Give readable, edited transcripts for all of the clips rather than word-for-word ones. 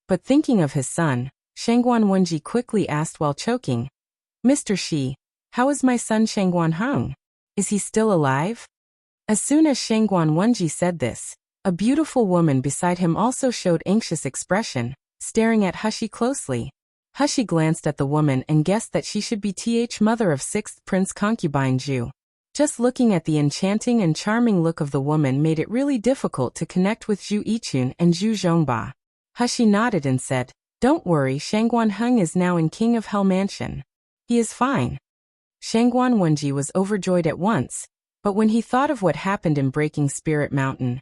But thinking of his son, Shangguan Wenji quickly asked while choking, Mr. Shi, how is my son Shangguan Heng? Is he still alive? As soon as Shangguan Wenji said this, a beautiful woman beside him also showed anxious expression, staring at Hushi closely. Hushi glanced at the woman and guessed that she should be mother of 6th Prince concubine Zhu. Just looking at the enchanting and charming look of the woman made it really difficult to connect with Zhu Yichun and Zhu Zhongba. Hushi nodded and said, Don't worry, Shangguan Heng is now in King of Hell Mansion. He is fine. Shangguan Wenji was overjoyed at once, but when he thought of what happened in Breaking Spirit Mountain,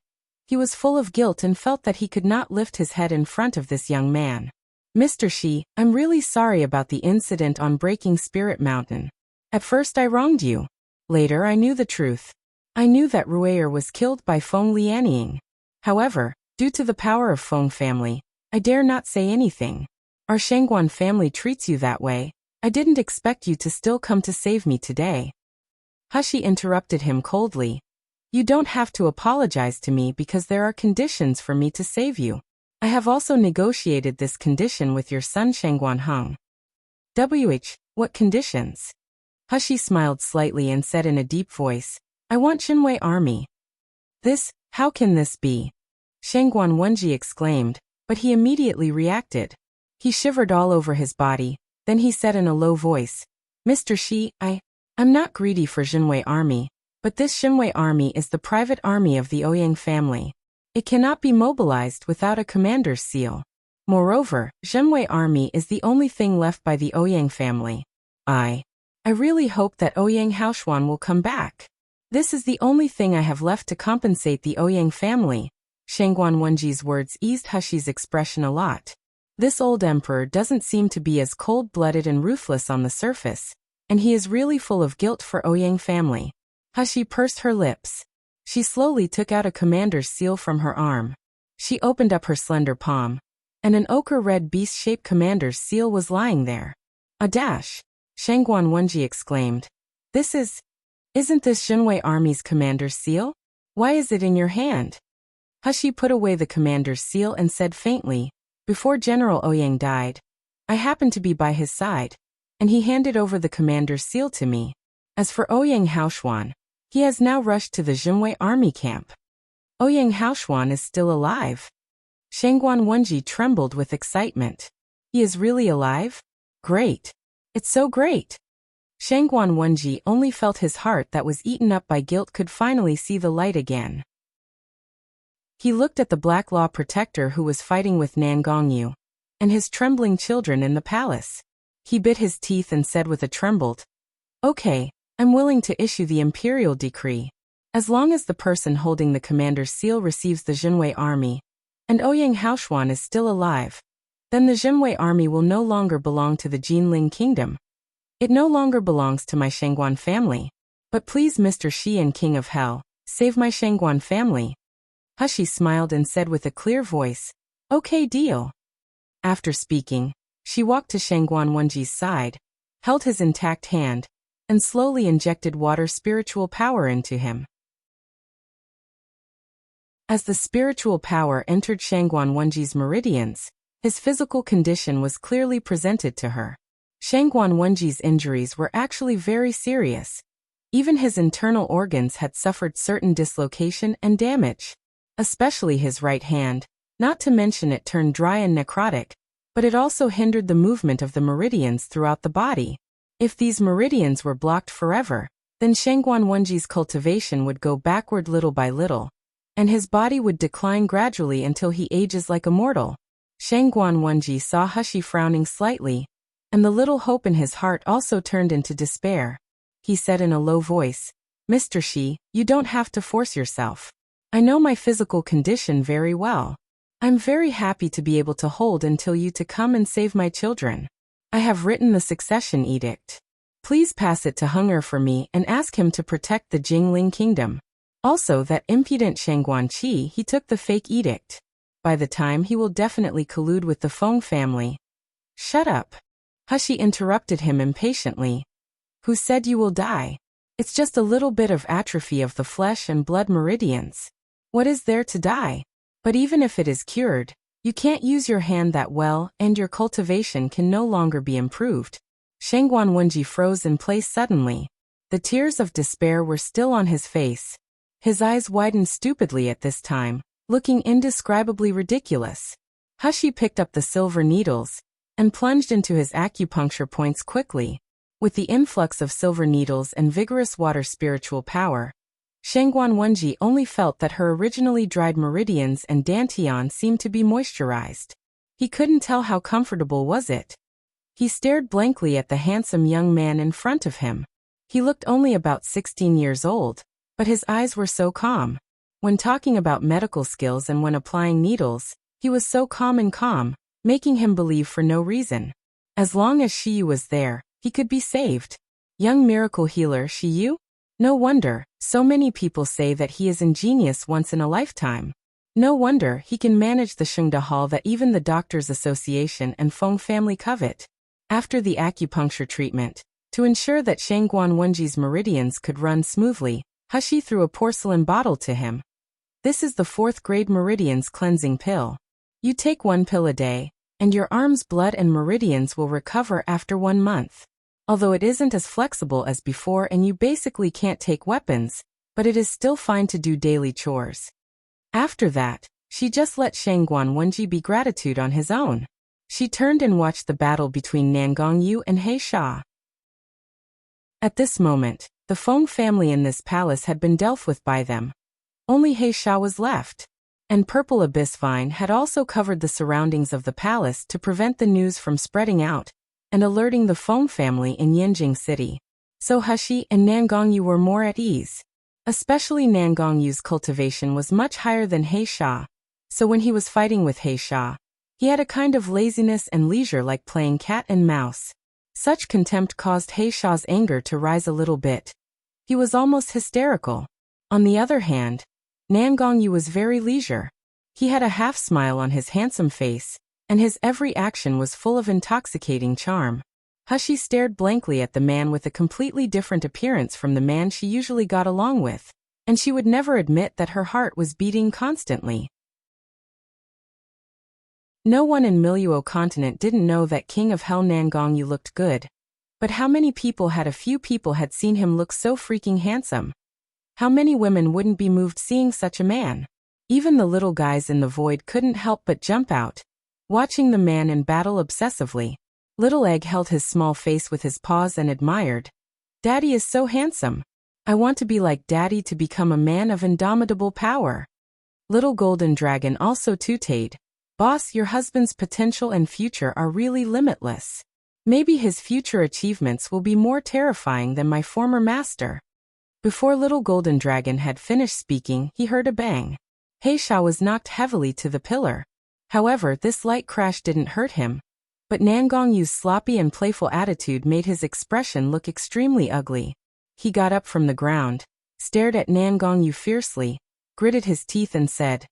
he was full of guilt and felt that he could not lift his head in front of this young man. Mr. Shi, I'm really sorry about the incident on Breaking Spirit Mountain. At first I wronged you. Later I knew the truth. I knew that Rue'er was killed by Feng Lianying. However, due to the power of Feng family, I dare not say anything. Our Shangguan family treats you that way. I didn't expect you to still come to save me today. Hushi interrupted him coldly. You don't have to apologize to me because there are conditions for me to save you. I have also negotiated this condition with your son Shangguan Heng. What conditions? Hushi smiled slightly and said in a deep voice, I want Zhenwei army. How can this be? Shangguan Wenji exclaimed, but he immediately reacted. He shivered all over his body, then he said in a low voice, Mr. Shi, I'm not greedy for Zhenwei army, but this Zhenwei army is the private army of the Ouyang family. It cannot be mobilized without a commander's seal. Moreover, Zhenwei army is the only thing left by the Ouyang family. I really hope that Ouyang Haoshuan will come back. This is the only thing I have left to compensate the Ouyang family. Shangguan Wenji's words eased Hushi's expression a lot. This old emperor doesn't seem to be as cold-blooded and ruthless on the surface, and he is really full of guilt for Ouyang family. Hushi pursed her lips. She slowly took out a commander's seal from her arm. She opened up her slender palm, and an ochre-red beast-shaped commander's seal was lying there. A dash! Shangguan Wenji exclaimed. Isn't this Zhenwei army's commander's seal? Why is it in your hand? Hushi put away the commander's seal and said faintly, Before General Ouyang died, I happened to be by his side, and he handed over the commander's seal to me. As for Ouyang Haoshuan, he has now rushed to the Zhenwei army camp. Ouyang Haoshuan is still alive. Shangguan Wenji trembled with excitement. He is really alive? Great. It's so great. Shangguan Wenji only felt his heart that was eaten up by guilt could finally see the light again. He looked at the Black Law Protector who was fighting with Nan Gongyu, and his trembling children in the palace. He bit his teeth and said with a trembled, Okay, I'm willing to issue the Imperial decree. As long as the person holding the commander's seal receives the Zhenwei army, and Ouyang Haoshuan is still alive, then the Zhenwei army will no longer belong to the Jinling kingdom. It no longer belongs to my Shangguan family. But please Mr. Shi and King of Hell, save my Shangguan family. Hushi smiled and said with a clear voice, Okay, deal. After speaking, she walked to Shangguan Wenji's side, held his intact hand, and slowly injected water spiritual power into him. As the spiritual power entered Shangguan Wenji's meridians, his physical condition was clearly presented to her. Shangguan Wenji's injuries were actually very serious. Even his internal organs had suffered certain dislocation and damage. Especially his right hand, not to mention it turned dry and necrotic, but it also hindered the movement of the meridians throughout the body. If these meridians were blocked forever, then Shangguan Wenji's cultivation would go backward little by little, and his body would decline gradually until he ages like a mortal. Shangguan Wenji saw Hushi frowning slightly, and the little hope in his heart also turned into despair. He said in a low voice, Mr. Shi, you don't have to force yourself. I know my physical condition very well. I'm very happy to be able to hold until you to come and save my children. I have written the succession edict. Please pass it to Hunger for me and ask him to protect the Jingling kingdom. Also that impudent Shangguan Qi, he took the fake edict. By the time he will definitely collude with the Feng family. Shut up. Hushi interrupted him impatiently. Who said you will die? It's just a little bit of atrophy of the flesh and blood meridians. What is there to die? But even if it is cured, You can't use your hand that well, and your cultivation can no longer be improved. Shangguan Wenji froze in place suddenly. The tears of despair were still on his face. His eyes widened stupidly at this time, looking indescribably ridiculous. Hushi picked up the silver needles and plunged into his acupuncture points quickly. With the influx of silver needles and vigorous water spiritual power, Shangguan Wenji only felt that her originally dried meridians and dantian seemed to be moisturized. He couldn't tell how comfortable was it. He stared blankly at the handsome young man in front of him. He looked only about 16 years old, but his eyes were so calm. When talking about medical skills and when applying needles, he was so calm, making him believe for no reason. As long as Shiyu was there, he could be saved. Young miracle healer Shiyu? No wonder, so many people say that he is ingenious once in a lifetime. No wonder he can manage the Shengda Hall that even the Doctors Association and Feng family covet. After the acupuncture treatment, to ensure that Shangguan Wenji's meridians could run smoothly, Hushi threw a porcelain bottle to him. This is the 4th grade meridians cleansing pill. You take 1 pill a day, and your arm's blood and meridians will recover after 1 month. Although it isn't as flexible as before and you basically can't take weapons, but it is still fine to do daily chores. After that, she just let Shangguan Wenji be gratitude on his own. She turned and watched the battle between Nangongyu and He Sha. At this moment, the Feng family in this palace had been dealt with by them. Only He Sha was left. And purple abyss vine had also covered the surroundings of the palace to prevent the news from spreading out and alerting the Feng family in Yanjing City. So Hushi and Nangongyu were more at ease. Especially Nangongyu's cultivation was much higher than He Sha, so when he was fighting with He Sha, he had a kind of laziness and leisure like playing cat and mouse. Such contempt caused He Sha's anger to rise a little bit. He was almost hysterical. On the other hand, Nangongyu was very leisure. He had a half-smile on his handsome face, and his every action was full of intoxicating charm. Hushi stared blankly at the man with a completely different appearance from the man she usually got along with, and she would never admit that her heart was beating constantly. No one in Miluo continent didn't know that King of Hell Nangongyu looked good. But how many people had seen him look so freaking handsome? How many women wouldn't be moved seeing such a man? Even the little guys in the void couldn't help but jump out, watching the man in battle obsessively. Little Egg held his small face with his paws and admired. Daddy is so handsome. I want to be like Daddy to become a man of indomitable power. Little Golden Dragon also tooted. Boss, your husband's potential and future are really limitless. Maybe his future achievements will be more terrifying than my former master. Before Little Golden Dragon had finished speaking, he heard a bang. He Sha was knocked heavily to the pillar. However, this light crash didn't hurt him. But Nangongyu's sloppy and playful attitude made his expression look extremely ugly. He got up from the ground, stared at Nangongyu fiercely, gritted his teeth and said,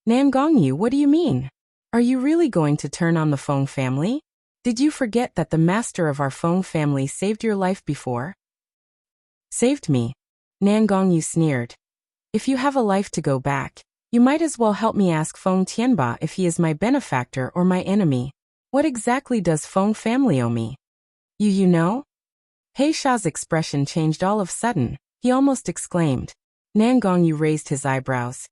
Nangongyu, what do you mean? Are you really going to turn on the Feng family? Did you forget that the master of our Feng family saved your life before? Saved me? Nangongyu sneered. If you have a life to go back, you might as well help me ask Feng Tianba if he is my benefactor or my enemy. What exactly does Feng family owe me? You know? He Sha's expression changed all of a sudden. He almost exclaimed. Nangongyu raised his eyebrows.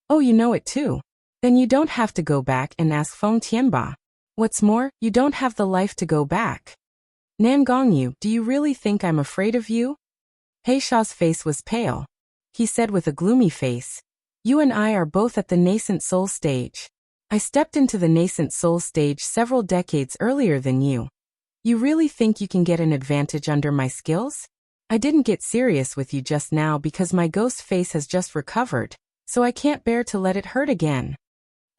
Oh, you know it too. Then you don't have to go back and ask Feng Tianba. What's more, you don't have the life to go back. Nangongyu, do you really think I'm afraid of you? He Sha's face was pale. He said with a gloomy face, You and I are both at the nascent soul stage. I stepped into the nascent soul stage several decades earlier than you. You really think you can get an advantage under my skills? I didn't get serious with you just now because my ghost face has just recovered, so I can't bear to let it hurt again.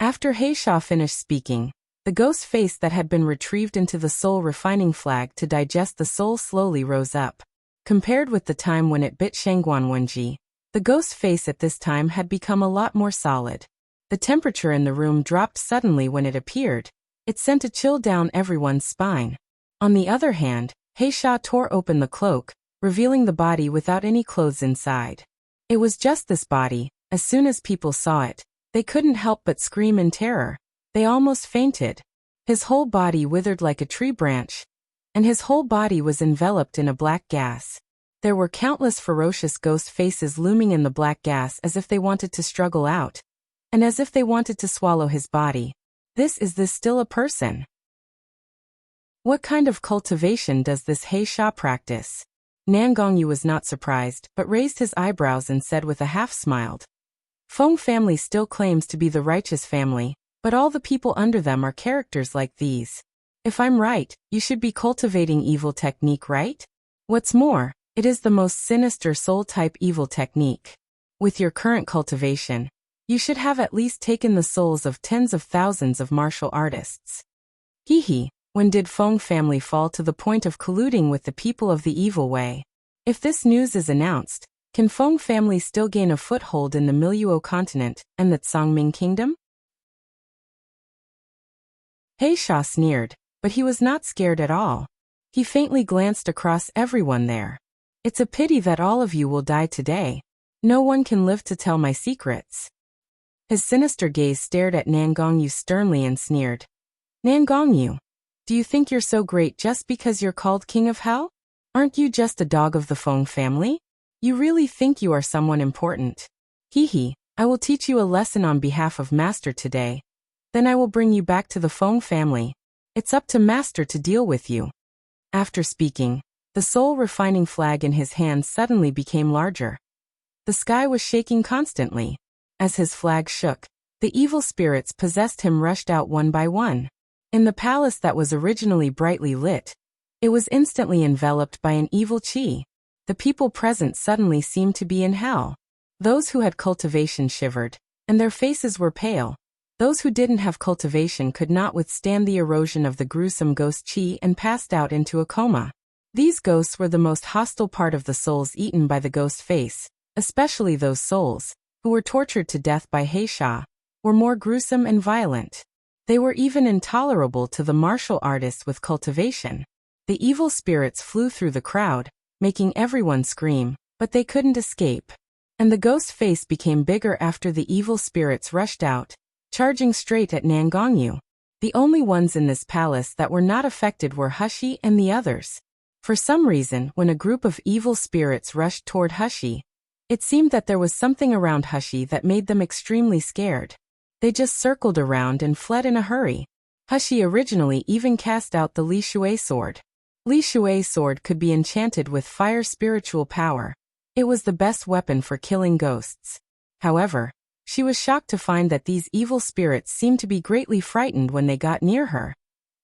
After He Sha finished speaking, the ghost face that had been retrieved into the soul refining flag to digest the soul slowly rose up. Compared with the time when it bit Shangguan Wenji, the ghost face at this time had become a lot more solid. The temperature in the room dropped suddenly when it appeared. It sent a chill down everyone's spine. On the other hand, He Sha tore open the cloak, revealing the body without any clothes inside. It was just this body. As soon as people saw it, they couldn't help but scream in terror. They almost fainted. His whole body withered like a tree branch, and his whole body was enveloped in a black gas. There were countless ferocious ghost faces looming in the black gas as if they wanted to struggle out, and as if they wanted to swallow his body. Is this still a person? What kind of cultivation does this He Sha practice? Nan Gongyu was not surprised, but raised his eyebrows and said with a half-smiled. Feng family still claims to be the righteous family, but all the people under them are characters like these. If I'm right, you should be cultivating evil technique, right? What's more, it is the most sinister soul-type evil technique. With your current cultivation, you should have at least taken the souls of tens of thousands of martial artists. Hee. When did Feng family fall to the point of colluding with the people of the evil way? If this news is announced, can Feng family still gain a foothold in the Miluo continent and the Tsangming kingdom? He Sha sneered, but he was not scared at all. He faintly glanced across everyone there. It's a pity that all of you will die today. No one can live to tell my secrets. His sinister gaze stared at Nan Gongyu sternly and sneered. Nan Gongyu, do you think you're so great just because you're called King of Hell? Aren't you just a dog of the Feng family? You really think you are someone important? I will teach you a lesson on behalf of Master today. Then I will bring you back to the Feng family. It's up to Master to deal with you. After speaking, the soul-refining flag in his hand suddenly became larger. The sky was shaking constantly. As his flag shook, the evil spirits possessed him rushed out one by one. In the palace that was originally brightly lit, it was instantly enveloped by an evil qi. The people present suddenly seemed to be in hell. Those who had cultivation shivered, and their faces were pale. Those who didn't have cultivation could not withstand the erosion of the gruesome ghost qi and passed out into a coma. These ghosts were the most hostile part of the souls eaten by the ghost face, especially those souls who were tortured to death by He Sha, were more gruesome and violent. They were even intolerable to the martial artists with cultivation. The evil spirits flew through the crowd, making everyone scream, but they couldn't escape. And the ghost face became bigger after the evil spirits rushed out, charging straight at Nan Gongyu. The only ones in this palace that were not affected were Hushi and the others. For some reason, when a group of evil spirits rushed toward Hushi, it seemed that there was something around Hushi that made them extremely scared. They just circled around and fled in a hurry. Hushi originally even cast out the Li Shui sword. Li Shui sword could be enchanted with fire spiritual power. It was the best weapon for killing ghosts. However, she was shocked to find that these evil spirits seemed to be greatly frightened when they got near her.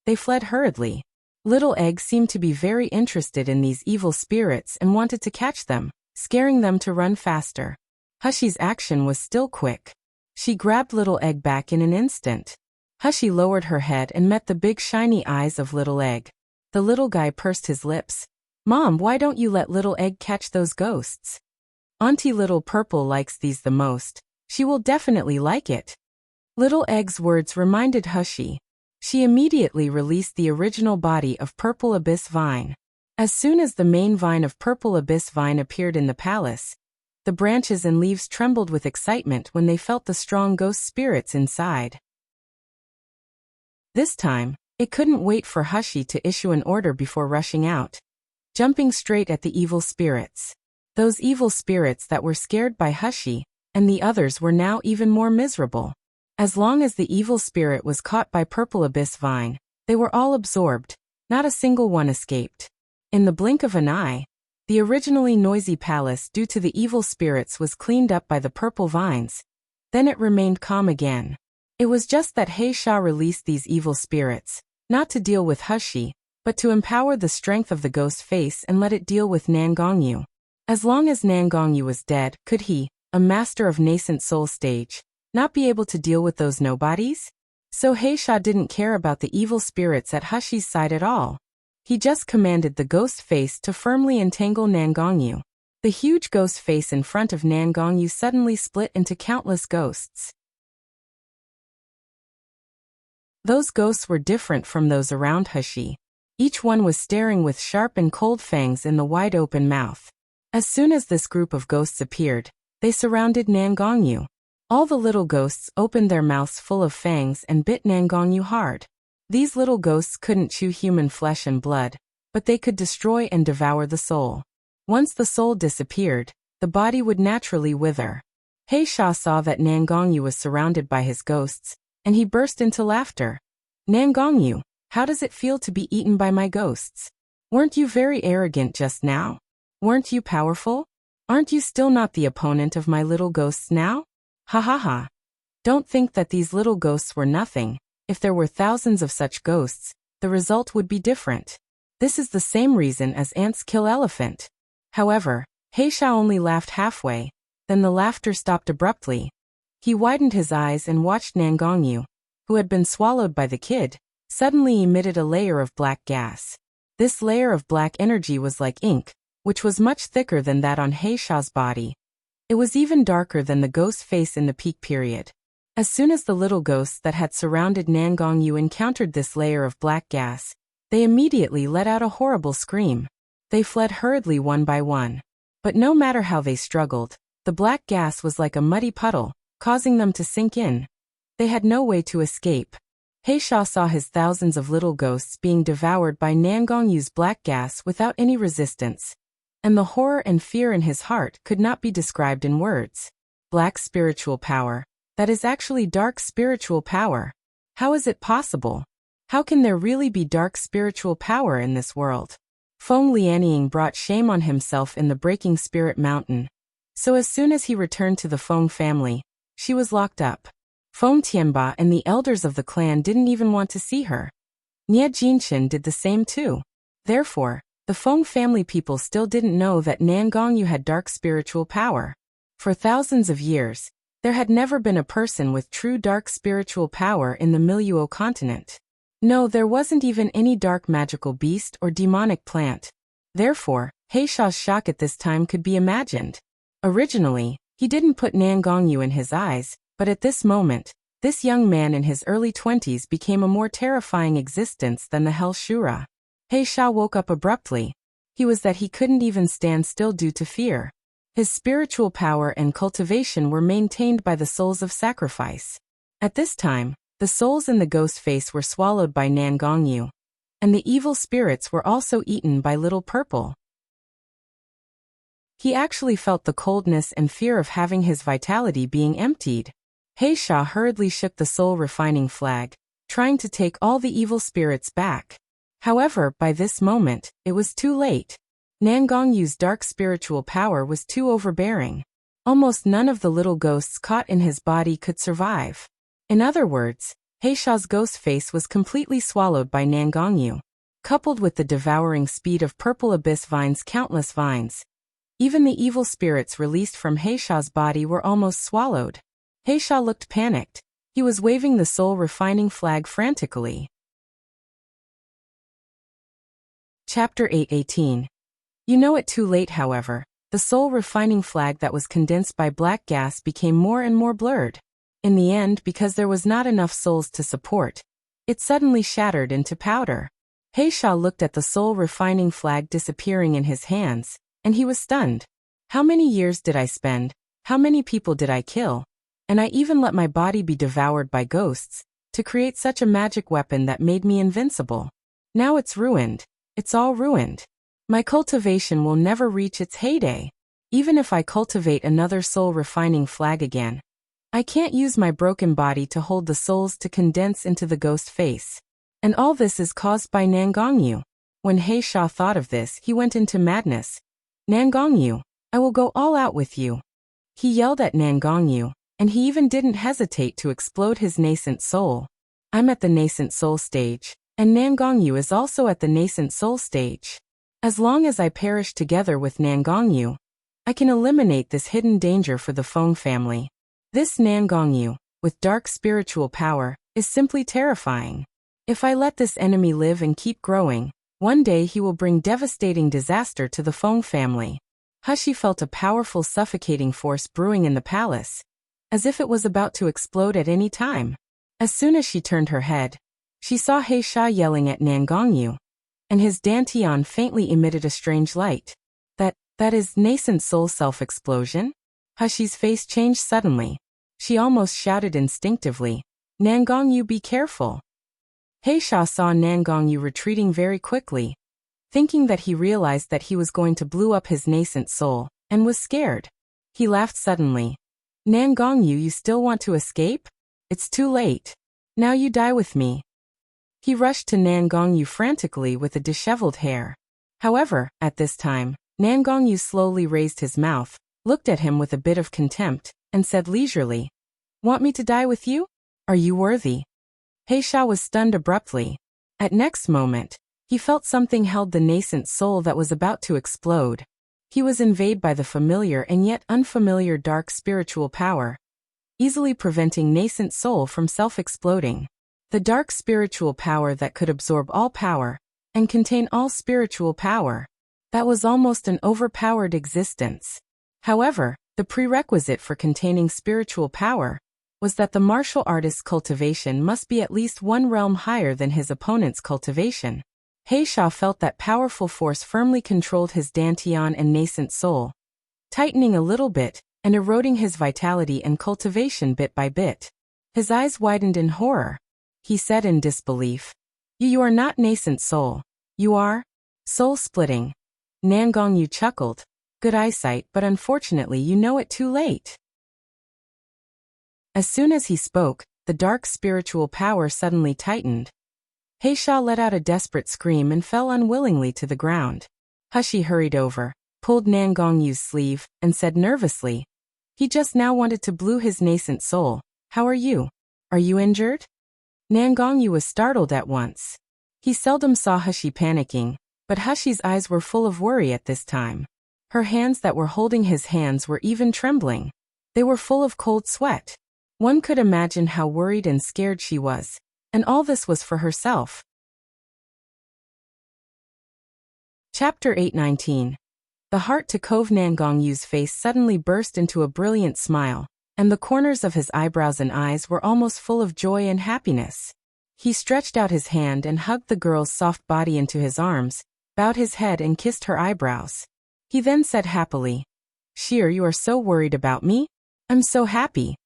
They fled hurriedly. Little Egg seemed to be very interested in these evil spirits and wanted to catch them, scaring them to run faster. Hushi's action was still quick. She grabbed Little Egg back in an instant. Hushi lowered her head and met the big shiny eyes of Little Egg. The little guy pursed his lips. Mom, why don't you let Little Egg catch those ghosts? Auntie Little Purple likes these the most. She will definitely like it. Little Egg's words reminded Hushi. She immediately released the original body of Purple Abyss Vine. As soon as the main vine of Purple Abyss Vine appeared in the palace, the branches and leaves trembled with excitement when they felt the strong ghost spirits inside. This time, it couldn't wait for Hushi to issue an order before rushing out, jumping straight at the evil spirits. Those evil spirits that were scared by Hushi, and the others were now even more miserable. As long as the evil spirit was caught by Purple Abyss Vine, they were all absorbed, not a single one escaped. In the blink of an eye, the originally noisy palace due to the evil spirits was cleaned up by the purple vines. Then it remained calm again. It was just that He Sha released these evil spirits, not to deal with Hushi, but to empower the strength of the ghost face and let it deal with Nan Gongyu. As long as Nan Gongyu was dead, could he, a master of nascent soul stage, not be able to deal with those nobodies? So He Sha didn't care about the evil spirits at Hushi's side at all. He just commanded the ghost face to firmly entangle Nan Gongyu. The huge ghost face in front of Nan Gongyu suddenly split into countless ghosts. Those ghosts were different from those around Hushi. Each one was staring with sharp and cold fangs in the wide-open mouth. As soon as this group of ghosts appeared, they surrounded Nan Gongyu. All the little ghosts opened their mouths full of fangs and bit Nangongyu hard. These little ghosts couldn't chew human flesh and blood, but they could destroy and devour the soul. Once the soul disappeared, the body would naturally wither. Heisha saw that Nangongyu was surrounded by his ghosts, and he burst into laughter. Nangongyu, how does it feel to be eaten by my ghosts? Weren't you very arrogant just now? Weren't you powerful? Aren't you still not the opponent of my little ghosts now? Ha ha ha. Don't think that these little ghosts were nothing. If there were thousands of such ghosts, the result would be different. This is the same reason as ants kill elephant. However, Heisha only laughed halfway, then the laughter stopped abruptly. He widened his eyes and watched Nangongyu, who had been swallowed by the kid, suddenly emitted a layer of black gas. This layer of black energy was like ink, which was much thicker than that on Heisha's body. It was even darker than the ghost face in the peak period. As soon as the little ghosts that had surrounded Nangongyu encountered this layer of black gas, they immediately let out a horrible scream. They fled hurriedly one by one. But no matter how they struggled, the black gas was like a muddy puddle, causing them to sink in. They had no way to escape. Heisha saw his thousands of little ghosts being devoured by Nangongyu's black gas without any resistance. And the horror and fear in his heart could not be described in words. Black spiritual power. That is actually dark spiritual power. How is it possible? How can there really be dark spiritual power in this world? Feng Lianying brought shame on himself in the Breaking Spirit Mountain. So as soon as he returned to the Feng family, she was locked up. Feng Tianba and the elders of the clan didn't even want to see her. Nie Jinshin did the same too. Therefore, the Feng family people still didn't know that Nangongyu had dark spiritual power. For thousands of years, there had never been a person with true dark spiritual power in the Miluo continent. No, there wasn't even any dark magical beast or demonic plant. Therefore, Heisha's shock at this time could be imagined. Originally, he didn't put Nangongyu in his eyes, but at this moment, this young man in his early 20s became a more terrifying existence than the Hell Shura. Heisha woke up abruptly. He was that he couldn't even stand still due to fear. His spiritual power and cultivation were maintained by the souls of sacrifice. At this time, the souls in the ghost face were swallowed by Nangongyu, and the evil spirits were also eaten by Little Purple. He actually felt the coldness and fear of having his vitality being emptied. Heisha hurriedly shook the soul-refining flag, trying to take all the evil spirits back. However, by this moment, it was too late. Nangongyu's dark spiritual power was too overbearing. Almost none of the little ghosts caught in his body could survive. In other words, Heisha's ghost face was completely swallowed by Nangongyu. Coupled with the devouring speed of purple abyss vines' countless vines, even the evil spirits released from Heisha's body were almost swallowed. Heisha looked panicked. He was waving the soul-refining flag frantically. Chapter 8:18. You know it too late, however. The soul-refining flag that was condensed by black gas became more and more blurred. In the end, because there was not enough souls to support, it suddenly shattered into powder. Heisha looked at the soul-refining flag disappearing in his hands, and he was stunned. How many years did I spend? How many people did I kill? And I even let my body be devoured by ghosts, to create such a magic weapon that made me invincible. Now it's ruined. It's all ruined. My cultivation will never reach its heyday. Even if I cultivate another soul-refining flag again, I can't use my broken body to hold the souls to condense into the ghost face. And all this is caused by Nangongyu. When Heisha thought of this, he went into madness. Nangongyu, I will go all out with you. He yelled at Nangongyu, and he even didn't hesitate to explode his nascent soul. I'm at the nascent soul stage, and Nangongyu is also at the nascent soul stage. As long as I perish together with Nangongyu, I can eliminate this hidden danger for the Feng family. This Nangongyu, with dark spiritual power, is simply terrifying. If I let this enemy live and keep growing, one day he will bring devastating disaster to the Feng family. Hushi felt a powerful suffocating force brewing in the palace, as if it was about to explode at any time. As soon as she turned her head, she saw Heisha yelling at Nangongyu, and his dantian faintly emitted a strange light. That is nascent soul self-explosion? Hushi's face changed suddenly. She almost shouted instinctively, "Nangongyu, be careful." Heisha saw Nangongyu retreating very quickly, thinking that he realized that he was going to blow up his nascent soul, and was scared. He laughed suddenly. "Nangongyu, you still want to escape? It's too late. Now you die with me." He rushed to Nangongyu frantically with the disheveled hair. However, at this time, Nangongyu slowly raised his mouth, looked at him with a bit of contempt, and said leisurely, "Want me to die with you? Are you worthy?" Heisha was stunned abruptly. At next moment, he felt something held the nascent soul that was about to explode. He was invaded by the familiar and yet unfamiliar dark spiritual power, easily preventing nascent soul from self-exploding. The dark spiritual power that could absorb all power and contain all spiritual power. That was almost an overpowered existence. However, the prerequisite for containing spiritual power was that the martial artist's cultivation must be at least one realm higher than his opponent's cultivation. Heisha felt that powerful force firmly controlled his dantian and nascent soul, tightening a little bit and eroding his vitality and cultivation bit by bit. His eyes widened in horror. He said in disbelief, You are not nascent soul. You are soul-splitting." Nangongyu chuckled. "Good eyesight, but unfortunately you know it too late." As soon as he spoke, the dark spiritual power suddenly tightened. Heisha let out a desperate scream and fell unwillingly to the ground. Hushi hurried over, pulled Nangongyu's sleeve, and said nervously, "He just now wanted to blow his nascent soul. How are you? Are you injured?" Nangongyu was startled at once. He seldom saw Hushi panicking, but Hushi's eyes were full of worry at this time. Her hands that were holding his hands were even trembling. They were full of cold sweat. One could imagine how worried and scared she was, and all this was for herself. Chapter 819. The heart to Cove. Nangongyu's face suddenly burst into a brilliant smile, and the corners of his eyebrows and eyes were almost full of joy and happiness. He stretched out his hand and hugged the girl's soft body into his arms, bowed his head and kissed her eyebrows. He then said happily, "Sheer, you are so worried about me? I'm so happy."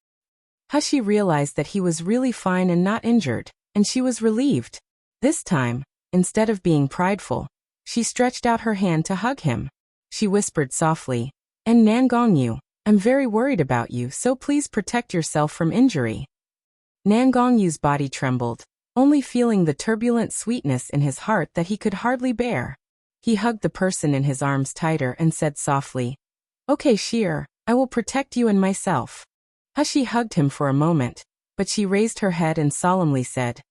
Hushi realized that he was really fine and not injured, and she was relieved. This time, instead of being prideful, she stretched out her hand to hug him. She whispered softly, "And Nangongyu, I'm very worried about you, so please protect yourself from injury." Nangongyu's body trembled, only feeling the turbulent sweetness in his heart that he could hardly bear. He hugged the person in his arms tighter and said softly, "Okay, Sheer, I will protect you and myself." Hushi hugged him for a moment, but she raised her head and solemnly said,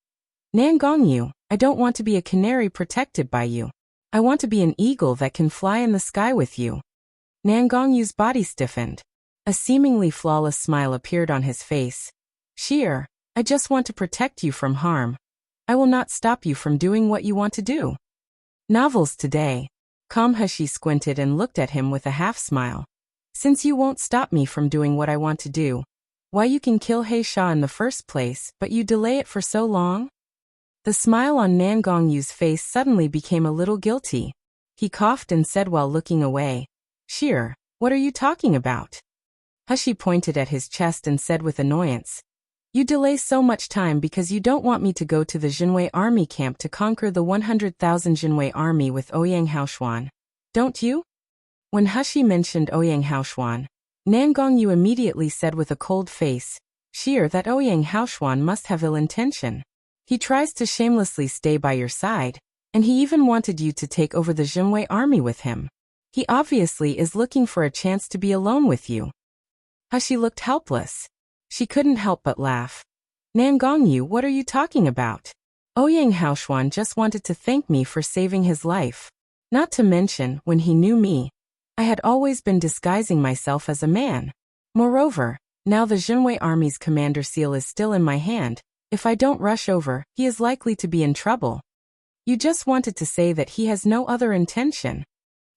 "Nangongyu, I don't want to be a canary protected by you. I want to be an eagle that can fly in the sky with you." Nangongyu's body stiffened. A seemingly flawless smile appeared on his face. "Sheer, I just want to protect you from harm. I will not stop you from doing what you want to do." Novels today. Hushi squinted and looked at him with a half-smile. "Since you won't stop me from doing what I want to do, why you can kill Heisha in the first place, but you delay it for so long?" The smile on Nangongyu's face suddenly became a little guilty. He coughed and said while looking away, "Sheer, what are you talking about?" Hushi pointed at his chest and said with annoyance, "You delay so much time because you don't want me to go to the Zhenwei army camp to conquer the 100,000 Zhenwei army with Ouyang Haoshuan. Don't you?" When Hushi mentioned Ouyang Haoshuan, Nangongyu immediately said with a cold face, "Sheer, that Ouyang Haoshuan must have ill intention. He tries to shamelessly stay by your side, and he even wanted you to take over the Zhenwei army with him. He obviously is looking for a chance to be alone with you." Hushi looked helpless. She couldn't help but laugh. "Nangongyu, what are you talking about? Ouyang Haoshuan just wanted to thank me for saving his life. Not to mention, when he knew me, I had always been disguising myself as a man. Moreover, now the Zhenwei army's commander seal is still in my hand. If I don't rush over, he is likely to be in trouble. You just wanted to say that he has no other intention."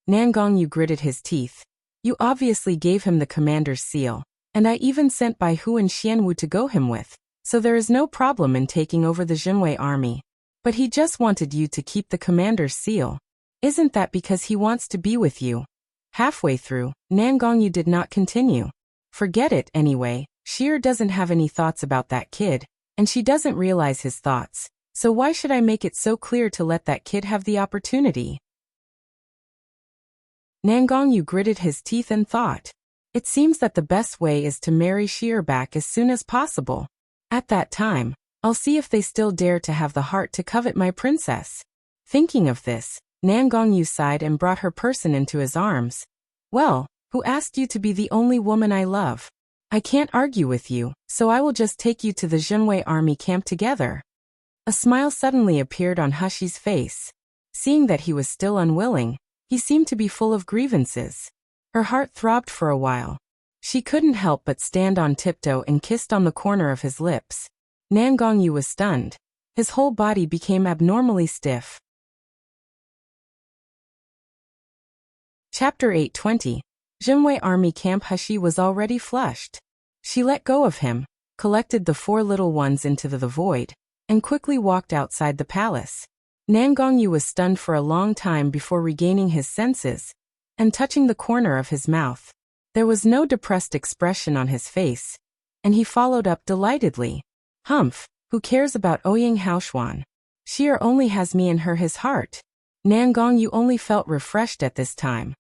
Nangongyu gritted his teeth. "You obviously gave him the commander's seal, and I even sent Bai Hu and Xianwu to go him with, so there is no problem in taking over the Zhenwei army. But he just wanted you to keep the commander's seal. Isn't that because he wants to be with you?" Halfway through, Nangongyu did not continue. "Forget it, anyway. Sheer doesn't have any thoughts about that kid, and she doesn't realize his thoughts, so why should I make it so clear to let that kid have the opportunity? Nangongyu gritted his teeth and thought. It seems that the best way is to marry Sheer back as soon as possible. At that time, I'll see if they still dare to have the heart to covet my princess. Thinking of this, Nangongyu sighed and brought her person into his arms. Well, who asked you to be the only woman I love? I can't argue with you, so I will just take you to the Zhenwei army camp together. A smile suddenly appeared on Hushi's face. Seeing that he was still unwilling, he seemed to be full of grievances. Her heart throbbed for a while. She couldn't help but stand on tiptoe and kissed on the corner of his lips. Nangongyu was stunned. His whole body became abnormally stiff. Chapter 820. Zhenwei Army Camp. Hushi was already flushed. She let go of him, collected the 4 little ones into the void, and quickly walked outside the palace. Nangongyu was stunned for a long time before regaining his senses, and touching the corner of his mouth. There was no depressed expression on his face, and he followed up delightedly. Humph, who cares about Ouyang Haoshuan? Sheer only has me in his heart. Nangongyu only felt refreshed at this time,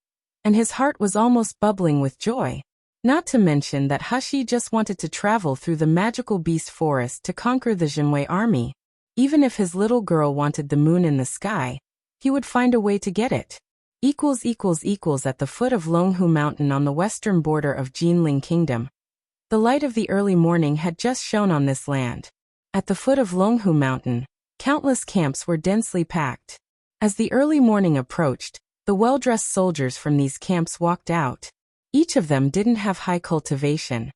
and his heart was almost bubbling with joy. Not to mention that Hushi just wanted to travel through the magical beast forest to conquer the Zhenwei army. Even if his little girl wanted the moon in the sky, he would find a way to get it. At the foot of Longhu Mountain on the western border of Jinling Kingdom. The light of the early morning had just shone on this land. At the foot of Longhu Mountain, countless camps were densely packed. As the early morning approached, the well-dressed soldiers from these camps walked out. Each of them didn't have high cultivation.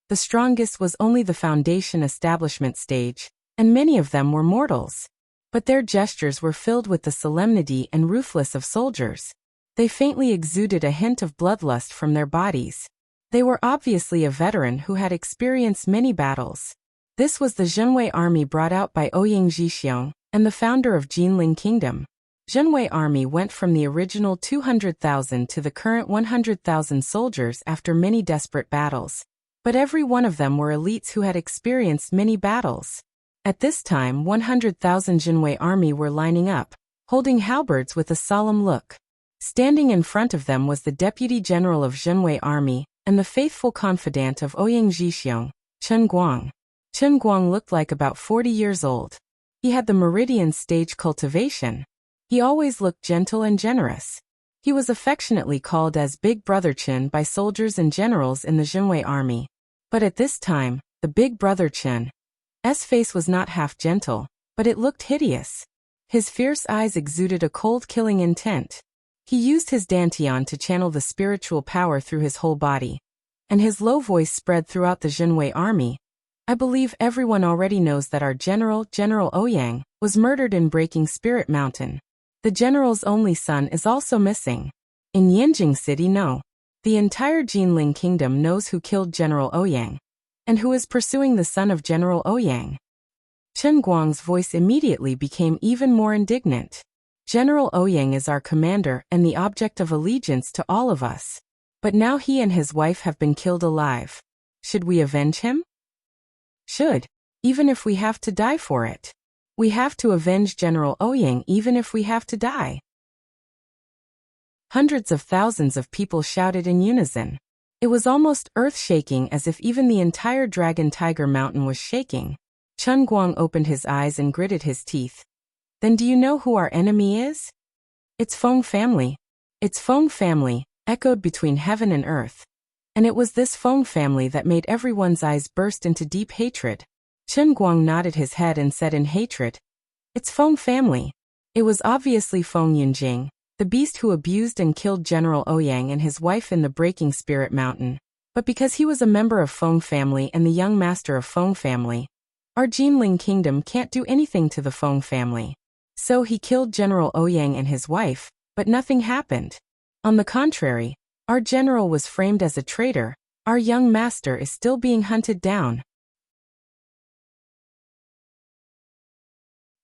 The strongest was only the foundation establishment stage, and many of them were mortals. But their gestures were filled with the solemnity and ruthless of soldiers. They faintly exuded a hint of bloodlust from their bodies. They were obviously a veteran who had experienced many battles. This was the Zhenwei army brought out by Ouyang Zhixiong, and the founder of Jinling Kingdom. Zhenwei army went from the original 200,000 to the current 100,000 soldiers after many desperate battles. But every one of them were elites who had experienced many battles. At this time 100,000 Zhenwei army were lining up, holding halberds with a solemn look. Standing in front of them was the deputy general of Zhenwei army, and the faithful confidant of Ouyang Zhixiong, Chen Guang. Chen Guang looked like about 40 years old. He had the meridian stage cultivation. He always looked gentle and generous. He was affectionately called as Big Brother Chen by soldiers and generals in the Zhenwei army. But at this time, the Big Brother Chen's face was not half gentle, but it looked hideous. His fierce eyes exuded a cold killing intent. He used his dantian to channel the spiritual power through his whole body, and his low voice spread throughout the Zhenwei army. I believe everyone already knows that our General Ouyang, was murdered in Breaking Spirit Mountain. The general's only son is also missing. In Yanjing City, no. The entire Jinling Kingdom knows who killed General Ouyang, and who is pursuing the son of General Ouyang. Chen Guang's voice immediately became even more indignant. General Ouyang is our commander and the object of allegiance to all of us. But now he and his wife have been killed alive. Should we avenge him? Should. Even if we have to die for it. We have to avenge General Ouyang even if we have to die. Hundreds of thousands of people shouted in unison. It was almost earth-shaking, as if even the entire Dragon Tiger Mountain was shaking. Chen Guang opened his eyes and gritted his teeth. Then do you know who our enemy is? It's Feng family. It's Feng family, echoed between heaven and earth. And it was this Feng family that made everyone's eyes burst into deep hatred. Chen Guang nodded his head and said in hatred, "It's Feng family." It was obviously Feng Yunjing, the beast who abused and killed General Ouyang and his wife in the Breaking Spirit Mountain. But because he was a member of Feng family and the young master of Feng family, our Jinling Kingdom can't do anything to the Feng family. So he killed General Ouyang and his wife, but nothing happened. On the contrary, our general was framed as a traitor. Our young master is still being hunted down.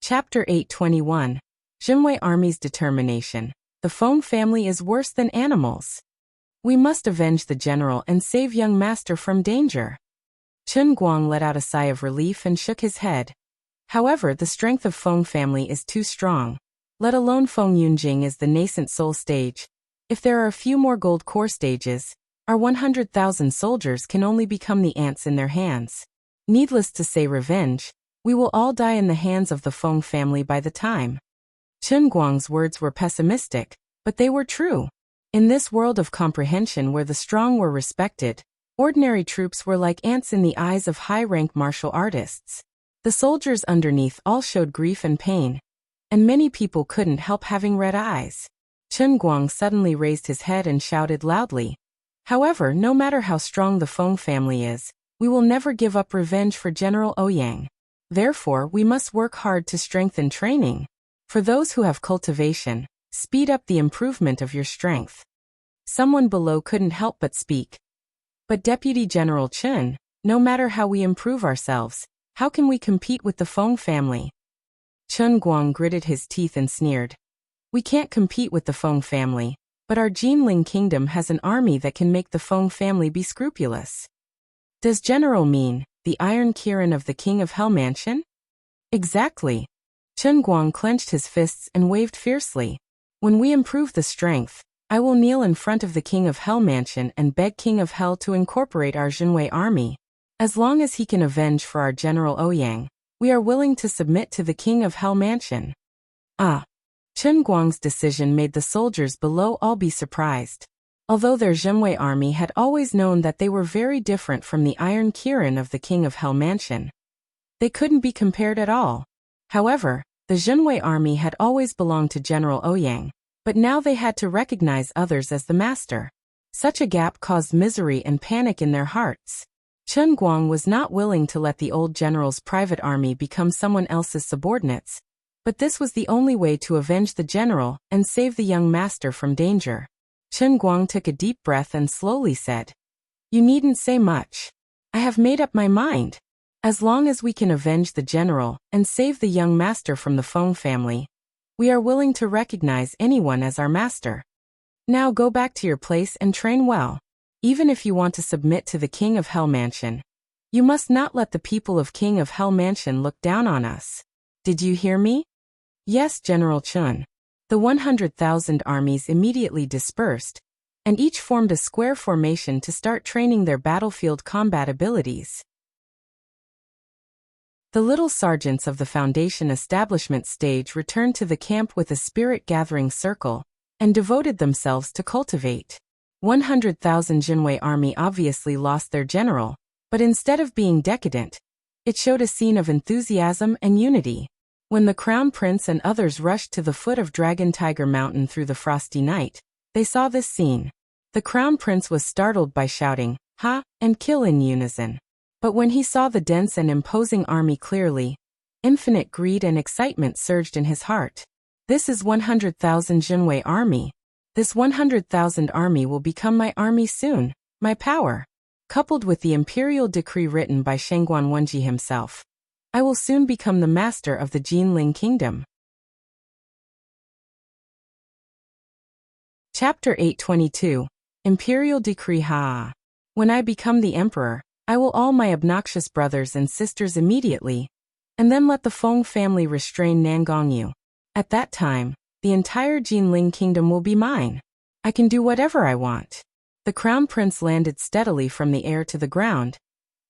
Chapter 821. Zhenwei Army's Determination. The Feng family is worse than animals. We must avenge the general and save young master from danger. Chen Guang let out a sigh of relief and shook his head. However, the strength of Feng family is too strong. Let alone Feng Yunjing is the nascent soul stage. If there are a few more gold core stages, our 100,000 soldiers can only become the ants in their hands. Needless to say, revenge, we will all die in the hands of the Feng family by the time. Chen Guang's words were pessimistic, but they were true. In this world of comprehension where the strong were respected, ordinary troops were like ants in the eyes of high-rank martial artists. The soldiers underneath all showed grief and pain, and many people couldn't help having red eyes. Chen Guang suddenly raised his head and shouted loudly. However, no matter how strong the Feng family is, we will never give up revenge for General Ouyang. Therefore, we must work hard to strengthen training. For those who have cultivation, speed up the improvement of your strength. Someone below couldn't help but speak. But Deputy General Chen, no matter how we improve ourselves, how can we compete with the Feng family? Chen Guang gritted his teeth and sneered. We can't compete with the Feng family, but our Jinling kingdom has an army that can make the Feng family be scrupulous. Does General mean the Iron Kirin of the King of Hell Mansion? Exactly. Chen Guang clenched his fists and waved fiercely. When we improve the strength, I will kneel in front of the King of Hell Mansion and beg King of Hell to incorporate our Zhenwei army. As long as he can avenge for our General Ouyang, we are willing to submit to the King of Hell Mansion. Ah. Chen Guang's decision made the soldiers below all be surprised. Although their Zhenwei army had always known that they were very different from the Iron Kirin of the King of Hell Mansion. They couldn't be compared at all. However, the Zhenwei army had always belonged to General Ouyang, but now they had to recognize others as the master. Such a gap caused misery and panic in their hearts. Chen Guang was not willing to let the old general's private army become someone else's subordinates, but this was the only way to avenge the general and save the young master from danger. Chen Guang took a deep breath and slowly said, "You needn't say much. I have made up my mind. As long as we can avenge the general and save the young master from the Feng family, we are willing to recognize anyone as our master. Now go back to your place and train well. Even if you want to submit to the King of Hell Mansion, you must not let the people of King of Hell Mansion look down on us. Did you hear me?" "Yes, General Chen." The 100,000 armies immediately dispersed, and each formed a square formation to start training their battlefield combat abilities. The little sergeants of the Foundation establishment stage returned to the camp with a spirit-gathering circle, and devoted themselves to cultivate. 100,000 Zhenwei army obviously lost their general, but instead of being decadent, it showed a scene of enthusiasm and unity. When the Crown Prince and others rushed to the foot of Dragon Tiger Mountain through the frosty night, they saw this scene. The Crown Prince was startled by shouting, "Ha!" and "Kill" in unison. But when he saw the dense and imposing army clearly, infinite greed and excitement surged in his heart. This is 100,000 Zhenwei army. This 100,000 army will become my army soon, my power. Coupled with the imperial decree written by Shangguan Wenji himself, I will soon become the master of the Jinling kingdom. Chapter 822. Imperial Decree Ha. When I become the emperor, I will all my obnoxious brothers and sisters immediately, and then let the Feng family restrain Nangongyu. At that time, the entire Jinling kingdom will be mine. I can do whatever I want. The Crown Prince landed steadily from the air to the ground,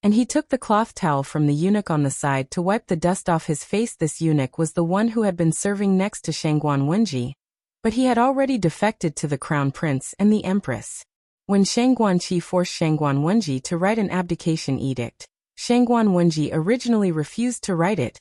and he took the cloth towel from the eunuch on the side to wipe the dust off his face. This eunuch was the one who had been serving next to Shangguan Wenji, but he had already defected to the Crown Prince and the Empress. When Shangguan Qi forced Shangguan Wenji to write an abdication edict, Shangguan Wenji originally refused to write it,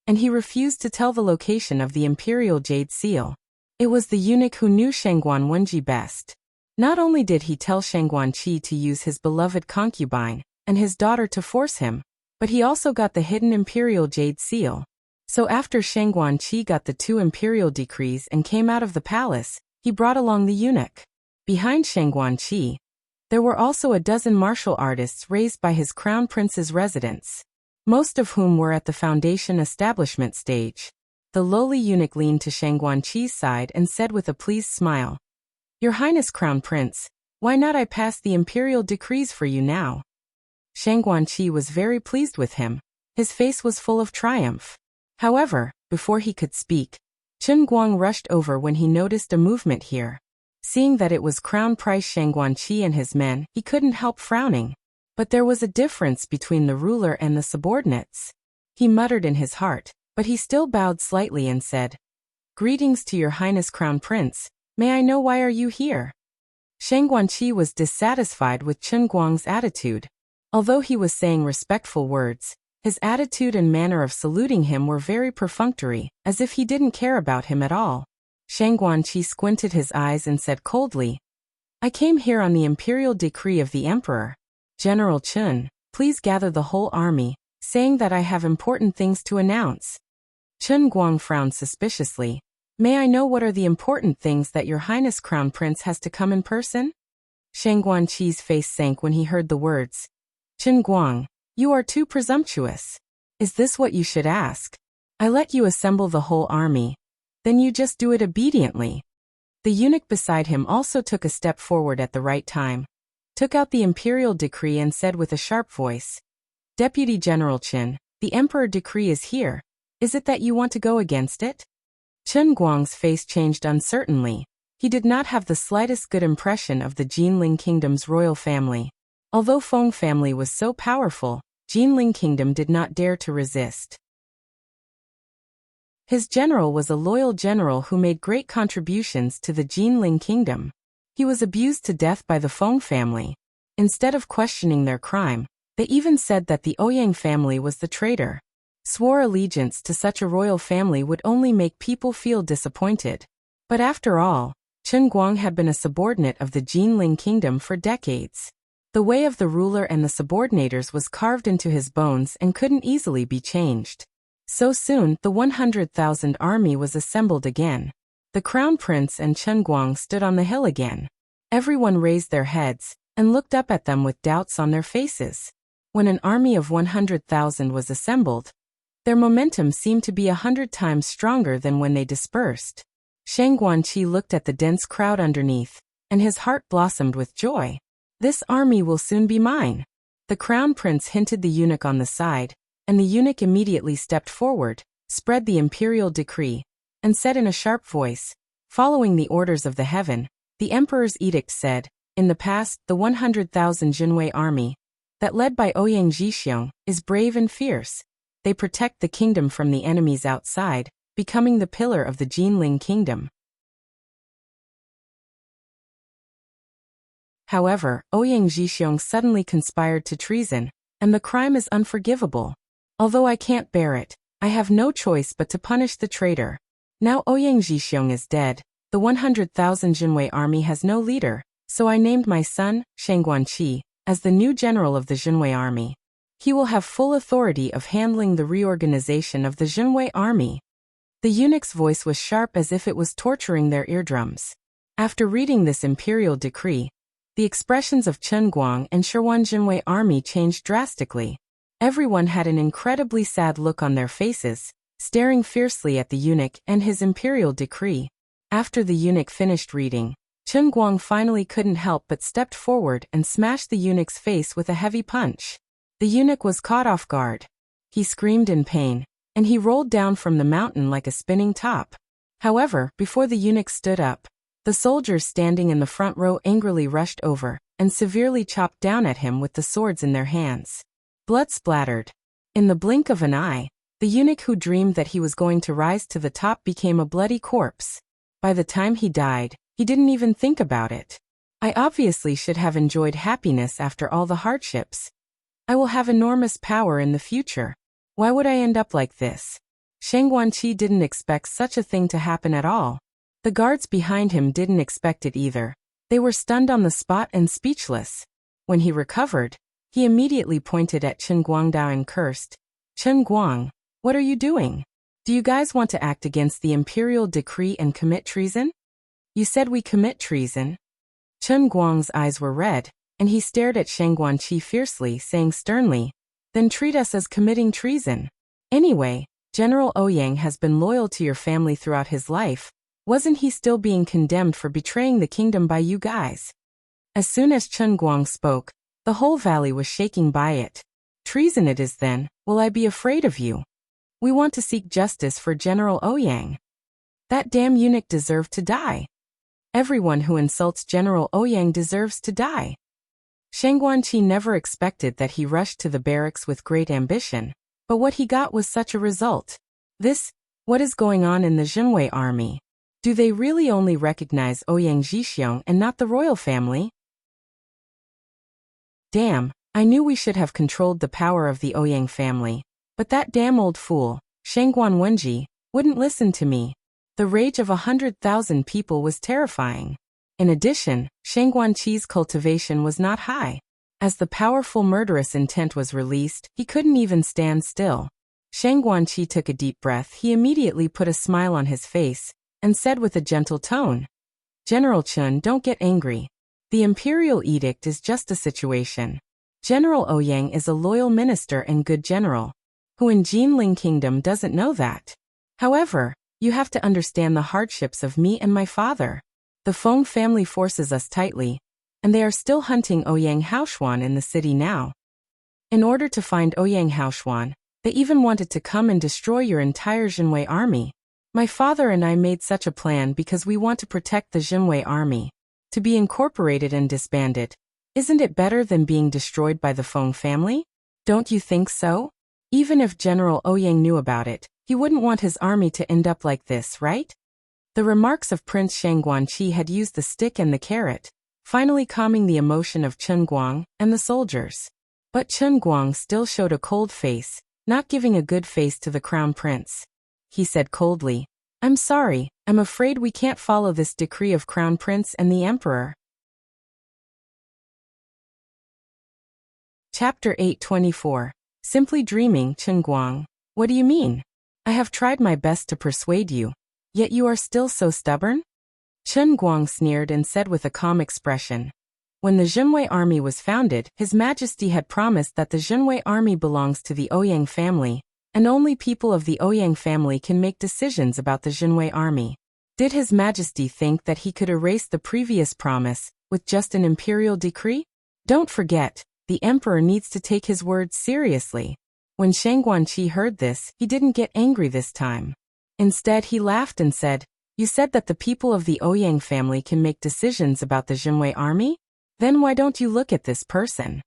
and he refused to tell the location of the Imperial Jade Seal. It was the eunuch who knew Shangguan Wenji best. Not only did he tell Shangguan Qi to use his beloved concubine and his daughter to force him, but he also got the hidden Imperial Jade Seal. So after Shangguan Qi got the 2 imperial decrees and came out of the palace, he brought along the eunuch. Behind Shangguan Qi, there were also a dozen martial artists raised by his crown prince's residence, most of whom were at the Foundation establishment stage. The lowly eunuch leaned to Shangguan Qi's side and said with a pleased smile, "Your Highness Crown Prince, why not I pass the imperial decrees for you now?" Shang Guanqi was very pleased with him. His face was full of triumph. However, before he could speak, Chen Guang rushed over when he noticed a movement here. Seeing that it was Crown Prince Shang Guanqi and his men, he couldn't help frowning. But there was a difference between the ruler and the subordinates. He muttered in his heart, but he still bowed slightly and said, "Greetings to your Highness Crown Prince. May I know why are you here?" Shang Guanqi was dissatisfied with Chen Guang's attitude. Although he was saying respectful words, his attitude and manner of saluting him were very perfunctory, as if he didn't care about him at all. Shang Guanqi squinted his eyes and said coldly, "I came here on the imperial decree of the emperor. General Chen, please gather the whole army, saying that I have important things to announce." Chen Guang frowned suspiciously. "May I know what are the important things that your Highness Crown Prince has to come in person?" Shang Guanqi's face sank when he heard the words. "Chen Guang, you are too presumptuous. Is this what you should ask? I let you assemble the whole army. Then you just do it obediently." The eunuch beside him also took a step forward at the right time, took out the imperial decree and said with a sharp voice, "Deputy General Chen, the emperor decree is here. Is it that you want to go against it?" Chen Guang's face changed uncertainly. He did not have the slightest good impression of the Jinling Kingdom's royal family. Although Feng family was so powerful, Jinling Kingdom did not dare to resist. His general was a loyal general who made great contributions to the Jinling Kingdom. He was abused to death by the Feng family. Instead of questioning their crime, they even said that the Ouyang family was the traitor. Swore allegiance to such a royal family would only make people feel disappointed. But after all, Chen Guang had been a subordinate of the Jinling Kingdom for decades. The way of the ruler and the subordinators was carved into his bones and couldn't easily be changed. So soon, the 100,000 army was assembled again. The Crown Prince and Chen Guang stood on the hill again. Everyone raised their heads and looked up at them with doubts on their faces. When an army of 100,000 was assembled, their momentum seemed to be 100 times stronger than when they dispersed. Shang Guanqi looked at the dense crowd underneath, and his heart blossomed with joy. "This army will soon be mine." The Crown Prince hinted the eunuch on the side, and the eunuch immediately stepped forward, spread the imperial decree, and said in a sharp voice, "Following the orders of the heaven, the emperor's edict said, in the past, the 100,000 Zhenwei army, that led by Ouyang Zhixiong, is brave and fierce. They protect the kingdom from the enemies outside, becoming the pillar of the Jinling Kingdom." However, Ouyang Zhixiong suddenly conspired to treason, and the crime is unforgivable. Although I can't bear it, I have no choice but to punish the traitor. Now Ouyang Zhixiong is dead, the 100,000 Zhenwei army has no leader, so I named my son, Shang Guanqi, as the new general of the Zhenwei army. He will have full authority of handling the reorganization of the Zhenwei army. The eunuch's voice was sharp as if it was torturing their eardrums. After reading this imperial decree, the expressions of Chen Guang and Sherwan Zhenwei army changed drastically. Everyone had an incredibly sad look on their faces, staring fiercely at the eunuch and his imperial decree. After the eunuch finished reading, Chen Guang finally couldn't help but stepped forward and smashed the eunuch's face with a heavy punch. The eunuch was caught off guard. He screamed in pain, and he rolled down from the mountain like a spinning top. However, before the eunuch stood up, the soldiers standing in the front row angrily rushed over and severely chopped down at him with the swords in their hands. Blood splattered. In the blink of an eye, the eunuch who dreamed that he was going to rise to the top became a bloody corpse. By the time he died, he didn't even think about it. "I obviously should have enjoyed happiness after all the hardships. I will have enormous power in the future. Why would I end up like this?" Shang Guanqi didn't expect such a thing to happen at all. The guards behind him didn't expect it either. They were stunned on the spot and speechless. When he recovered, he immediately pointed at Chen Guangdao and cursed, "Chen Guang, what are you doing? Do you guys want to act against the imperial decree and commit treason?" "You said we commit treason?" Chen Guang's eyes were red, and he stared at Shang Guanqi fiercely, saying sternly, "Then treat us as committing treason. Anyway, General Ouyang has been loyal to your family throughout his life. Wasn't he still being condemned for betraying the kingdom by you guys?" As soon as Chen Guang spoke, The whole valley was shaking by it. Treason it is then, will I be afraid of you? We want to seek justice for General Ouyang. That damn eunuch deserved to die. Everyone who insults General Ouyang deserves to die. Shang Guanqi never expected that he rushed to the barracks with great ambition, but what he got was such a result. What is going on in the Zhenwei army? Do they really only recognize Ouyang Zhixiong and not the royal family? Damn, I knew we should have controlled the power of the Ouyang family, but that damn old fool, Shangguan Wenji, wouldn't listen to me. The rage of 100,000 people was terrifying. In addition, Shang Guanqi's cultivation was not high. As the powerful murderous intent was released, he couldn't even stand still. Shang Guanqi took a deep breath. He immediately put a smile on his face and said with a gentle tone, General Chun, don't get angry. The Imperial edict is just a situation. General Ouyang is a loyal minister and good general. Who in Jinling Kingdom doesn't know that? However, you have to understand the hardships of me and my father. The Feng family forces us tightly, and they are still hunting Ouyang Haoshuan in the city now. In order to find Ouyang Haoshuan, they even wanted to come and destroy your entire Zhenwei army. My father and I made such a plan because we want to protect the Zhenwei army. To be incorporated and disbanded, isn't it better than being destroyed by the Feng family? Don't you think so? Even if General Ouyang knew about it, he wouldn't want his army to end up like this, right? The remarks of Prince Shang Guanqi had used the stick and the carrot, finally calming the emotion of Chen Guang and the soldiers. But Chen Guang still showed a cold face, not giving a good face to the crown prince. He said coldly, I'm sorry, I'm afraid we can't follow this decree of crown prince and the emperor. Chapter 824. Simply dreaming. Chen Guang. What do you mean? I have tried my best to persuade you, yet you are still so stubborn? Chen Guang sneered and said with a calm expression. When the Zhenwei army was founded, His Majesty had promised that the Zhenwei army belongs to the Ouyang family, and only people of the Ouyang family can make decisions about the Zhenwei army. Did His Majesty think that he could erase the previous promise with just an imperial decree? Don't forget, the emperor needs to take his words seriously. When Shang Guanqi heard this, he didn't get angry this time. Instead, he laughed and said, You said that the people of the Ouyang family can make decisions about the Zhenwei army? Then why don't you look at this person?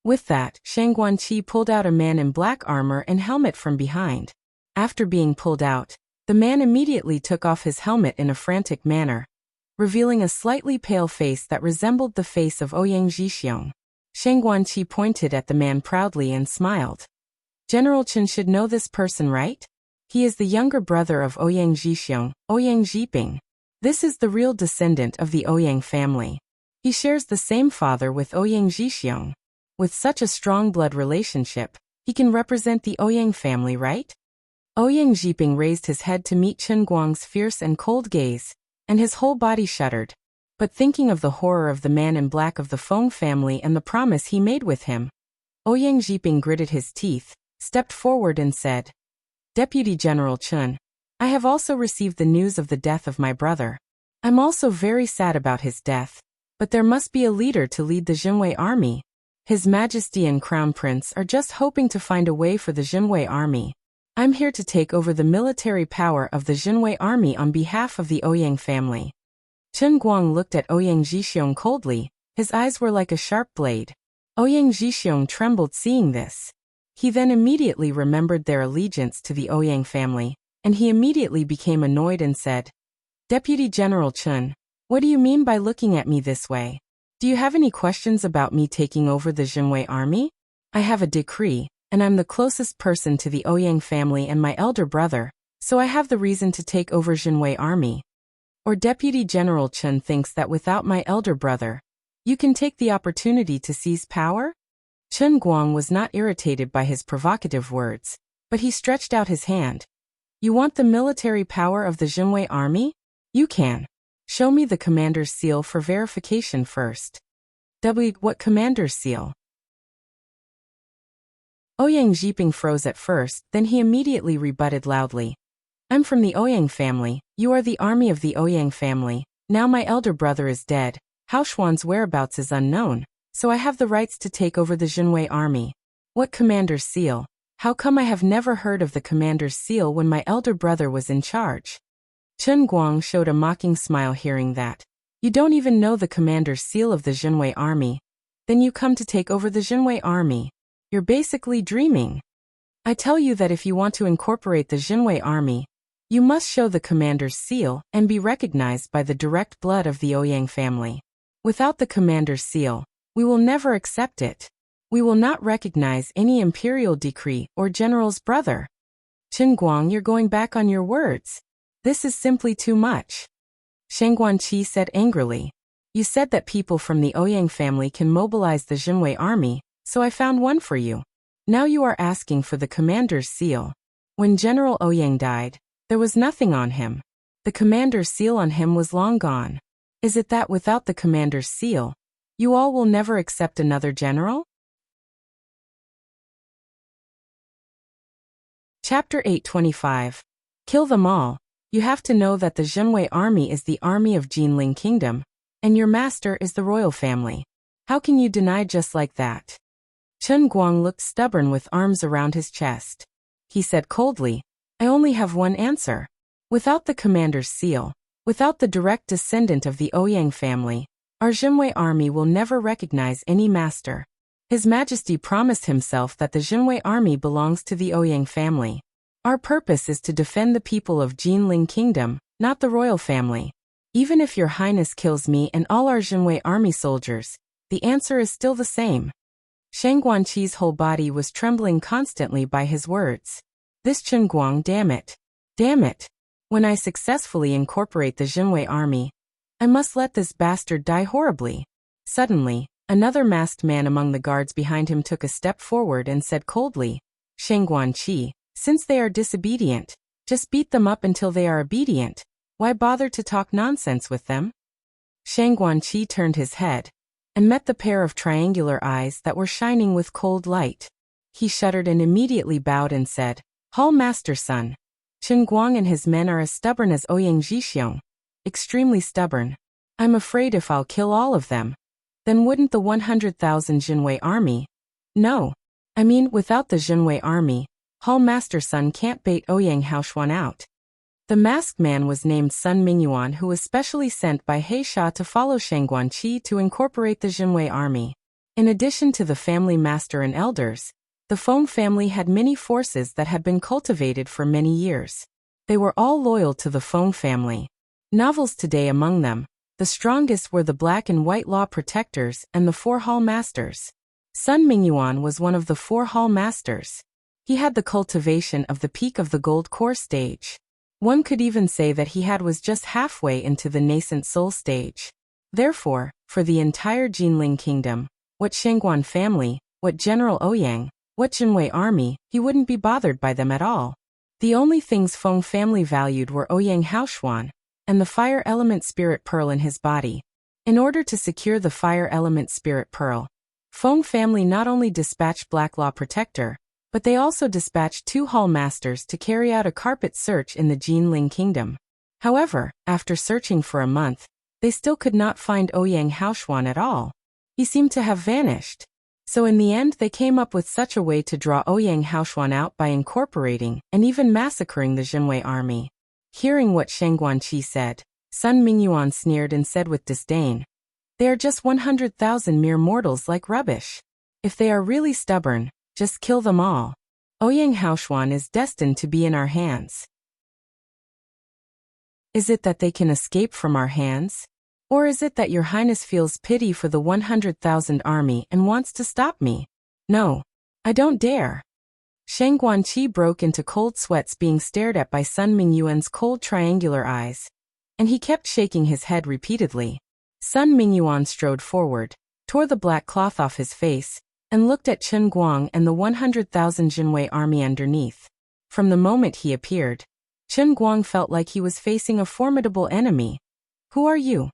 With that, Shang Guanqi pulled out a man in black armor and helmet from behind. After being pulled out, the man immediately took off his helmet in a frantic manner, revealing a slightly pale face that resembled the face of Ouyang Zhixiong. Shang Guanqi pointed at the man proudly and smiled. General Chen should know this person, right? He is the younger brother of Ouyang Zhixiong, Ouyang Zhiping. This is the real descendant of the Ouyang family. He shares the same father with Ouyang Zhixiong. With such a strong blood relationship, he can represent the Ouyang family, right? Ouyang Zhiping raised his head to meet Chen Guang's fierce and cold gaze, and his whole body shuddered. But thinking of the horror of the man in black of the Feng family and the promise he made with him, Ouyang Zhiping gritted his teeth, stepped forward and said, Deputy General Chen, I have also received the news of the death of my brother. I'm also very sad about his death, but there must be a leader to lead the Zhenwei army. His Majesty and Crown Prince are just hoping to find a way for the Zhenwei army. I'm here to take over the military power of the Zhenwei army on behalf of the Ouyang family. Chen Guang looked at Ouyang Zhixiong coldly. His eyes were like a sharp blade. Ouyang Zhixiong trembled seeing this. He then immediately remembered their allegiance to the Ouyang family, and he immediately became annoyed and said, Deputy General Chen, what do you mean by looking at me this way? Do you have any questions about me taking over the Zhenwei army? I have a decree, and I'm the closest person to the Ouyang family and my elder brother, so I have the reason to take over Zhenwei army. Or Deputy General Chen thinks that without my elder brother, you can take the opportunity to seize power? Chen Guang was not irritated by his provocative words, but he stretched out his hand. You want the military power of the Zhenwei army? You can. Show me the commander's seal for verification first. What commander's seal? Ouyang Zhiping froze at first, then he immediately rebutted loudly. I'm from the Ouyang family, you are the army of the Ouyang family. Now my elder brother is dead, Haoshuan's whereabouts is unknown, so I have the rights to take over the Zhenwei army. What commander's seal? How come I have never heard of the commander's seal when my elder brother was in charge? Chen Guang showed a mocking smile hearing that. You don't even know the commander's seal of the Zhenwei army. Then you come to take over the Zhenwei army. You're basically dreaming. I tell you that if you want to incorporate the Zhenwei army, you must show the commander's seal and be recognized by the direct blood of the Ouyang family. Without the commander's seal, we will never accept it. We will not recognize any imperial decree or general's brother. Chen Guang, you're going back on your words. This is simply too much. Shang Guanqi said angrily. You said that people from the Ouyang family can mobilize the Zhenwei army, so I found one for you. Now you are asking for the commander's seal. When General Ouyang died, there was nothing on him. The commander's seal on him was long gone. Is it that without the commander's seal, you all will never accept another general? Chapter 825. Kill them all. You have to know that the Zhenwei army is the army of Jinling Kingdom, and your master is the royal family. How can you deny just like that? Chen Guang looked stubborn with arms around his chest. He said coldly, I only have one answer. Without the commander's seal, without the direct descendant of the Ouyang family, our Zhenwei army will never recognize any master. His Majesty promised himself that the Zhenwei army belongs to the Ouyang family. Our purpose is to defend the people of Jinling Kingdom, not the royal family. Even if your highness kills me and all our Zhenwei army soldiers, the answer is still the same. Shang Guanqi's whole body was trembling constantly by his words. This Chen Guang, damn it. Damn it. When I successfully incorporate the Zhenwei army, I must let this bastard die horribly. Suddenly, another masked man among the guards behind him took a step forward and said coldly, Shang Guanqi, since they are disobedient, just beat them up until they are obedient. Why bother to talk nonsense with them? Shang Guanqi turned his head and met the pair of triangular eyes that were shining with cold light. He shuddered and immediately bowed and said, Hall Master Son. Chen Guang and his men are as stubborn as Ouyang Zhixiong. Extremely stubborn. I'm afraid if I'll kill all of them, then wouldn't the 100,000 Zhenwei army? No. I mean, without the Zhenwei army, Hall Master Sun can't bait Ouyang Haoshuan out. The masked man was named Sun Mingyuan, who was specially sent by Heisha to follow Shang Guanqi to incorporate the Zhenwei army. In addition to the family master and elders, the Feng family had many forces that had been cultivated for many years. They were all loyal to the Feng family. Novels today among them, the strongest were the Black and White Law Protectors and the Four Hall Masters. Sun Mingyuan was one of the Four Hall Masters. He had the cultivation of the peak of the Gold Core stage. One could even say that he was just halfway into the nascent soul stage. Therefore, for the entire Jinling Kingdom, what Shangguan family, what General Ouyang, what Zhenwei army, he wouldn't be bothered by them at all. The only things Feng family valued were Ouyang Haoshuan and the fire element spirit pearl in his body. In order to secure the fire element spirit pearl, Feng family not only dispatched Black Law Protector, but they also dispatched 2 Hall Masters to carry out a carpet search in the Jinling Kingdom. However, after searching for a month, they still could not find Ouyang Haoshuan at all. He seemed to have vanished. So in the end they came up with such a way to draw Ouyang Haoshuan out by incorporating and even massacring the Zhenwei army. Hearing what Shang Guanqi said, Sun Mingyuan sneered and said with disdain, They are just 100,000 mere mortals like rubbish. If they are really stubborn, just kill them all. Ouyang Haoshuan is destined to be in our hands. Is it that they can escape from our hands? Or is it that your highness feels pity for the 100,000 army and wants to stop me? No, I don't dare. Shang Guanqi broke into cold sweats being stared at by Sun Mingyuan's cold triangular eyes, and he kept shaking his head repeatedly. Sun Mingyuan strode forward, tore the black cloth off his face, and looked at Chen Guang and the 100,000 Zhenwei army underneath. From the moment he appeared, Chen Guang felt like he was facing a formidable enemy. Who are you?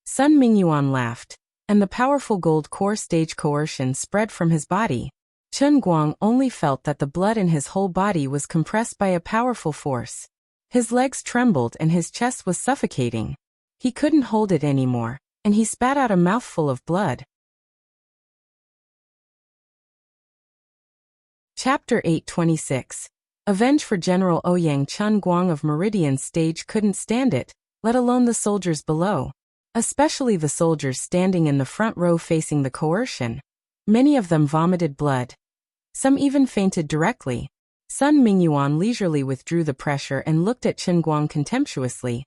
Sun Mingyuan laughed, and the powerful gold core stage coercion spread from his body. Chen Guang only felt that the blood in his whole body was compressed by a powerful force. His legs trembled and his chest was suffocating. He couldn't hold it anymore, and he spat out a mouthful of blood. Chapter 826. Avenge for General Ouyang. Chen Guang of Meridian's stage couldn't stand it, let alone the soldiers below. Especially the soldiers standing in the front row facing the coercion. Many of them vomited blood. Some even fainted directly. Sun Mingyuan leisurely withdrew the pressure and looked at Chen Guang contemptuously.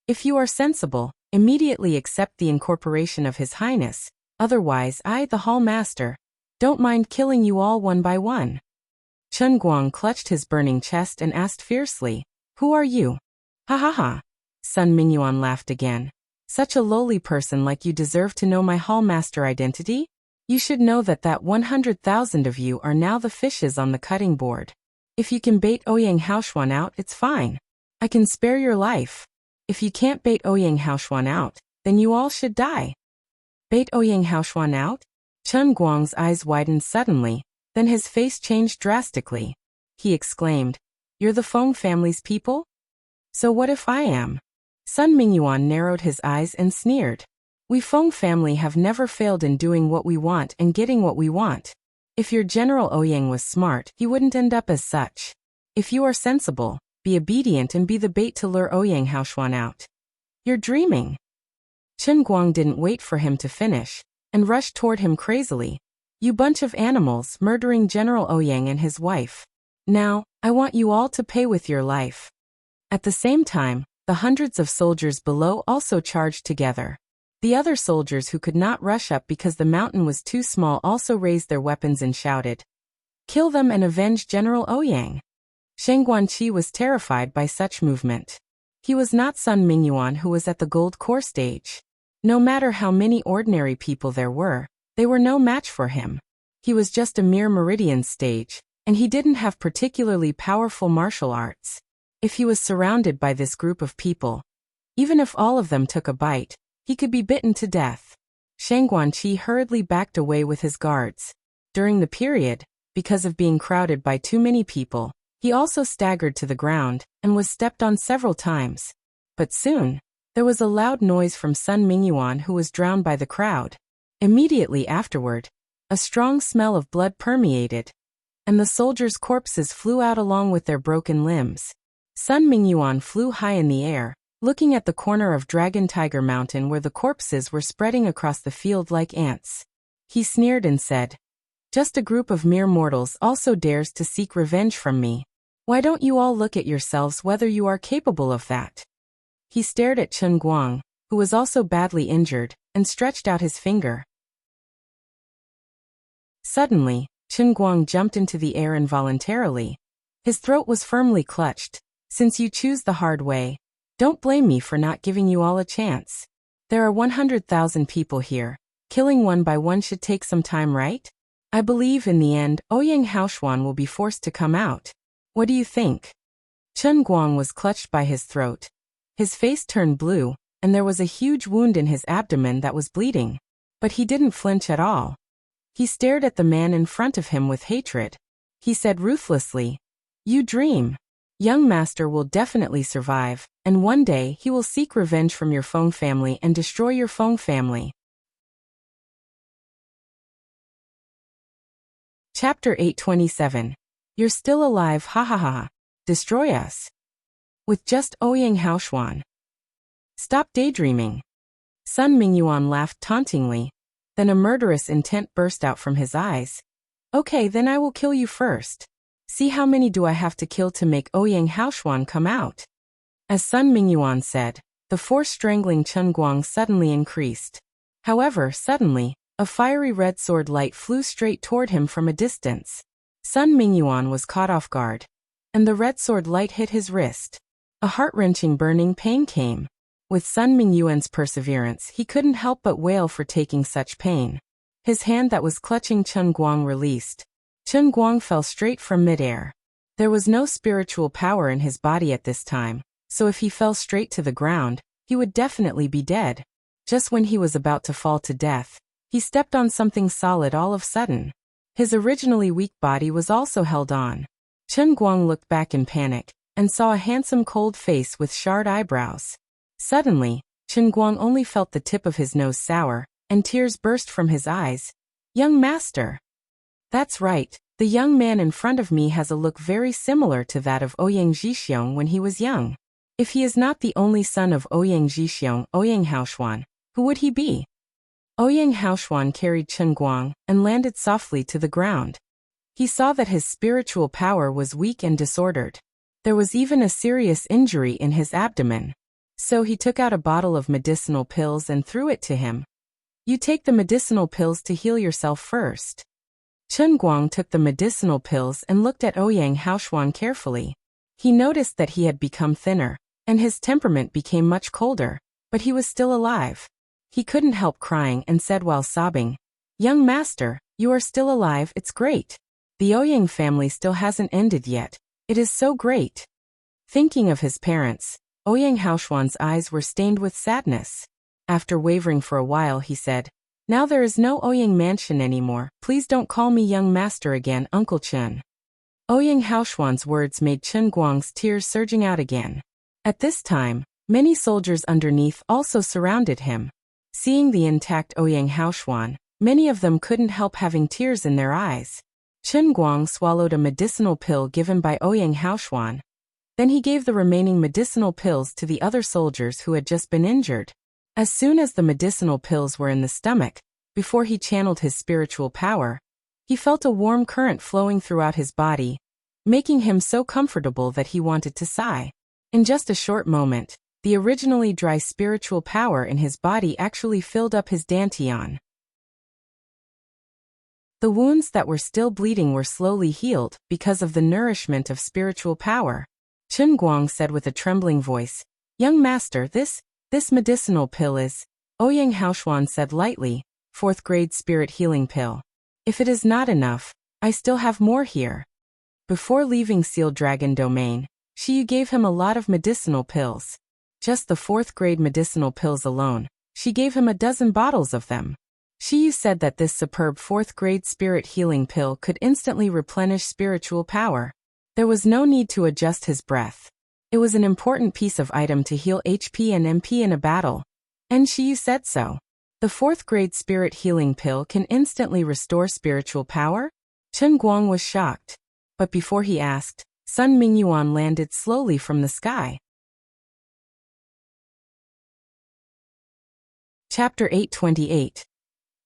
If you are sensible, immediately accept the incorporation of His Highness, otherwise I, the Hall Master, don't mind killing you all one by one. Chen Guang clutched his burning chest and asked fiercely, "Who are you?" "Ha ha ha." Sun Mingyuan laughed again. "Such a lowly person like you deserve to know my Hall Master identity? You should know that 100,000 of you are now the fishes on the cutting board. If you can bait Ouyang Haoshuan out, it's fine. I can spare your life. If you can't bait Ouyang Haoshuan out, then you all should die." Bait Ouyang Haoshuan out? Chen Guang's eyes widened suddenly, then his face changed drastically. He exclaimed, "You're the Feng family's people? So what if I am?" Sun Mingyuan narrowed his eyes and sneered. "We Feng family have never failed in doing what we want and getting what we want. If your General Ouyang was smart, he wouldn't end up as such. If you are sensible, be obedient and be the bait to lure Ouyang Haoshuan out. You're dreaming." Chen Guang didn't wait for him to finish, and rushed toward him crazily. "You bunch of animals murdering General Ouyang and his wife. Now, I want you all to pay with your life." At the same time, the hundreds of soldiers below also charged together. The other soldiers who could not rush up because the mountain was too small also raised their weapons and shouted, "Kill them and avenge General Ouyang." Sheng Guanqi was terrified by such movement. He was not Sun Mingyuan who was at the gold core stage. No matter how many ordinary people there were, they were no match for him. He was just a mere Meridian stage, and he didn't have particularly powerful martial arts. If he was surrounded by this group of people, even if all of them took a bite, he could be bitten to death. Sheng Guanqi hurriedly backed away with his guards. During the period, because of being crowded by too many people, he also staggered to the ground and was stepped on several times. But soon, there was a loud noise from Sun Mingyuan who was drowned by the crowd. Immediately afterward, a strong smell of blood permeated, and the soldiers' corpses flew out along with their broken limbs. Sun Mingyuan flew high in the air, looking at the corner of Dragon Tiger Mountain where the corpses were spreading across the field like ants. He sneered and said, "Just a group of mere mortals also dares to seek revenge from me. Why don't you all look at yourselves whether you are capable of that?" He stared at Chen Guang, who was also badly injured, and stretched out his finger. Suddenly, Chen Guang jumped into the air involuntarily. His throat was firmly clutched. "Since you choose the hard way, don't blame me for not giving you all a chance. There are 100,000 people here. Killing one by one should take some time, right? I believe in the end, Ouyang Haoshuan will be forced to come out. What do you think?" Chen Guang was clutched by his throat. His face turned blue, and there was a huge wound in his abdomen that was bleeding. But he didn't flinch at all. He stared at the man in front of him with hatred. He said ruthlessly, "You dream. Young master will definitely survive, and one day he will seek revenge from your Feng family and destroy your Feng family." Chapter 827. You're still alive, ha ha ha. Destroy us. With just Ouyang Haoshuan. Stop daydreaming. Sun Mingyuan laughed tauntingly. Then a murderous intent burst out from his eyes. "Okay, then I will kill you first. See how many do I have to kill to make Ouyang Haoshuan come out?" As Sun Mingyuan said, the force strangling Chen Guang suddenly increased. However, suddenly, a fiery red sword light flew straight toward him from a distance. Sun Mingyuan was caught off guard, and the red sword light hit his wrist. A heart-wrenching burning pain came. With Sun Mingyuan's perseverance, he couldn't help but wail for taking such pain. His hand that was clutching Chen Guang released. Chen Guang fell straight from midair. There was no spiritual power in his body at this time, so if he fell straight to the ground, he would definitely be dead. Just when he was about to fall to death, he stepped on something solid all of a sudden. His originally weak body was also held on. Chen Guang looked back in panic, and saw a handsome cold face with charred eyebrows. Suddenly, Chen Guang only felt the tip of his nose sour, and tears burst from his eyes. "Young master." "That's right, The young man in front of me has a look very similar to that of Ouyang Zhixiong when he was young. If he is not the only son of Ouyang Zhixiong, Ouyang Haoshuan, who would he be? Ouyang Haoshuan carried Chen Guang and landed softly to the ground. He saw that his spiritual power was weak and disordered. There was even a serious injury in his abdomen. So he took out a bottle of medicinal pills and threw it to him. You take the medicinal pills to heal yourself first. Chen Guang took the medicinal pills and looked at Ouyang Haoshuan carefully. He noticed that he had become thinner, and his temperament became much colder, but he was still alive. He couldn't help crying and said while sobbing, "Young master, you are still alive, it's great. The Ouyang family still hasn't ended yet. It is so great." Thinking of his parents, Ouyang Haoshuan's eyes were stained with sadness. After wavering for a while, he said, "Now there is no Ouyang mansion anymore. Please don't call me young master again, Uncle Chen." Ouyang Haoshuan's words made Chen Guang's tears surging out again. At this time, many soldiers underneath also surrounded him. Seeing the intact Ouyang Haoshuan, many of them couldn't help having tears in their eyes. Chen Guang swallowed a medicinal pill given by Ouyang Haoshuan. Then he gave the remaining medicinal pills to the other soldiers who had just been injured. As soon as the medicinal pills were in the stomach, before he channeled his spiritual power, he felt a warm current flowing throughout his body, making him so comfortable that he wanted to sigh. In just a short moment, the originally dry spiritual power in his body actually filled up his dantian. The wounds that were still bleeding were slowly healed because of the nourishment of spiritual power. Chen Guang said with a trembling voice, "Young master, this medicinal pill is..." Ouyang Haoshuan said lightly, "4th grade spirit healing pill. If it is not enough, I still have more here." Before leaving Sealed Dragon Domain, Shiyu gave him a lot of medicinal pills. Just the 4th grade medicinal pills alone, she gave him a dozen bottles of them. Shiyu said that this superb 4th grade spirit healing pill could instantly replenish spiritual power. There was no need to adjust his breath. It was an important piece of item to heal HP and MP in a battle. And Shiyu said so. The 4th grade spirit healing pill can instantly restore spiritual power? Chen Guang was shocked. But before he asked, Sun Mingyuan landed slowly from the sky. Chapter 828.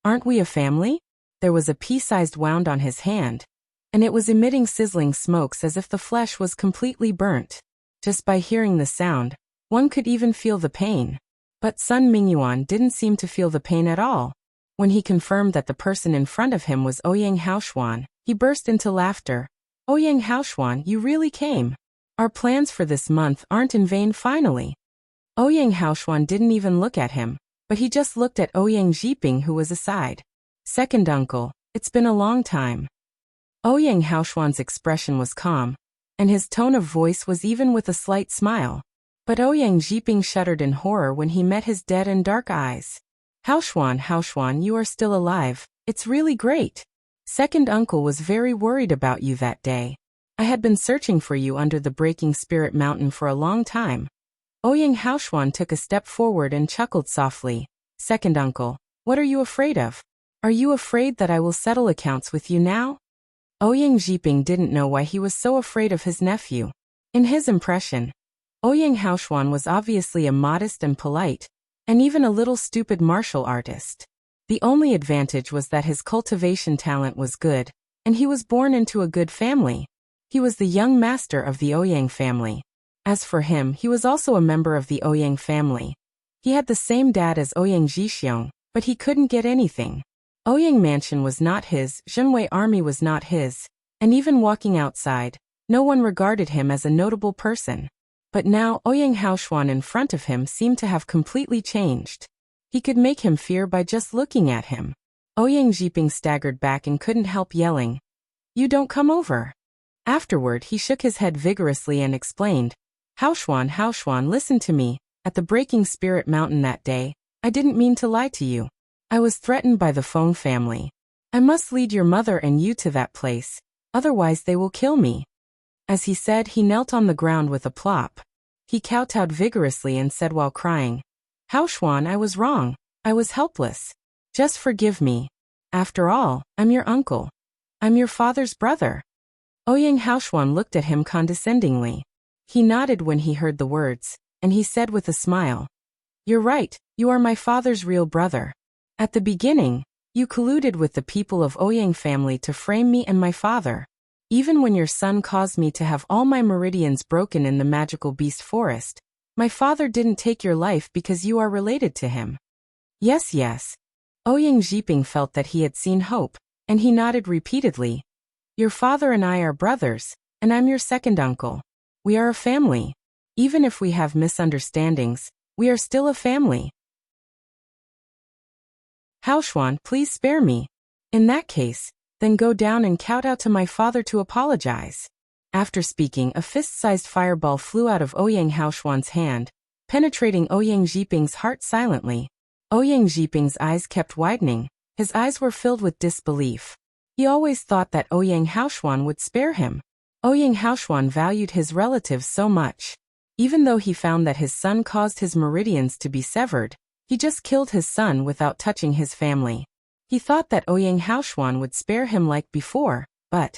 Aren't we a family? There was a pea-sized wound on his hand, and it was emitting sizzling smokes as if the flesh was completely burnt. Just by hearing the sound, one could even feel the pain. But Sun Mingyuan didn't seem to feel the pain at all. When he confirmed that the person in front of him was Ouyang Haoshuan, he burst into laughter. "Ouyang Haoshuan, you really came. Our plans for this month aren't in vain finally." Ouyang Haoshuan didn't even look at him, but he just looked at Ouyang Zhiping, who was aside. "Second uncle, it's been a long time." Ouyang Haoshuan's expression was calm, and his tone of voice was even with a slight smile. But Ouyang Zhiping shuddered in horror when he met his dead and dark eyes. Haoshuan, you are still alive. It's really great. Second uncle was very worried about you that day. I had been searching for you under the Breaking Spirit Mountain for a long time." Ouyang Haoshuan took a step forward and chuckled softly. "Second uncle, what are you afraid of? Are you afraid that I will settle accounts with you now?" Ouyang Zhiping didn't know why he was so afraid of his nephew. In his impression, Ouyang Haoshuan was obviously a modest and polite, and even a little stupid martial artist. The only advantage was that his cultivation talent was good, and he was born into a good family. He was the young master of the Ouyang family. As for him, he was also a member of the Ouyang family. He had the same dad as Ouyang Zhixiong, but he couldn't get anything. Ouyang Mansion was not his, Zhenwei army was not his, and even walking outside, no one regarded him as a notable person. But now Ouyang Haoshuan in front of him seemed to have completely changed. He could make him fear by just looking at him. Ouyang Zhiping staggered back and couldn't help yelling, "You don't come over." Afterward he shook his head vigorously and explained, Haoshuan, listen to me. At the Breaking Spirit Mountain that day, I didn't mean to lie to you. I was threatened by the Feng family. I must lead your mother and you to that place, otherwise they will kill me." As he said, he knelt on the ground with a plop. He kowtowed vigorously and said while crying, "Haoshuan, I was wrong. I was helpless. Just forgive me. After all, I'm your uncle." I'm your father's brother. Ouyang Haoshuan looked at him condescendingly. He nodded when he heard the words, and he said with a smile, "You're right, you are my father's real brother. At the beginning, you colluded with the people of Ouyang family to frame me and my father. Even when your son caused me to have all my meridians broken in the magical beast forest, my father didn't take your life because you are related to him." Yes, yes. Ouyang Zhiping felt that he had seen hope, and he nodded repeatedly. Your father and I are brothers, and I'm your second uncle. We are a family. Even if we have misunderstandings, we are still a family. Haoshuan, please spare me. In that case, then go down and kowtow to my father to apologize. After speaking, a fist-sized fireball flew out of Ouyang Haoshuan's hand, penetrating Ouyang Zhiping's heart silently. Ouyang Zhiping's eyes kept widening. His eyes were filled with disbelief. He always thought that Ouyang Haoshuan would spare him. Ouyang Haoshuan valued his relatives so much. Even though he found that his son caused his meridians to be severed, he just killed his son without touching his family. He thought that Ouyang Haoshuan would spare him like before, but...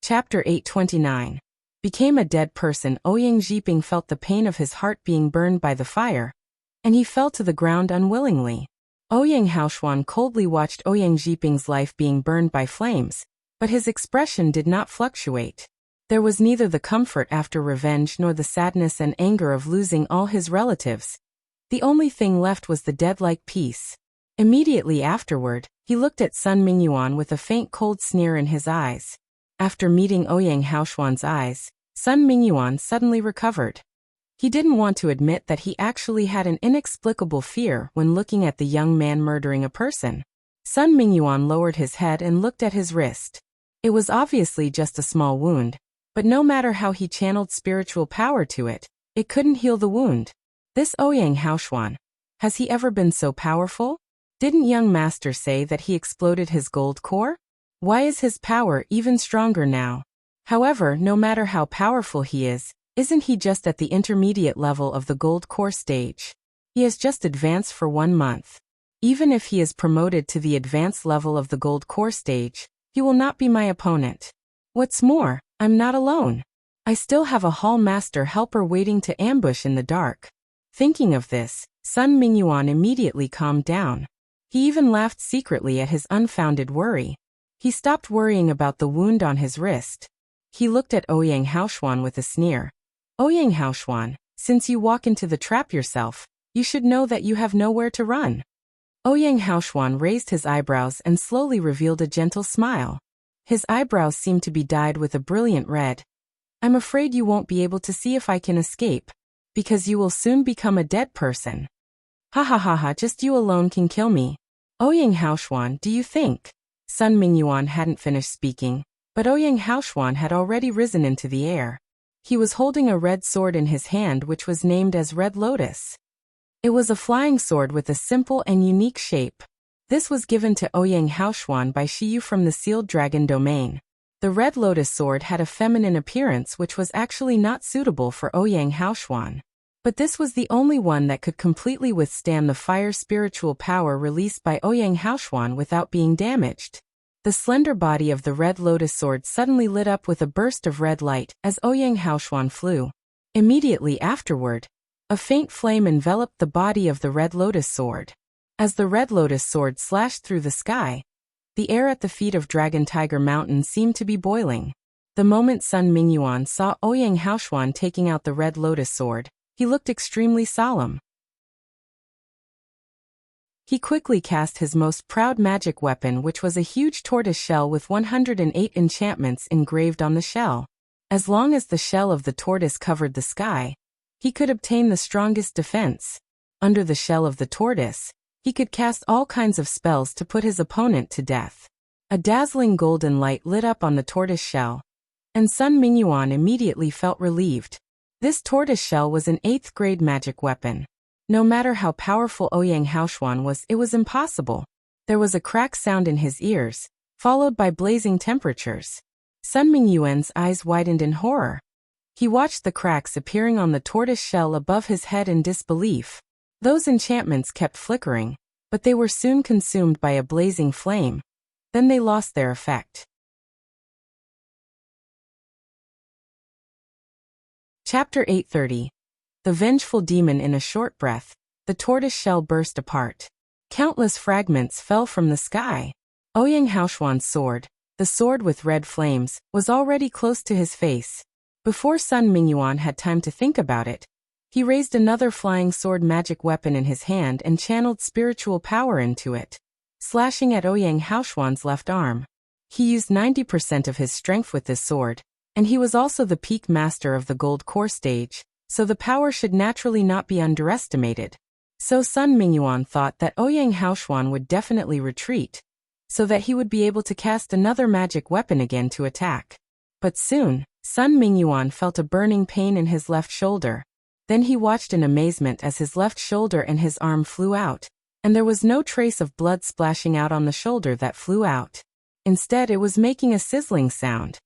Chapter 829. Became a dead person. Ouyang Zhiping felt the pain of his heart being burned by the fire, and he fell to the ground unwillingly. Ouyang Haoshuan coldly watched Ouyang Zhiping's life being burned by flames, but his expression did not fluctuate. There was neither the comfort after revenge nor the sadness and anger of losing all his relatives. The only thing left was the dead-like peace. Immediately afterward, he looked at Sun Mingyuan with a faint cold sneer in his eyes. After meeting Ouyang Haoshuan's eyes, Sun Mingyuan suddenly recovered. He didn't want to admit that he actually had an inexplicable fear when looking at the young man murdering a person. Sun Mingyuan lowered his head and looked at his wrist. It was obviously just a small wound, but no matter how he channeled spiritual power to it, it couldn't heal the wound. This Ouyang Haoshuan, has he ever been so powerful? Didn't young master say that he exploded his gold core? Why is his power even stronger now? However, no matter how powerful he is, isn't he just at the intermediate level of the gold core stage? He has just advanced for 1 month. Even if he is promoted to the advanced level of the gold core stage, he will not be my opponent. What's more, I'm not alone. I still have a Hall Master helper waiting to ambush in the dark. Thinking of this, Sun Mingyuan immediately calmed down. He even laughed secretly at his unfounded worry. He stopped worrying about the wound on his wrist. He looked at Ouyang Haoshuan with a sneer. Ouyang Haoshuan, since you walk into the trap yourself, you should know that you have nowhere to run. Ouyang Haoshuan raised his eyebrows and slowly revealed a gentle smile. His eyebrows seemed to be dyed with a brilliant red. I'm afraid you won't be able to see if I can escape, because you will soon become a dead person. Ha ha ha ha, just you alone can kill me. Ouyang Haoshuan, do you think? Sun Mingyuan hadn't finished speaking, but Ouyang Haoshuan had already risen into the air. He was holding a red sword in his hand which was named as Red Lotus. It was a flying sword with a simple and unique shape. This was given to Ouyang Haoshuan by Shiyu from the Sealed Dragon domain. The Red Lotus sword had a feminine appearance which was actually not suitable for Ouyang Haoshuan. But this was the only one that could completely withstand the fire spiritual power released by Ouyang Haoshuan without being damaged. The slender body of the Red Lotus sword suddenly lit up with a burst of red light as Ouyang Haoshuan flew. Immediately afterward, a faint flame enveloped the body of the Red Lotus sword. As the Red Lotus sword slashed through the sky, the air at the feet of Dragon Tiger Mountain seemed to be boiling. The moment Sun Mingyuan saw Ouyang Haoshuan taking out the Red Lotus sword, he looked extremely solemn. He quickly cast his most proud magic weapon, which was a huge tortoise shell with 108 enchantments engraved on the shell. As long as the shell of the tortoise covered the sky, he could obtain the strongest defense. Under the shell of the tortoise, he could cast all kinds of spells to put his opponent to death. A dazzling golden light lit up on the tortoise shell, and Sun Mingyuan immediately felt relieved. This tortoise shell was an 8th grade magic weapon. No matter how powerful Ouyang Haoshuan was, it was impossible. There was a crack sound in his ears, followed by blazing temperatures. Sun Mingyuan's eyes widened in horror. He watched the cracks appearing on the tortoise shell above his head in disbelief. Those enchantments kept flickering, but they were soon consumed by a blazing flame. Then they lost their effect. Chapter 830. The Vengeful Demon. In a short breath, the tortoise shell burst apart. Countless fragments fell from the sky. Ouyang Haoshuan's sword, the sword with red flames, was already close to his face. Before Sun Mingyuan had time to think about it, he raised another flying sword magic weapon in his hand and channeled spiritual power into it, slashing at Ouyang Haoshuan's left arm. He used 90% of his strength with this sword, and he was also the peak master of the gold core stage, so the power should naturally not be underestimated. So Sun Mingyuan thought that Ouyang Haoshuan would definitely retreat, so that he would be able to cast another magic weapon again to attack. But soon, Sun Mingyuan felt a burning pain in his left shoulder. Then he watched in amazement as his left shoulder and his arm flew out, and there was no trace of blood splashing out on the shoulder that flew out. Instead, it was making a sizzling sound.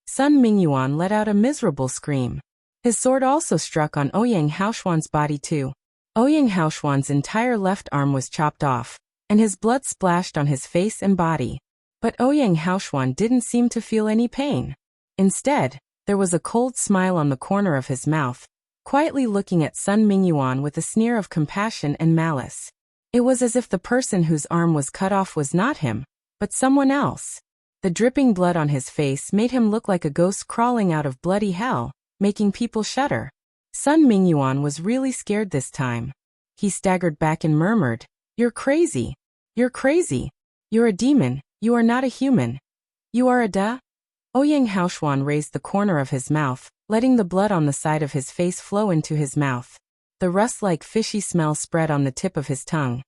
Sun Mingyuan let out a miserable scream. His sword also struck on Ouyang Haoshuan's body too. Ouyang Haoshuan's entire left arm was chopped off, and his blood splashed on his face and body. But Ouyang Haoshuan didn't seem to feel any pain. Instead, there was a cold smile on the corner of his mouth, quietly looking at Sun Mingyuan with a sneer of compassion and malice. It was as if the person whose arm was cut off was not him, but someone else. The dripping blood on his face made him look like a ghost crawling out of bloody hell, making people shudder. Sun Mingyuan was really scared this time. He staggered back and murmured, "You're crazy. You're crazy. You're a demon. You are not a human. You are a da?" Ouyang Haoshuan raised the corner of his mouth, letting the blood on the side of his face flow into his mouth. The rust-like fishy smell spread on the tip of his tongue.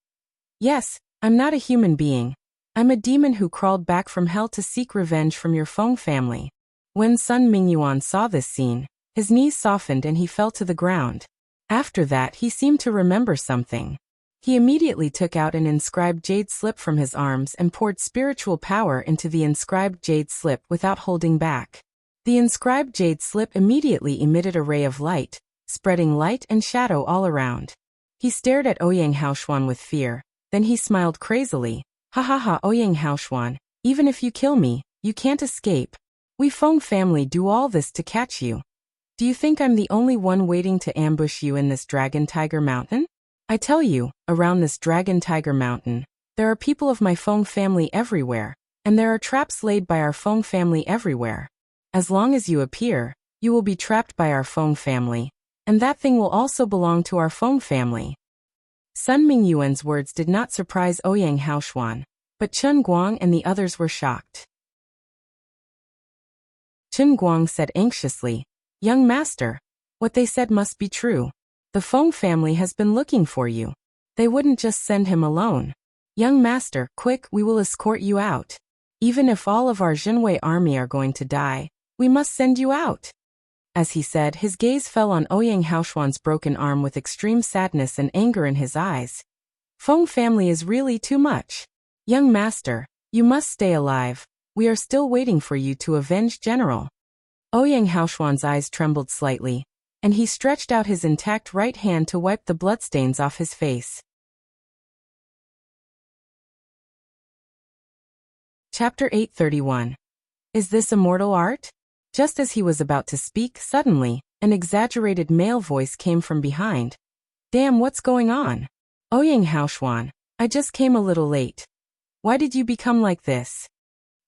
"Yes, I'm not a human being. I'm a demon who crawled back from hell to seek revenge from your Feng family." When Sun Mingyuan saw this scene, his knees softened and he fell to the ground. After that, he seemed to remember something. He immediately took out an inscribed jade slip from his arms and poured spiritual power into the inscribed jade slip without holding back. The inscribed jade slip immediately emitted a ray of light, spreading light and shadow all around. He stared at Ouyang Haoshuan with fear, then he smiled crazily. "Ha ha ha, Ouyang Haoshuan, even if you kill me, you can't escape. We Feng family do all this to catch you. Do you think I'm the only one waiting to ambush you in this Dragon Tiger Mountain? I tell you, around this Dragon Tiger Mountain, there are people of my Feng family everywhere, and there are traps laid by our Feng family everywhere. As long as you appear, you will be trapped by our Feng family, and that thing will also belong to our Feng family." Sun Mingyuan's words did not surprise Ouyang Haoshuan, but Chen Guang and the others were shocked. Chen Guang said anxiously, "Young master, what they said must be true. The Feng family has been looking for you. They wouldn't just send him alone. Young master, quick, we will escort you out. Even if all of our Zhenwei army are going to die, we must send you out." As he said, his gaze fell on Ouyang Haoshuan's broken arm with extreme sadness and anger in his eyes. "Feng family is really too much. Young master, you must stay alive. We are still waiting for you to avenge General." Ouyang Haoshuan's eyes trembled slightly, and he stretched out his intact right hand to wipe the bloodstains off his face. Chapter 831. Is this Immortal Art? Just as he was about to speak, suddenly, an exaggerated male voice came from behind. "Damn, what's going on? Ouyang Haoshuan, I just came a little late. Why did you become like this?"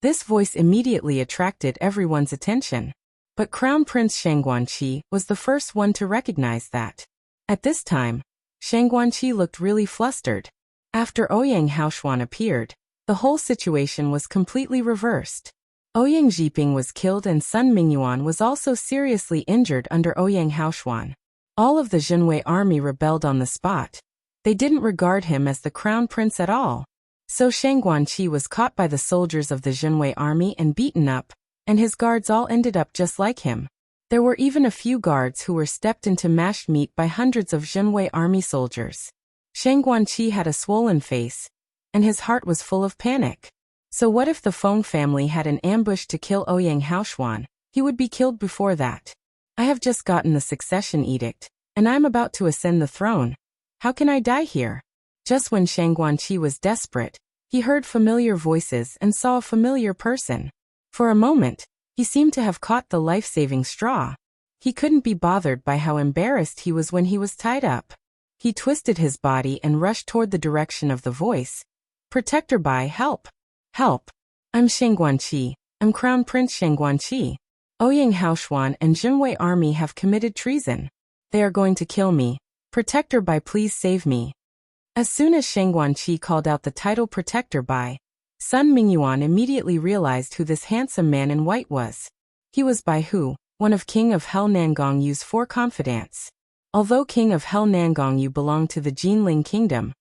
This voice immediately attracted everyone's attention. But Crown Prince Shangguanqi was the first one to recognize that. At this time, Shangguanqi looked really flustered. After Ouyang Haoshuan appeared, the whole situation was completely reversed. Ouyang Zhiping was killed and Sun Mingyuan was also seriously injured under Ouyang Haoshuan. All of the Zhenwei army rebelled on the spot. They didn't regard him as the crown prince at all. So Shangguanqi was caught by the soldiers of the Zhenwei army and beaten up, and his guards all ended up just like him. There were even a few guards who were stepped into mashed meat by hundreds of Zhenwei army soldiers. Shangguanqi had a swollen face, and his heart was full of panic. So what if the Feng family had an ambush to kill Ouyang Haoshuan? He would be killed before that. I have just gotten the succession edict, and I'm about to ascend the throne. How can I die here? Just when Shang Guanqi was desperate, he heard familiar voices and saw a familiar person. For a moment, he seemed to have caught the life-saving straw. He couldn't be bothered by how embarrassed he was when he was tied up. He twisted his body and rushed toward the direction of the voice. "Protector Bai, help! Help! I'm Shang Guanqi. I'm Crown Prince Shang Guanqi. Ouyang Haoshuan and Zhenwei army have committed treason. They are going to kill me. Protector Bai, please save me." As soon as Shang Guanqi called out the title Protector Bai, Sun Mingyuan immediately realized who this handsome man in white was. He was Bai Hu, one of King of Hell Nangongyu's 4 confidants. Although King of Hell Nangongyu belonged to the Jinling Kingdom,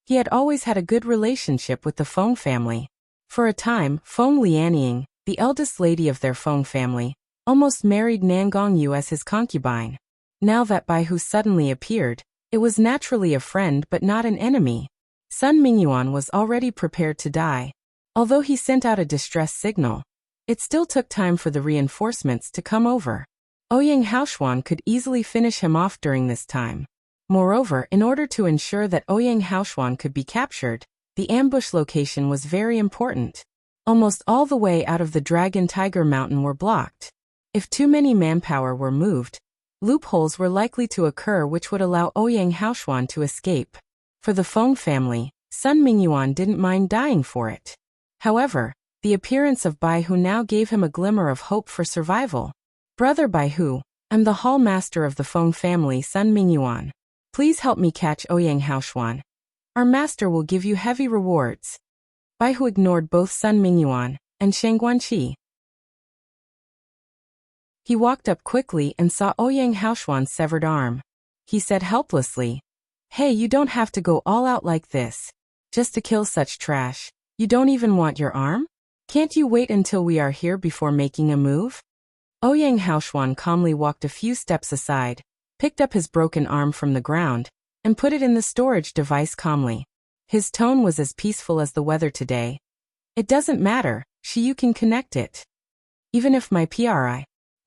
he had always had a good relationship with the Feng family. For a time, Feng Lianying, the eldest lady of their Feng family, almost married Nangongyu as his concubine. Now that Bai Hu suddenly appeared, it was naturally a friend but not an enemy. Sun Mingyuan was already prepared to die. Although he sent out a distress signal, it still took time for the reinforcements to come over. Ouyang Haoshuan could easily finish him off during this time. Moreover, in order to ensure that Ouyang Haoshuan could be captured, the ambush location was very important. Almost all the way out of the Dragon Tiger Mountain were blocked. If too many manpower were moved, loopholes were likely to occur which would allow Ouyang Haoshuan to escape. For the Feng family, Sun Mingyuan didn't mind dying for it. However, the appearance of Bai Hu now gave him a glimmer of hope for survival. "Brother Bai Hu, I'm the Hall Master of the Feng family, Sun Mingyuan. Please help me catch Ouyang Haoshuan. Our master will give you heavy rewards." Bai Hu ignored both Sun Mingyuan and Shang Guanqi. He walked up quickly and saw Ouyang Haoshuan's severed arm. He said helplessly, "Hey, you don't have to go all out like this. Just to kill such trash. You don't even want your arm? Can't you wait until we are here before making a move?" Ouyang Haoshuan calmly walked a few steps aside, picked up his broken arm from the ground, and put it in the storage device calmly. His tone was as peaceful as the weather today. "It doesn't matter, you can connect it. Even if my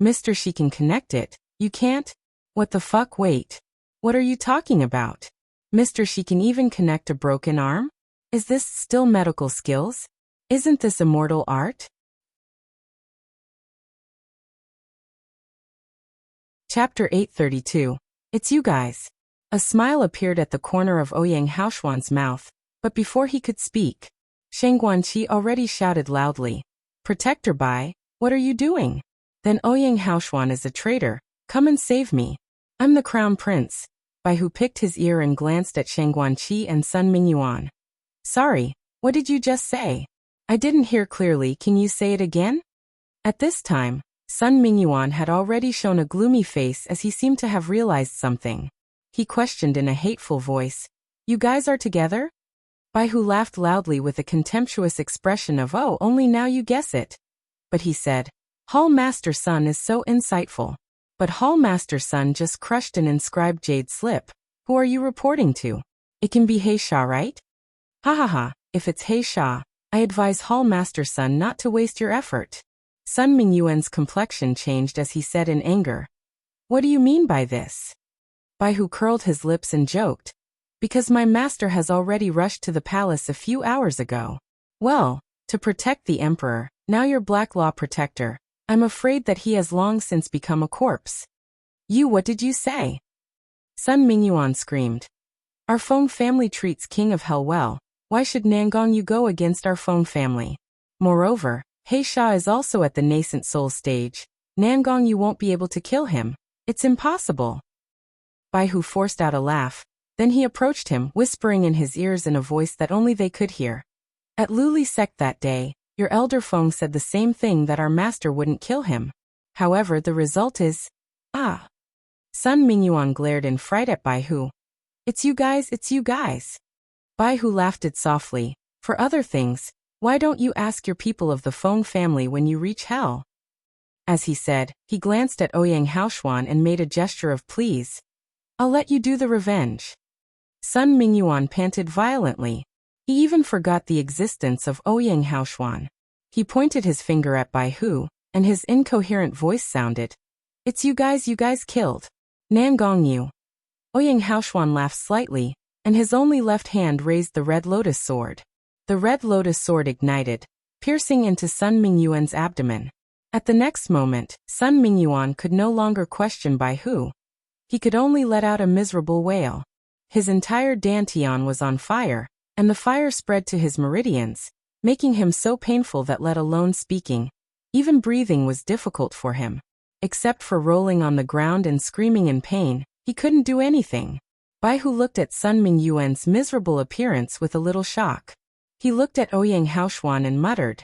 Mr. She can connect it, you can't? What the fuck, wait. What are you talking about? Mr. She can even connect a broken arm? Is this still medical skills? Isn't this immortal art?" Chapter 832. It's you guys. A smile appeared at the corner of Ouyang Haoshuan's mouth, but before he could speak, Shang Guanqi already shouted loudly, "Protector Bai, what are you doing? Then Ouyang Haoshuan is a traitor. Come and save me. I'm the Crown Prince." Bai Hu picked his ear and glanced at Shang Guanqi and Sun Mingyuan. "Sorry, what did you just say? I didn't hear clearly, can you say it again?" At this time, Sun Mingyuan had already shown a gloomy face as he seemed to have realized something. He questioned in a hateful voice, "You guys are together?" Bai Hu laughed loudly with a contemptuous expression of, "Oh, only now you guess it." But he said, "Hall Master Sun is so insightful. But Hall Master Sun just crushed an inscribed jade slip. Who are you reporting to? It can be He Sha, right? Ha ha ha, if it's He Sha, I advise Hall Master Sun not to waste your effort." Sun Mingyuan's complexion changed as he said in anger, "What do you mean by this?" Bai Hu curled his lips and joked, "Because my master has already rushed to the palace a few hours ago. Well, to protect the emperor, now your Black Law protector. I'm afraid that he has long since become a corpse." What did you say?" Sun Mingyuan screamed. "Our Feng family treats King of Hell well. Why should Nangongyu go against our Feng family? Moreover, He Sha is also at the nascent soul stage. Nangongyu won't be able to kill him. It's impossible." Bai Hu forced out a laugh. Then he approached him, whispering in his ears in a voice that only they could hear. "At Luli Sect that day, your elder Feng said the same thing, that our master wouldn't kill him. However, the result is... Ah." Sun Mingyuan glared in fright at Bai Hu. It's you guys. Bai Hu laughed it softly. "For other things, why don't you ask your people of the Feng family when you reach hell?" As he said, he glanced at Ouyang Haoshuan and made a gesture of please. "I'll let you do the revenge." Sun Mingyuan panted violently. He even forgot the existence of Ouyang Haoshuan. He pointed his finger at Bai Hu, and his incoherent voice sounded, "It's you guys killed Nangongyu." Ouyang Haoshuan laughed slightly, and his only left hand raised the red lotus sword. The red lotus sword ignited, piercing into Sun Mingyuan's abdomen. At the next moment, Sun Mingyuan could no longer question by who. He could only let out a miserable wail. His entire dantian was on fire, and the fire spread to his meridians, making him so painful that let alone speaking, even breathing was difficult for him. Except for rolling on the ground and screaming in pain, he couldn't do anything. Baihu looked at Sun Mingyuan's miserable appearance with a little shock. He looked at Ouyang Haoshuan and muttered,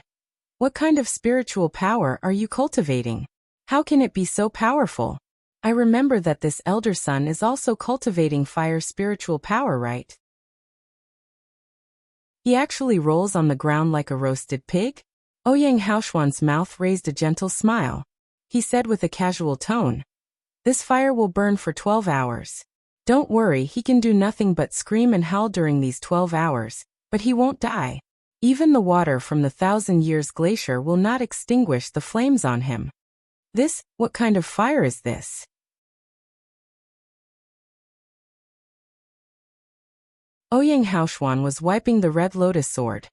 "What kind of spiritual power are you cultivating? How can it be so powerful? I remember that this elder son is also cultivating fire spiritual power, right? He actually rolls on the ground like a roasted pig?" Ouyang Haoshuan's mouth raised a gentle smile. He said with a casual tone, "This fire will burn for 12 hours. Don't worry, he can do nothing but scream and howl during these 12 hours, but he won't die. Even the water from the 1,000 years glacier will not extinguish the flames on him." What kind of fire is this? Ouyang Haoshuan was wiping the red lotus sword.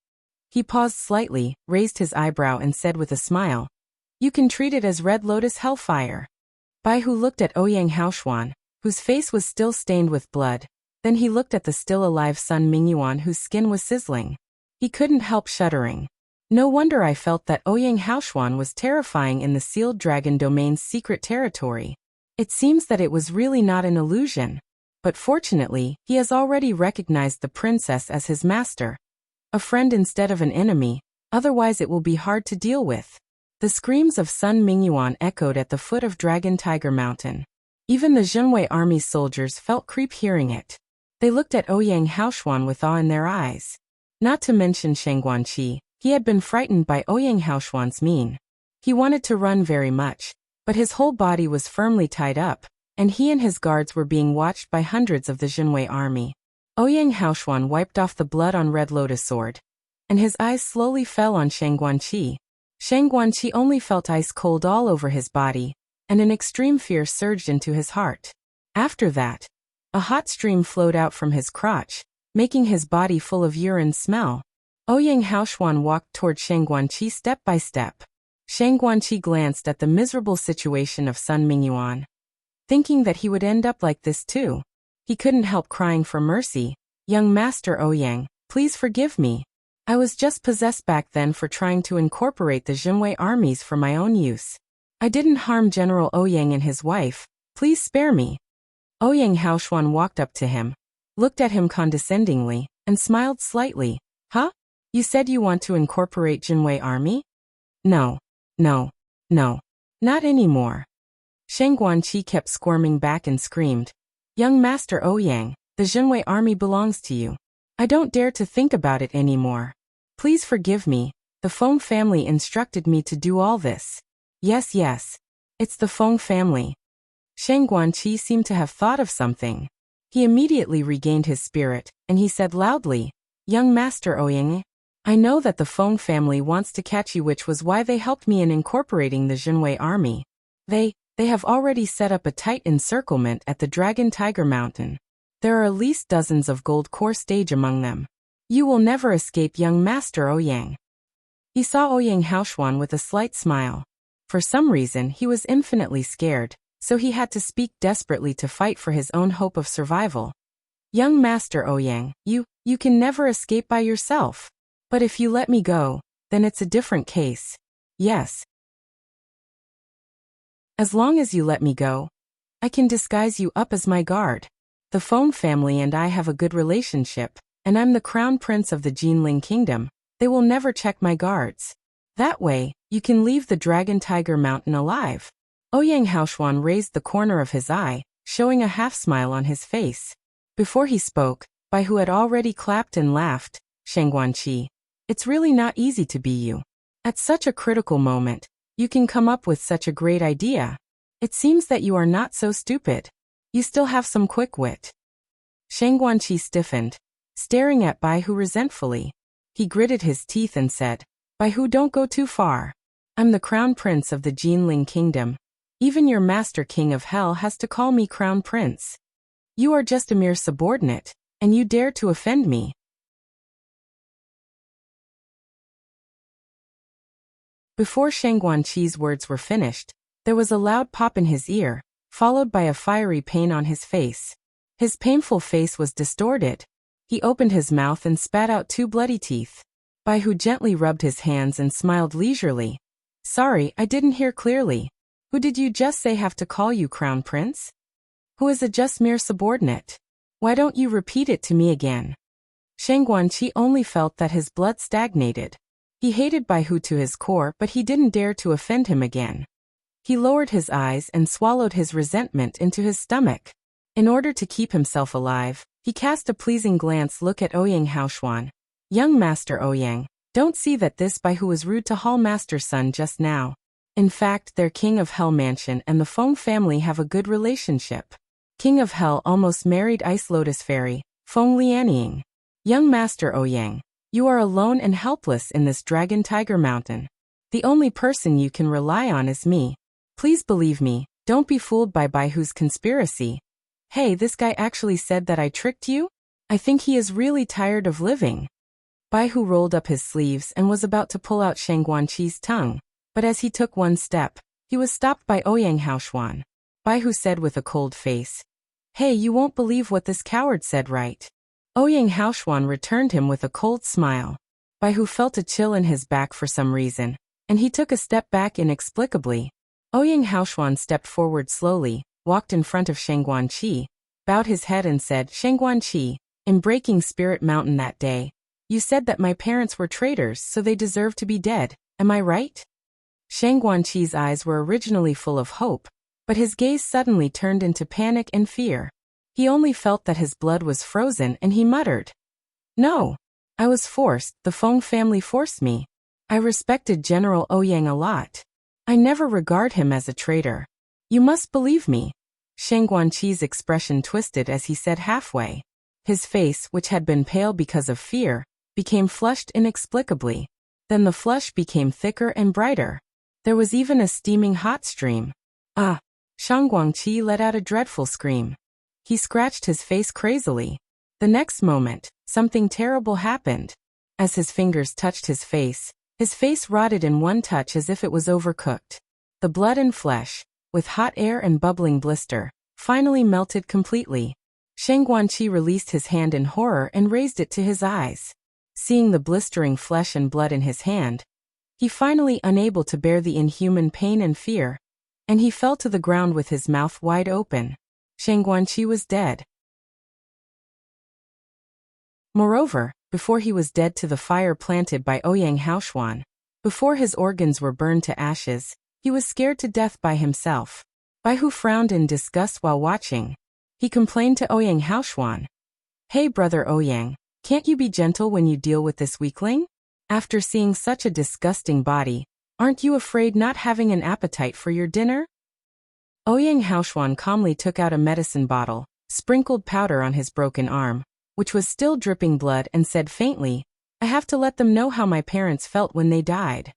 He paused slightly, raised his eyebrow and said with a smile, "You can treat it as red lotus hellfire." Baihu looked at Ouyang Haoshuan, whose face was still stained with blood. Then he looked at the still-alive Sun Mingyuan whose skin was sizzling. He couldn't help shuddering. No wonder I felt that Ouyang Haoshuan was terrifying in the sealed dragon domain's secret territory. It seems that it was really not an illusion. But fortunately, he has already recognized the princess as his master. A friend instead of an enemy, otherwise it will be hard to deal with. The screams of Sun Mingyuan echoed at the foot of Dragon Tiger Mountain. Even the Zhenwei army's soldiers felt creep hearing it. They looked at Ouyang Haoshuan with awe in their eyes. Not to mention Sheng Guanqi, he had been frightened by Ouyang Haoshuan's mien. He wanted to run very much, but his whole body was firmly tied up, and he and his guards were being watched by hundreds of the Zhenwei army. Ouyang Haoshuan wiped off the blood on Red Lotus Sword, and his eyes slowly fell on Sheng Guanqi. Sheng Guanqi only felt ice cold all over his body, and an extreme fear surged into his heart. After that, a hot stream flowed out from his crotch, making his body full of urine smell. Ouyang Haoshuan walked toward Sheng Guanqi step by step. Sheng Guanqi glanced at the miserable situation of Sun Mingyuan, thinking that he would end up like this too. He couldn't help crying for mercy. "Young Master Ouyang, please forgive me. I was just possessed back then for trying to incorporate the Zhenwei armies for my own use. I didn't harm General Ouyang and his wife. Please spare me." Ouyang Haoshuan walked up to him, looked at him condescendingly, and smiled slightly. "Huh? You said you want to incorporate Zhenwei army?" No, not anymore." Sheng Guanqi kept squirming back and screamed, "Young Master Ouyang, the Zhenwei army belongs to you. I don't dare to think about it anymore. Please forgive me. The Feng family instructed me to do all this." Yes, it's the Feng family." Sheng Guanqi seemed to have thought of something. He immediately regained his spirit, and he said loudly, "Young Master Ouyang, I know that the Feng family wants to catch you, which was why they helped me in incorporating the Zhenwei army. They have already set up a tight encirclement at the Dragon Tiger Mountain. There are at least dozens of gold core stage among them. You will never escape, young Master Ouyang." He saw Ouyang Haoshuan with a slight smile. For some reason he was infinitely scared, so he had to speak desperately to fight for his own hope of survival. "Young Master Ouyang, you can never escape by yourself. But if you let me go, then it's a different case. Yes. As long as you let me go, I can disguise you up as my guard. The Feng family and I have a good relationship, and I'm the crown prince of the Jinling kingdom. They will never check my guards. That way, you can leave the Dragon Tiger Mountain alive." Ouyang Haoshuan raised the corner of his eye, showing a half-smile on his face. Before he spoke, Baihu had already clapped and laughed. "Sheng Guanqi, it's really not easy to be you. At such a critical moment, you can come up with such a great idea. It seems that you are not so stupid. You still have some quick wit." Sheng Guanqi stiffened, staring at Baihu resentfully. He gritted his teeth and said, "Baihu, don't go too far. I'm the crown prince of the Jinling kingdom. Even your master king of hell has to call me crown prince. You are just a mere subordinate, And you dare to offend me? Before Shang Guanqi's words were finished, there was a loud pop in his ear, followed by a fiery pain on his face. His painful face was distorted. He opened his mouth and spat out 2 bloody teeth. Baihu gently rubbed his hands and smiled leisurely. Sorry, I didn't hear clearly. Who did you just say have to call you Crown Prince? Who is a just mere subordinate? Why don't you repeat it to me again? Shang Guanqi only felt that his blood stagnated. He hated Baihu to his core, but he didn't dare to offend him again. He lowered his eyes and swallowed his resentment into his stomach. In order to keep himself alive, he cast a pleasing glance look at Ouyang Haoshuan. Young Master Ouyang, don't see that this Baihu was rude to Hall Master's son just now. In fact, their King of Hell Mansion and the Feng family have a good relationship. King of Hell almost married Ice Lotus Fairy, Feng Lianying. Young Master Ouyang, you are alone and helpless in this Dragon Tiger Mountain. The only person you can rely on is me. Please believe me, don't be fooled by Baihu's conspiracy. Hey, this guy actually said that I tricked you? I think he is really tired of living. Baihu rolled up his sleeves and was about to pull out Shang Guanqi's tongue, but as he took one step, he was stopped by Ouyang Haoshuan. Baihu said with a cold face, Hey, you won't believe what this coward said, right? Ouyang Haoshuan returned him with a cold smile. Baihu felt a chill in his back for some reason, and he took a step back inexplicably. Ouyang Haoshuan stepped forward slowly, walked in front of Shang Guanqi, bowed his head and said, Shang Guanqi, in breaking Spirit Mountain that day, you said that my parents were traitors so they deserve to be dead, am I right? Shang Guanqi's eyes were originally full of hope, but his gaze suddenly turned into panic and fear. He only felt that his blood was frozen and he muttered, No, I was forced, the Feng family forced me. I respected General Ouyang a lot. I never regard him as a traitor. You must believe me. Shang Guanqi's expression twisted as he said halfway. His face, which had been pale because of fear, became flushed inexplicably. Then the flush became thicker and brighter. There was even a steaming hot stream. Ah! Shang Guanqi let out a dreadful scream. He scratched his face crazily. The next moment, something terrible happened. As his fingers touched his face rotted in one touch as if it was overcooked. The blood and flesh, with hot air and bubbling blister, finally melted completely. Shang Guanqi released his hand in horror and raised it to his eyes. Seeing the blistering flesh and blood in his hand, he finally unable to bear the inhuman pain and fear, and he fell to the ground with his mouth wide open. Shang Guanqi was dead. Moreover, before he was dead to the fire planted by Ouyang Haoshuan, before his organs were burned to ashes, he was scared to death by himself. Baihu frowned in disgust while watching. He complained to Ouyang Haoshuan. Hey brother Ouyang, can't you be gentle when you deal with this weakling? After seeing such a disgusting body, aren't you afraid not having an appetite for your dinner? Ouyang Haoshuan calmly took out a medicine bottle, sprinkled powder on his broken arm, which was still dripping blood, and said faintly, I have to let them know how my parents felt when they died.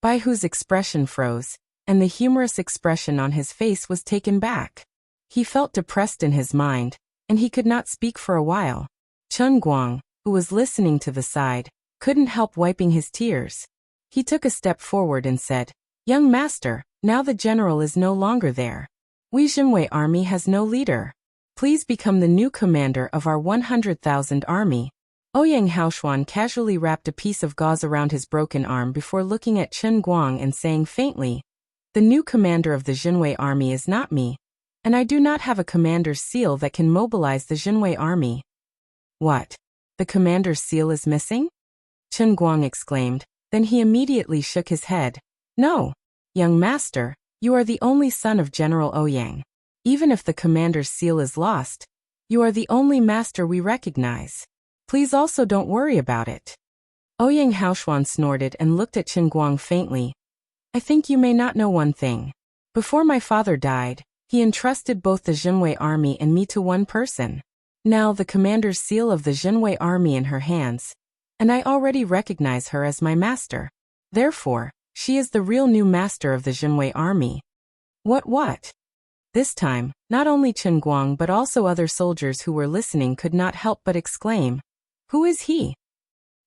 Baihu's expression froze, and the humorous expression on his face was taken back. He felt depressed in his mind, and he could not speak for a while. Chen Guang, who was listening to the side, couldn't help wiping his tears. He took a step forward and said, Young master, now the general is no longer there. We Zhenwei army has no leader. Please become the new commander of our 100,000 army. Ouyang Haoshuan casually wrapped a piece of gauze around his broken arm before looking at Chen Guang and saying faintly, The new commander of the Zhenwei army is not me, and I do not have a commander's seal that can mobilize the Zhenwei army. What? The commander's seal is missing? Chen Guang exclaimed, then he immediately shook his head. No, young master, you are the only son of General Ouyang. Even if the commander's seal is lost, you are the only master we recognize. Please also don't worry about it. Ouyang Haoshuan snorted and looked at Chen Guang faintly. I think you may not know one thing. Before my father died, he entrusted both the Zhenwei army and me to one person. Now the commander's seal of the Zhenwei army in her hands, and I already recognize her as my master. Therefore, she is the real new master of the Zhenwei army. What? This time, not only Chen Guang but also other soldiers who were listening could not help but exclaim, "Who is he?"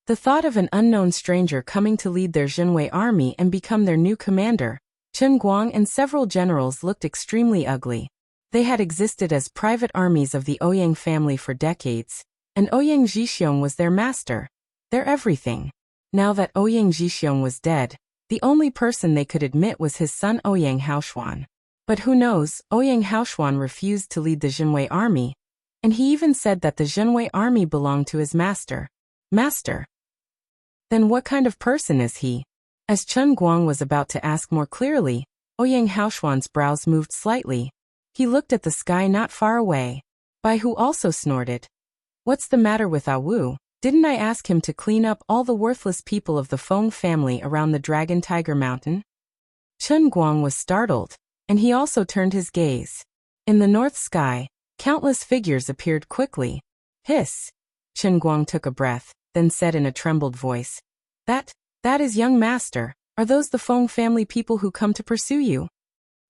The thought of an unknown stranger coming to lead their Zhenwei army and become their new commander, Chen Guang and several generals looked extremely ugly. They had existed as private armies of the Ouyang family for decades, and Ouyang Zhixiong was their master, their everything. Now that Ouyang Zhixiong was dead, the only person they could admit was his son Ouyang Haoshuan. But who knows, Ouyang Haoshuan refused to lead the Zhenwei army, and he even said that the Zhenwei army belonged to his master. Master? Then what kind of person is he? As Chen Guang was about to ask more clearly, Ouyang Haoshuan's brows moved slightly. He looked at the sky not far away. Bai Hu also snorted. What's the matter with Wu? Didn't I ask him to clean up all the worthless people of the Feng family around the Dragon Tiger Mountain? Chen Guang was startled, and he also turned his gaze. In the north sky, countless figures appeared quickly. Hiss! Chen Guang took a breath, then said in a trembled voice, That is young master. Are those the Feng family people who come to pursue you?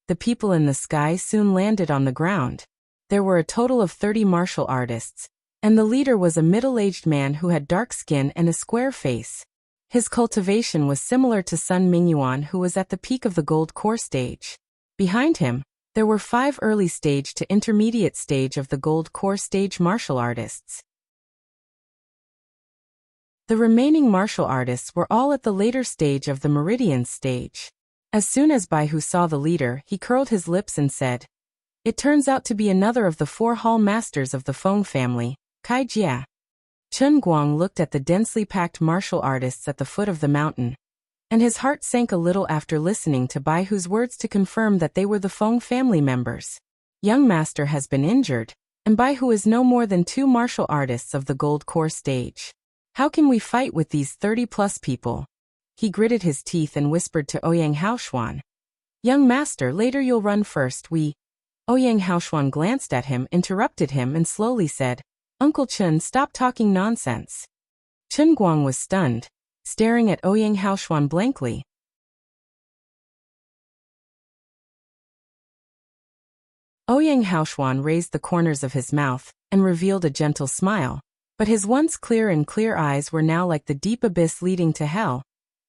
The people in the sky soon landed on the ground. There were a total of 30 martial artists, and the leader was a middle-aged man who had dark skin and a square face. His cultivation was similar to Sun Mingyuan, who was at the peak of the gold core stage. Behind him, there were 5 early stage to intermediate stage of the gold core stage martial artists. The remaining martial artists were all at the later stage of the meridian stage. As soon as Bai Hu saw the leader, he curled his lips and said, "It turns out to be another of the 4 hall masters of the Feng family, Kai Jia." Chen Guang looked at the densely packed martial artists at the foot of the mountain, and his heart sank a little after listening to Bai Hu's words to confirm that they were the Feng family members. Young master has been injured, and Bai Hu is no more than 2 martial artists of the gold core stage. How can we fight with these 30-plus people? He gritted his teeth and whispered to Ouyang Haoshuan. Young master, later you'll run first, Ouyang Haoshuan glanced at him, interrupted him and slowly said, Uncle Chen, stop talking nonsense. Chen Guang was stunned, staring at Ouyang Haoshuan blankly. Ouyang Haoshuan raised the corners of his mouth and revealed a gentle smile, but his once clear eyes were now like the deep abyss leading to hell,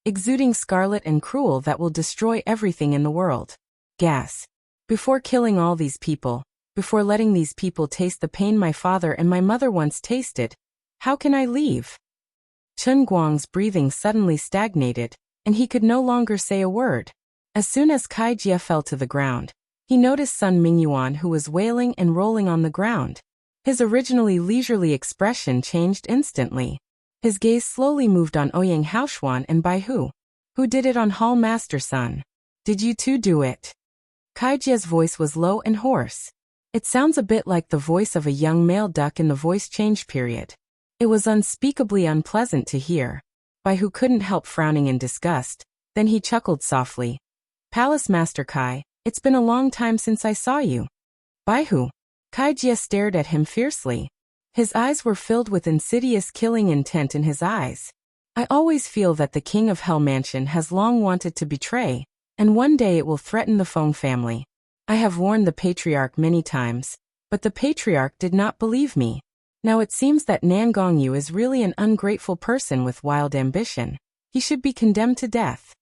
exuding scarlet and cruel that will destroy everything in the world. Gas. Before killing all these people, before letting these people taste the pain my father and my mother once tasted, how can I leave? Chen Guang's breathing suddenly stagnated, and he could no longer say a word. As soon as Kai Jia fell to the ground, he noticed Sun Mingyuan, who was wailing and rolling on the ground. His originally leisurely expression changed instantly. His gaze slowly moved on Ouyang Haoshuan and Bai Hu. Who did it on Hall Master Sun? Did you two do it? Kai Jia's voice was low and hoarse. It sounds a bit like the voice of a young male duck in the voice change period. It was unspeakably unpleasant to hear. Bai Hu couldn't help frowning in disgust. Then he chuckled softly. Palace Master Kai, it's been a long time since I saw you. Bai Hu. Kai Jia stared at him fiercely. His eyes were filled with insidious killing intent in his eyes. I always feel that the King of Hell Mansion has long wanted to betray, and one day it will threaten the Feng family. I have warned the Patriarch many times, but the Patriarch did not believe me. Now it seems that Nan Gongyu is really an ungrateful person with wild ambition. He should be condemned to death.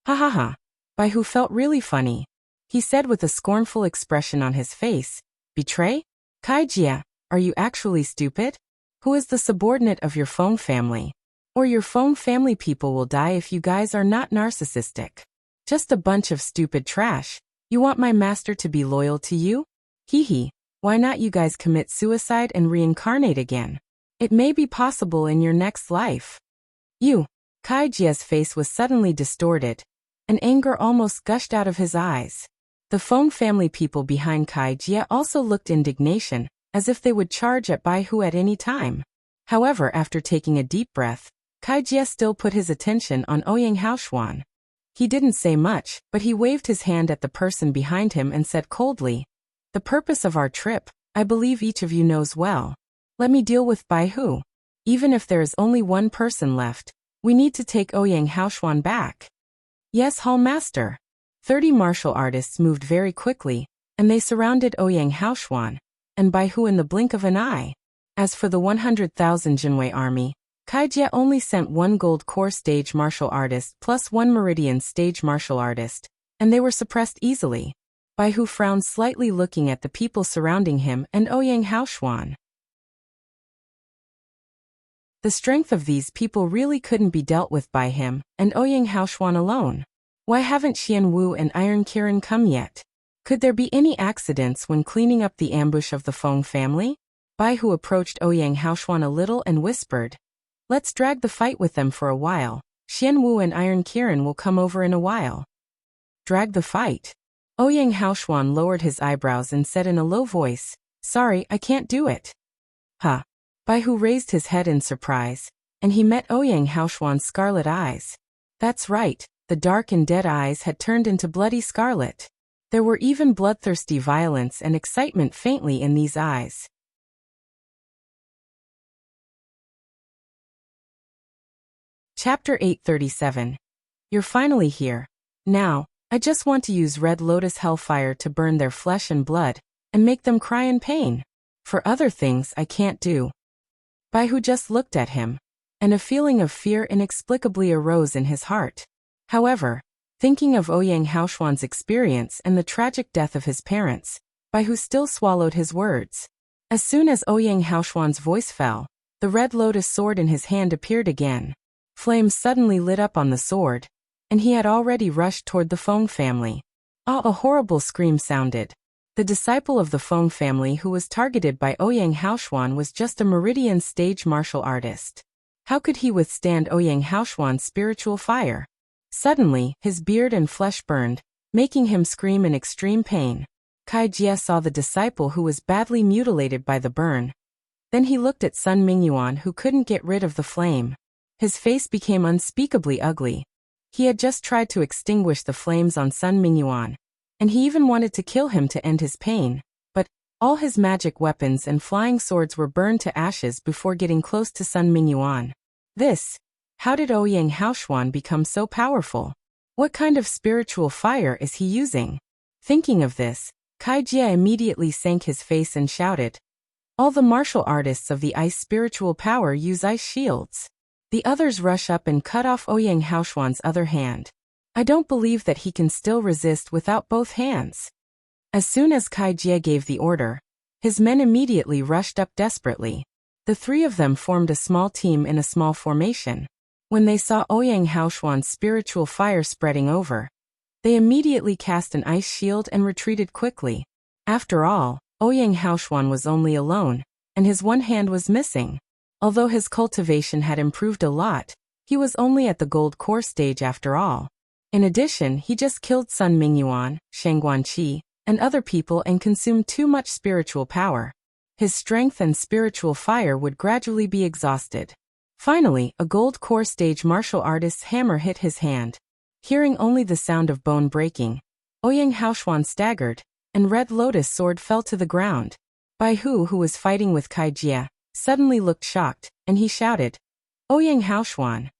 Ha ha ha. Bai Hu felt really funny. He said with a scornful expression on his face, Betray? Kai Jia, are you actually stupid? Who is the subordinate of your Feng family? Or your Feng family people will die if you guys are not narcissistic. Just a bunch of stupid trash. You want my master to be loyal to you? Hee hee. Why not you guys commit suicide and reincarnate again? It may be possible in your next life. You. Kai Jia's face was suddenly distorted, and anger almost gushed out of his eyes. The Feng family people behind Kai Jia also looked indignation, as if they would charge at Bai Hu at any time. However, after taking a deep breath, Kai Jia still put his attention on Ouyang Haoshuan. He didn't say much, but he waved his hand at the person behind him and said coldly, The purpose of our trip, I believe each of you knows well. Let me deal with Bai Hu. Even if there is only one person left, we need to take Ouyang Haoshuan back. Yes, Hall Master. 30 martial artists moved very quickly, and they surrounded Ouyang Haoshuan, and Baihu in the blink of an eye. As for the 100,000 Zhenwei army, Kaijia only sent 1 gold core stage martial artist plus 1 meridian stage martial artist, and they were suppressed easily. Baihu frowned slightly looking at the people surrounding him and Ouyang Haoshuan. The strength of these people really couldn't be dealt with by him and Ouyang Haoshuan alone. Why haven't Xian Wu and Iron Kirin come yet? Could there be any accidents when cleaning up the ambush of the Feng family? Baihu approached Ouyang Haoshuan a little and whispered, "Let's drag the fight with them for a while. Xian Wu and Iron Kirin will come over in a while." Drag the fight? Ouyang Haoshuan lowered his eyebrows and said in a low voice, "Sorry, I can't do it." Huh. Baihu raised his head in surprise, and he met Ouyang Haoshuan's scarlet eyes. That's right, the dark and dead eyes had turned into bloody scarlet. There were even bloodthirsty violence and excitement faintly in these eyes. Chapter 837. You're finally here. Now, I just want to use Red Lotus Hellfire to burn their flesh and blood, and make them cry in pain. For other things I can't do. Baihu just looked at him, and a feeling of fear inexplicably arose in his heart. However, thinking of Ouyang Haoshuan's experience and the tragic death of his parents, Baihu still swallowed his words. As soon as Ouyang Haoshuan's voice fell, the red lotus sword in his hand appeared again. Flames suddenly lit up on the sword, and he had already rushed toward the Feng family. A horrible scream sounded. The disciple of the Feng family who was targeted by Ouyang Haoshuan was just a meridian stage martial artist. How could he withstand Ouyang Haoshuan's spiritual fire? Suddenly, his beard and flesh burned, making him scream in extreme pain. Kaijia saw the disciple who was badly mutilated by the burn. Then he looked at Sun Mingyuan who couldn't get rid of the flame. His face became unspeakably ugly. He had just tried to extinguish the flames on Sun Mingyuan, and he even wanted to kill him to end his pain, but all his magic weapons and flying swords were burned to ashes before getting close to Sun Mingyuan. How did Ouyang Haoshuan become so powerful? What kind of spiritual fire is he using? Thinking of this, Kaijia immediately sank his face and shouted, "All the martial artists of the ice spiritual power use ice shields." The others rush up and cut off Ouyang Haoshuan's other hand. I don't believe that he can still resist without both hands. As soon as Kaijia gave the order, his men immediately rushed up desperately. The 3 of them formed a small team in a small formation. When they saw Ouyang Haoshuan's spiritual fire spreading over, they immediately cast an ice shield and retreated quickly. After all, Ouyang Haoshuan was only alone, and his one hand was missing. Although his cultivation had improved a lot, he was only at the gold core stage after all. In addition, he just killed Sun Mingyuan, Shangguan Qi, and other people and consumed too much spiritual power. His strength and spiritual fire would gradually be exhausted. Finally, a gold core stage martial artist's hammer hit his hand. Hearing only the sound of bone breaking, Ouyang Haoshuan staggered, and Red Lotus sword fell to the ground. Baihu, who was fighting with Kaijia, suddenly looked shocked, and he shouted, "Ouyang Haoshuan."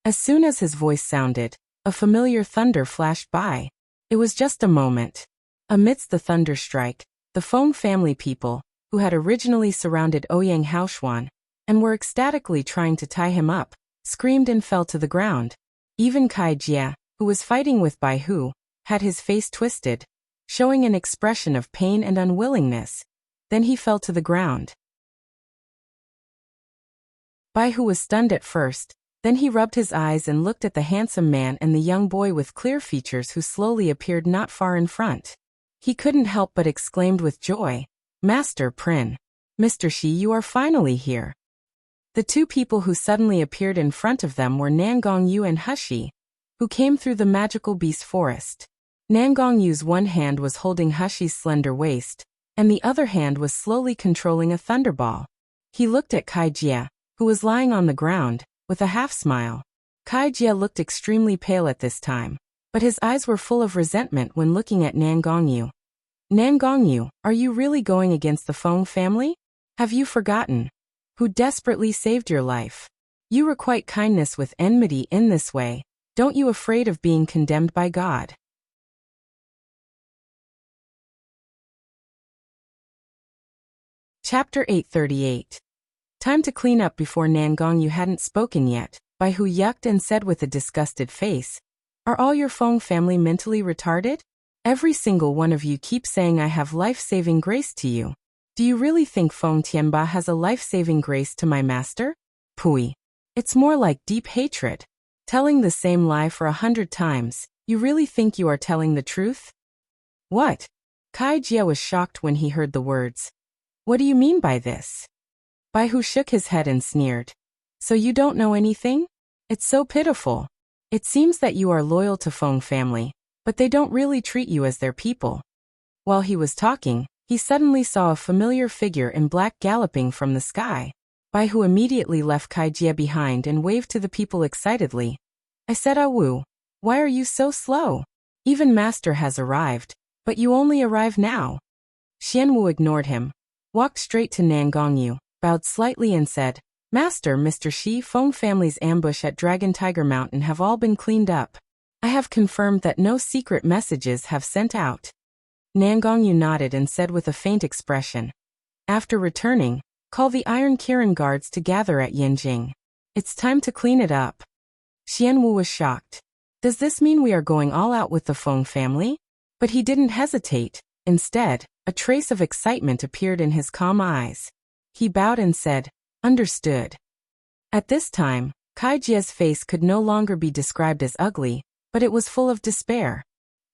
As soon as his voice sounded, a familiar thunder flashed by. It was just a moment. Amidst the thunder strike, the Feng family people, who had originally surrounded Ouyang Haoshuan, and were ecstatically trying to tie him up, screamed and fell to the ground. Even Kaijia, who was fighting with Baihu, had his face twisted, showing an expression of pain and unwillingness. Then he fell to the ground. Baihu was stunned at first, then he rubbed his eyes and looked at the handsome man and the young boy with clear features who slowly appeared not far in front. He couldn't help but exclaimed with joy, "Master Prin. Mr. Shi, you are finally here." The 2 people who suddenly appeared in front of them were Nangong Yu and Hushi, who came through the magical beast forest. Nangong Yu's one hand was holding Hushi's slender waist, and the other hand was slowly controlling a thunderball. He looked at Kaijia, who was lying on the ground, with a half-smile. Kaijia looked extremely pale at this time, but his eyes were full of resentment when looking at Nangong Yu. "Nangong Yu, are you really going against the Feng family? Have you forgotten who desperately saved your life? You requite kindness with enmity in this way. Don't you afraid of being condemned by God?" Chapter 838. Time to clean up before Nangongyu hadn't spoken yet. Bai Hu yucked and said with a disgusted face, "Are all your Feng family mentally retarded? Every single one of you keeps saying I have life-saving grace to you. Do you really think Feng Tianba has a life-saving grace to my master? Pui. It's more like deep hatred. Telling the same lie for 100 times, you really think you are telling the truth?" "What?" Kai Jie was shocked when he heard the words. "What do you mean by this?" Bai Hu shook his head and sneered. "So you don't know anything? It's so pitiful. It seems that you are loyal to Feng family, but they don't really treat you as their people." While he was talking, he suddenly saw a familiar figure in black galloping from the sky. Bai Hu immediately left Kai Jie behind and waved to the people excitedly. "I said, Wu, why are you so slow? Even master has arrived, but you only arrive now." Xianwu ignored him, walked straight to Nangongyu, bowed slightly and said, "Master, Mr. Shi, Feng family's ambush at Dragon Tiger Mountain have all been cleaned up. I have confirmed that no secret messages have sent out." Nangongyu nodded and said with a faint expression, "After returning, call the Iron Kirin guards to gather at Yanjing. It's time to clean it up." Xianwu was shocked. "Does this mean we are going all out with the Feng family?" But he didn't hesitate. Instead, a trace of excitement appeared in his calm eyes. He bowed and said, "Understood." At this time, Kai Jie's face could no longer be described as ugly, but it was full of despair.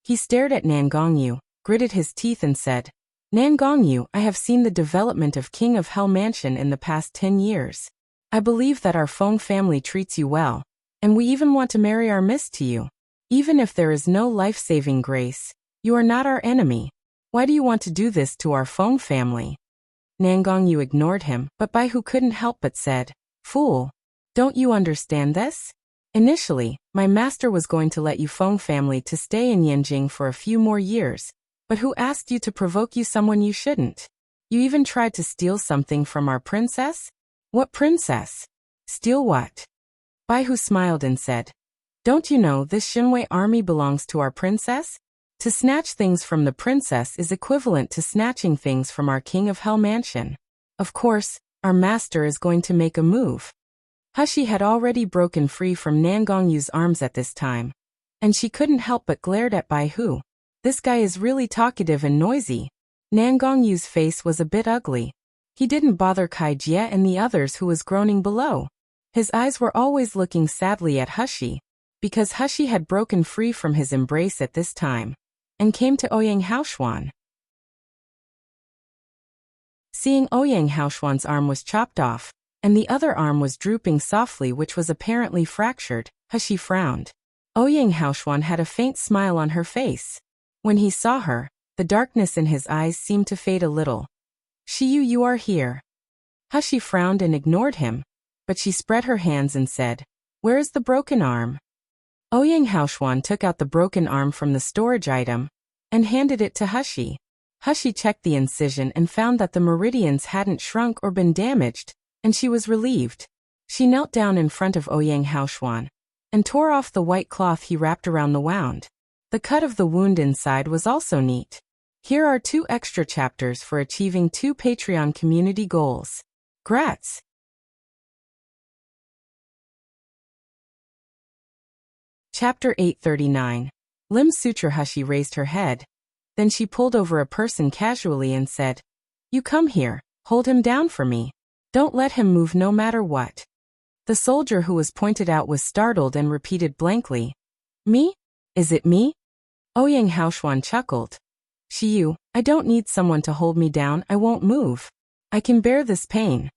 He stared at Nangongyu, gritted his teeth and said, "Nangongyu, I have seen the development of King of Hell Mansion in the past 10 years. I believe that our Feng family treats you well, and we even want to marry our miss to you. Even if there is no life-saving grace, you are not our enemy. Why do you want to do this to our Feng family?" Nangongyu ignored him, but Bai Hu couldn't help but said, "Fool. Don't you understand this? Initially, my master was going to let you Feng family to stay in Yanjing for a few more years, but who asked you to provoke you someone you shouldn't? You even tried to steal something from our princess? What princess? Steal what?" Bai Hu smiled and said, "Don't you know this Zhenwei army belongs to our princess? To snatch things from the princess is equivalent to snatching things from our King of Hell Mansion. Of course, our master is going to make a move." Hushi had already broken free from Nangongyu's arms at this time, and she couldn't help but glared at Bai Hu. This guy is really talkative and noisy. Nangongyu's face was a bit ugly. He didn't bother Kai Jie and the others who was groaning below. His eyes were always looking sadly at Hushi, because Hushi had broken free from his embrace at this time, and came to Ouyang Haoshuan. Seeing Ouyang Haoshuan's arm was chopped off, and the other arm was drooping softly, which was apparently fractured, Hushi frowned. Ouyang Haoshuan had a faint smile on her face. When he saw her, the darkness in his eyes seemed to fade a little. "Shiyu, you are here." Hushi frowned and ignored him, but she spread her hands and said, "Where is the broken arm?" Ouyang Haoshuan took out the broken arm from the storage item and handed it to Hushi. Hushi checked the incision and found that the meridians hadn't shrunk or been damaged, and she was relieved. She knelt down in front of Ouyang Haoshuan and tore off the white cloth he wrapped around the wound. The cut of the wound inside was also neat. Here are 2 extra chapters for achieving 2 Patreon community goals. Grats! Chapter 839. Lim Suture. Hushi raised her head. Then she pulled over a person casually and said, "You come here, hold him down for me. Don't let him move no matter what." The soldier who was pointed out was startled and repeated blankly, "Me? Is it me?" Ouyang Haoshuan chuckled. "Shiyu, I don't need someone to hold me down. I won't move. I can bear this pain."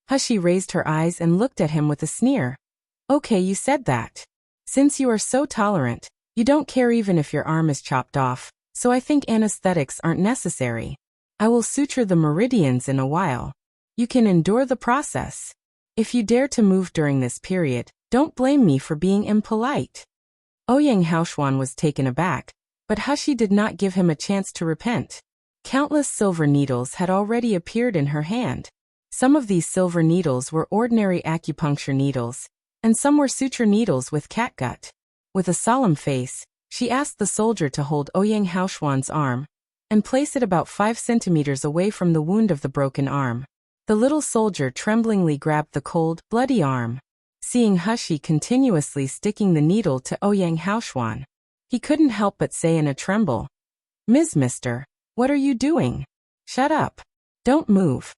Hushi raised her eyes and looked at him with a sneer. "Okay, you said that. Since you are so tolerant, you don't care even if your arm is chopped off, so I think anesthetics aren't necessary. I will suture the meridians in a while. You can endure the process. If you dare to move during this period, don't blame me for being impolite." Ouyang Haoshuan was taken aback, but Hushi did not give him a chance to repent. Countless silver needles had already appeared in her hand. Some of these silver needles were ordinary acupuncture needles, and some were suture needles with catgut. With a solemn face, she asked the soldier to hold Ouyang Haoshuan's arm, and place it about 5 centimeters away from the wound of the broken arm. The little soldier tremblingly grabbed the cold, bloody arm. Seeing Hushi continuously sticking the needle to Ouyang Haoshuan, he couldn't help but say in a tremble, Mister, what are you doing? Shut up. Don't move.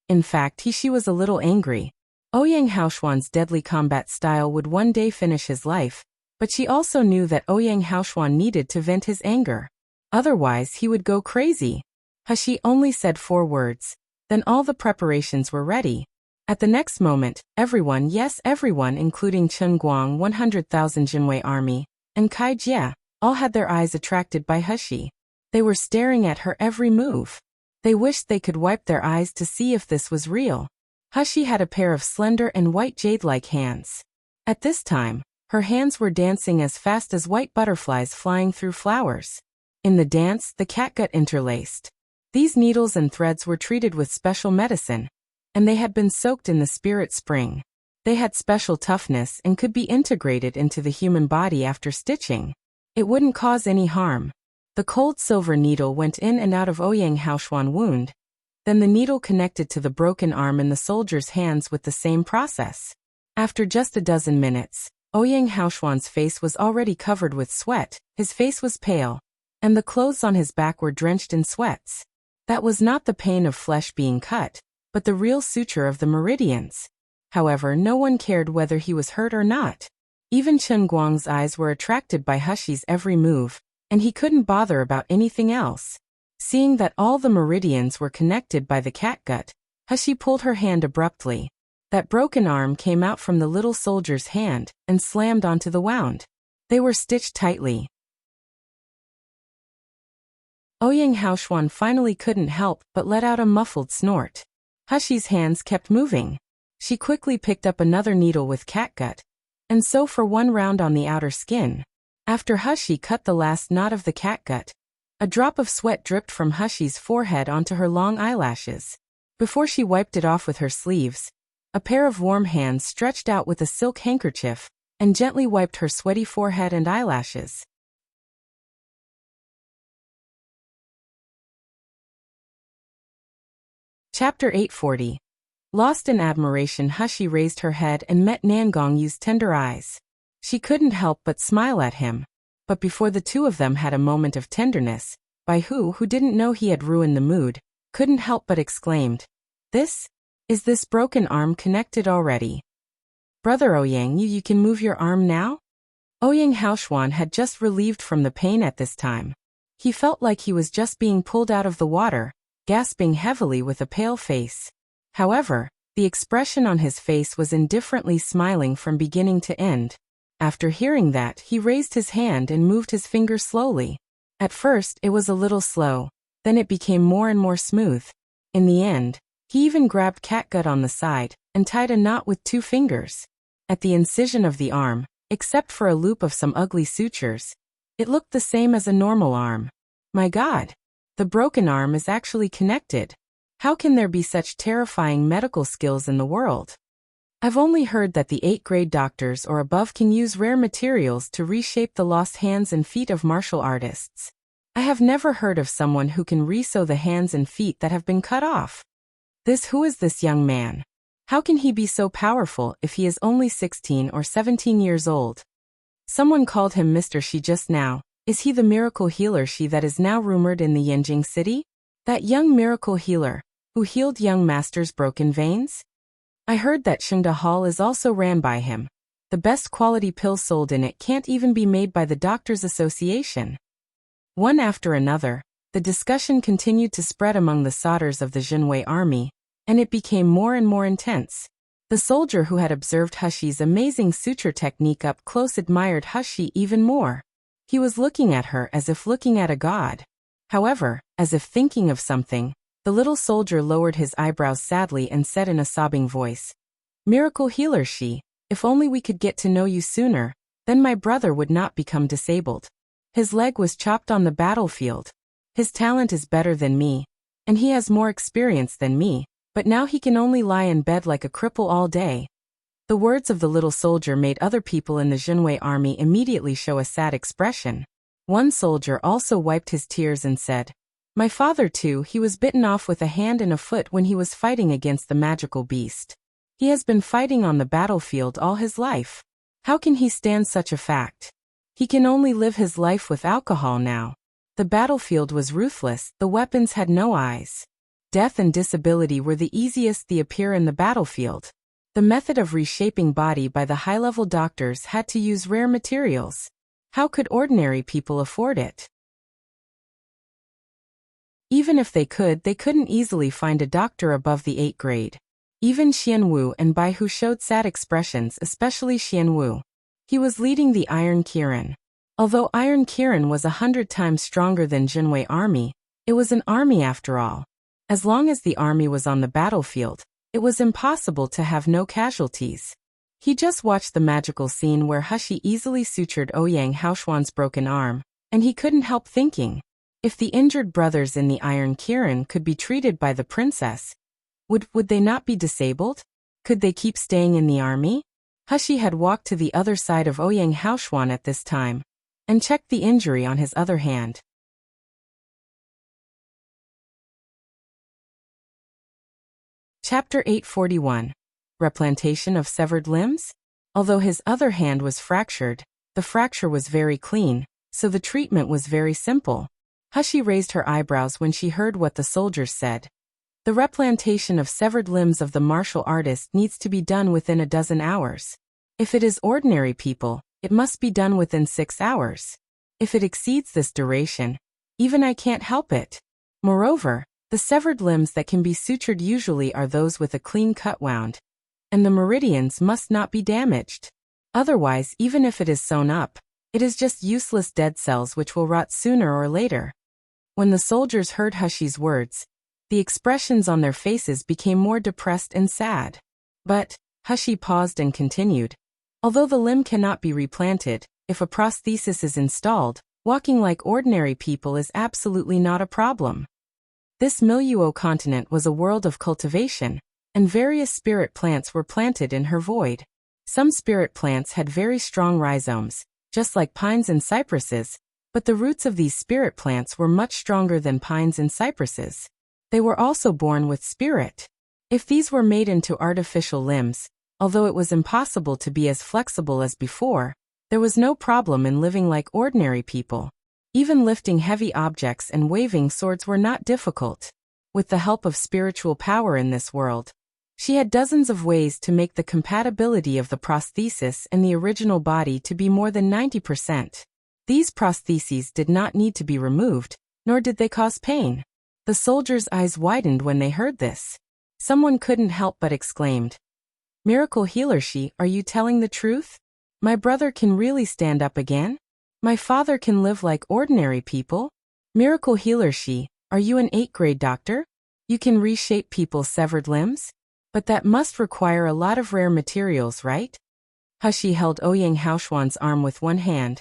In fact, she was a little angry. Ouyang Haoshuan's deadly combat style would one day finish his life, but she also knew that Ouyang Haoshuan needed to vent his anger. Otherwise, he would go crazy. Hushi only said 4 words. Then all the preparations were ready. At the next moment, everyone, yes everyone including Chen Guang 100,000 Zhenwei army, and Kai Jie, all had their eyes attracted by Hushi. They were staring at her every move. They wished they could wipe their eyes to see if this was real. Hushi had a pair of slender and white jade-like hands. At this time, her hands were dancing as fast as white butterflies flying through flowers. In the dance, the catgut interlaced. These needles and threads were treated with special medicine, and they had been soaked in the spirit spring. They had special toughness and could be integrated into the human body after stitching. It wouldn't cause any harm. The cold silver needle went in and out of Ouyang Haoshuan wound. Then the needle connected to the broken arm in the soldier's hands with the same process. After just a dozen minutes, Ouyang Haoshuan's face was already covered with sweat, his face was pale, and the clothes on his back were drenched in sweats. That was not the pain of flesh being cut, but the real suture of the meridians. However, no one cared whether he was hurt or not. Even Chen Guang's eyes were attracted by Hushi's every move, and he couldn't bother about anything else. Seeing that all the meridians were connected by the catgut, Hushi pulled her hand abruptly. That broken arm came out from the little soldier's hand and slammed onto the wound. They were stitched tightly. Ouyang Haoshuan finally couldn't help but let out a muffled snort. Hushi's hands kept moving. She quickly picked up another needle with catgut, and so for one round on the outer skin. After Hushi cut the last knot of the catgut, a drop of sweat dripped from Hushi's forehead onto her long eyelashes. Before she wiped it off with her sleeves, a pair of warm hands stretched out with a silk handkerchief and gently wiped her sweaty forehead and eyelashes. Chapter 840. Lost in admiration, Hushi raised her head and met Nangong Yu's tender eyes. She couldn't help but smile at him. But before the two of them had a moment of tenderness, Bai Hu, who didn't know he had ruined the mood, couldn't help but exclaimed, Is this broken arm connected already? Brother Ouyang, you can move your arm now? Ouyang Haoshuan had just relieved from the pain at this time. He felt like he was just being pulled out of the water, gasping heavily with a pale face. However, the expression on his face was indifferently smiling from beginning to end. After hearing that, he raised his hand and moved his finger slowly. At first, it was a little slow, then it became more and more smooth. In the end, he even grabbed catgut on the side and tied a knot with 2 fingers. At the incision of the arm, except for a loop of some ugly sutures, it looked the same as a normal arm. My God! The broken arm is actually connected. How can there be such terrifying medical skills in the world? I've only heard that the 8th-grade doctors or above can use rare materials to reshape the lost hands and feet of martial artists. I have never heard of someone who can resew the hands and feet that have been cut off. Who is this young man? How can he be so powerful if he is only 16 or 17 years old? Someone called him Mr. Shi just now. Is he the miracle healer Shi that is now rumored in the Yanjing city? That young miracle healer, who healed young masters' broken veins? I heard that Shengda Hall is also ran by him. The best quality pills sold in it can't even be made by the Doctors Association. One after another, the discussion continued to spread among the soldiers of the Zhenwei army, and it became more and more intense. The soldier who had observed Hushi's amazing suture technique up close admired Hushi even more. He was looking at her as if looking at a god. However, as if thinking of something, the little soldier lowered his eyebrows sadly and said in a sobbing voice, Miracle healer Shi, if only we could get to know you sooner, then my brother would not become disabled. His leg was chopped on the battlefield. His talent is better than me, and he has more experience than me, but now he can only lie in bed like a cripple all day. The words of the little soldier made other people in the Zhenwei army immediately show a sad expression. One soldier also wiped his tears and said, My father too, he was bitten off with a hand and a foot when he was fighting against the magical beast. He has been fighting on the battlefield all his life. How can he stand such a fact? He can only live his life with alcohol now. The battlefield was ruthless, the weapons had no eyes. Death and disability were the easiest to appear in the battlefield. The method of reshaping body by the high-level doctors had to use rare materials. How could ordinary people afford it? Even if they could, they couldn't easily find a doctor above the 8th grade. Even Xianwu and Bai Hu showed sad expressions, especially Xianwu. He was leading the Iron Kirin. Although Iron Kirin was 100 times stronger than Zhenwei army, it was an army after all. As long as the army was on the battlefield, it was impossible to have no casualties. He just watched the magical scene where Hushi easily sutured Ouyang Haoshuan's broken arm, and he couldn't help thinking, if the injured brothers in the Iron Kirin could be treated by the princess, would they not be disabled? Could they keep staying in the army? Hushi had walked to the other side of Ouyang Haoshuan at this time, and checked the injury on his other hand. Chapter 841. Replantation of Severed Limbs? Although his other hand was fractured, the fracture was very clean, so the treatment was very simple. Hushi raised her eyebrows when she heard what the soldiers said. The replantation of severed limbs of the martial artist needs to be done within a dozen hours. If it is ordinary people, it must be done within 6 hours. If it exceeds this duration, even I can't help it. Moreover, the severed limbs that can be sutured usually are those with a clean cut wound, and the meridians must not be damaged. Otherwise, even if it is sewn up, it is just useless dead cells which will rot sooner or later. When the soldiers heard Hushi's words, the expressions on their faces became more depressed and sad. But Hushi paused and continued. Although the limb cannot be replanted, if a prosthesis is installed, walking like ordinary people is absolutely not a problem. This Miluo continent was a world of cultivation, and various spirit plants were planted in her void. Some spirit plants had very strong rhizomes, just like pines and cypresses, but the roots of these spirit plants were much stronger than pines and cypresses. They were also born with spirit. If these were made into artificial limbs, although it was impossible to be as flexible as before, there was no problem in living like ordinary people. Even lifting heavy objects and waving swords were not difficult. With the help of spiritual power in this world, she had dozens of ways to make the compatibility of the prosthesis and the original body to be more than 90%. These prostheses did not need to be removed, nor did they cause pain. The soldiers' eyes widened when they heard this. Someone couldn't help but exclaimed, "Miracle healer she, are you telling the truth? My brother can really stand up again? My father can live like ordinary people? Miracle healer she, are you an 8th grade doctor? You can reshape people's severed limbs? But that must require a lot of rare materials, right?" Hushi held Ouyang Haoshuan's arm with one hand,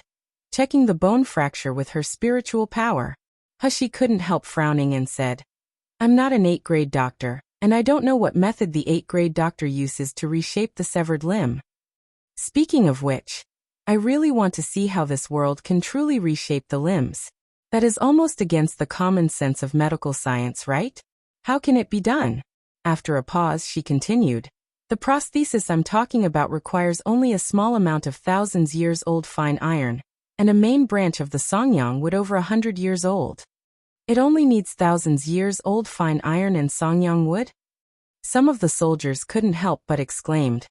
checking the bone fracture with her spiritual power. Hushi couldn't help frowning and said, "I'm not an 8th grade doctor, and I don't know what method the 8th grade doctor uses to reshape the severed limb. Speaking of which, I really want to see how this world can truly reshape the limbs. That is almost against the common sense of medical science, right? How can it be done?" After a pause, she continued, "The prosthesis I'm talking about requires only a small amount of thousands years old fine iron, and a main branch of the Songyang wood over 100 years old. It only needs thousands years old fine iron and Songyang wood?" Some of the soldiers couldn't help but exclaimed,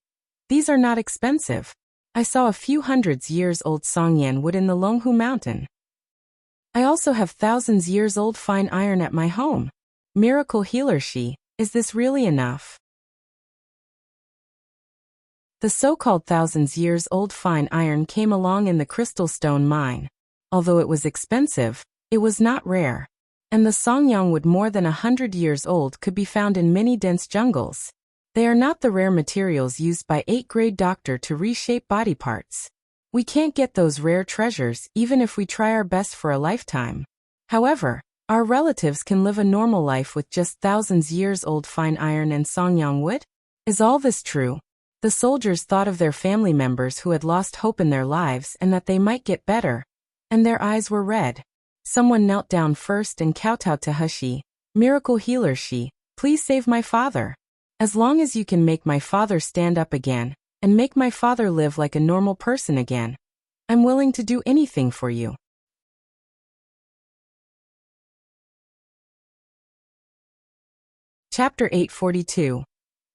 "These are not expensive. I saw a few hundreds years old Songyan wood in the Longhu mountain. I also have thousands years old fine iron at my home. Miracle healer she, is this really enough?" The so-called thousands years old fine iron came along in the crystal stone mine. Although it was expensive, it was not rare. And the Songyang wood more than 100 years old could be found in many dense jungles. They are not the rare materials used by 8th grade doctor to reshape body parts. We can't get those rare treasures even if we try our best for a lifetime. However, our relatives can live a normal life with just thousands years old fine iron and Songyang wood? Is all this true? The soldiers thought of their family members who had lost hope in their lives and that they might get better, and their eyes were red. Someone knelt down first and kowtowed to Hushi. Miracle healer she, please save my father. As long as you can make my father stand up again, and make my father live like a normal person again, I'm willing to do anything for you. Chapter 842.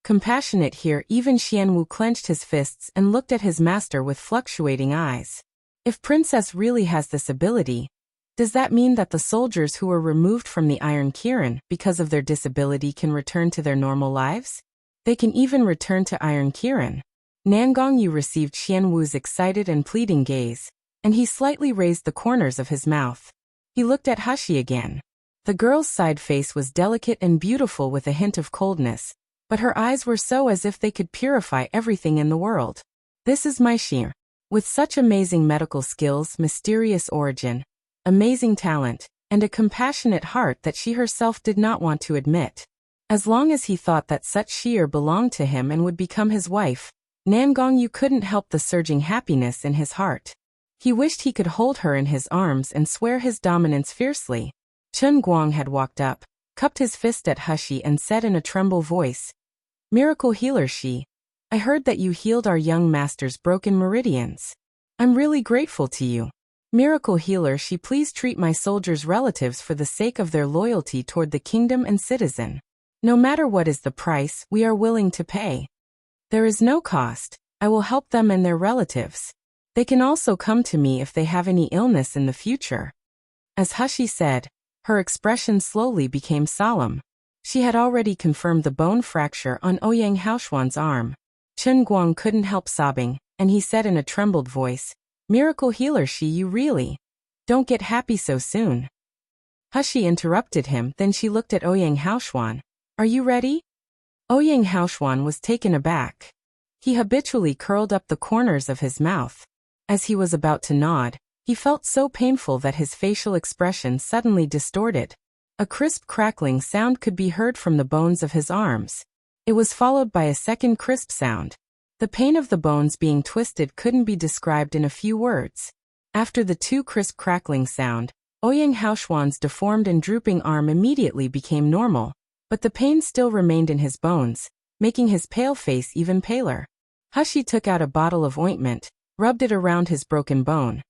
Compassionate here. Even Xianwu clenched his fists and looked at his master with fluctuating eyes. If Princess really has this ability, does that mean that the soldiers who were removed from the Iron Kirin because of their disability can return to their normal lives? They can even return to Iron Kirin. Nangongyu received Xianwu's excited and pleading gaze, and he slightly raised the corners of his mouth. He looked at Hushi again. The girl's side face was delicate and beautiful with a hint of coldness, but her eyes were so as if they could purify everything in the world. This is my Xir. With such amazing medical skills, mysterious origin, amazing talent, and a compassionate heart that she herself did not want to admit. As long as he thought that such Xir belonged to him and would become his wife, Nangongyu couldn't help the surging happiness in his heart. He wished he could hold her in his arms and swear his dominance fiercely. Chen Guang had walked up, cupped his fist at Hushi and said in a tremble voice, Miracle healer she, I heard that you healed our young master's broken meridians. I'm really grateful to you. Miracle healer she, please treat my soldiers' relatives for the sake of their loyalty toward the kingdom and citizen. No matter what is the price, we are willing to pay. There is no cost. I will help them and their relatives. They can also come to me if they have any illness in the future. As Hushi said, her expression slowly became solemn. She had already confirmed the bone fracture on Ouyang Haoshuan's arm. Chen Guang couldn't help sobbing, and he said in a trembled voice, Miracle healer she, you really don't get happy so soon. Hushi interrupted him, then she looked at Ouyang Haoshuan. Are you ready? Ouyang Haoshuan was taken aback. He habitually curled up the corners of his mouth. As he was about to nod, he felt so painful that his facial expression suddenly distorted. A crisp crackling sound could be heard from the bones of his arms. It was followed by a second crisp sound. The pain of the bones being twisted couldn't be described in a few words. After the two crisp crackling sound, Ouyang Haoshuan's deformed and drooping arm immediately became normal, but the pain still remained in his bones, making his pale face even paler. Hushi took out a bottle of ointment, rubbed it around his broken bone.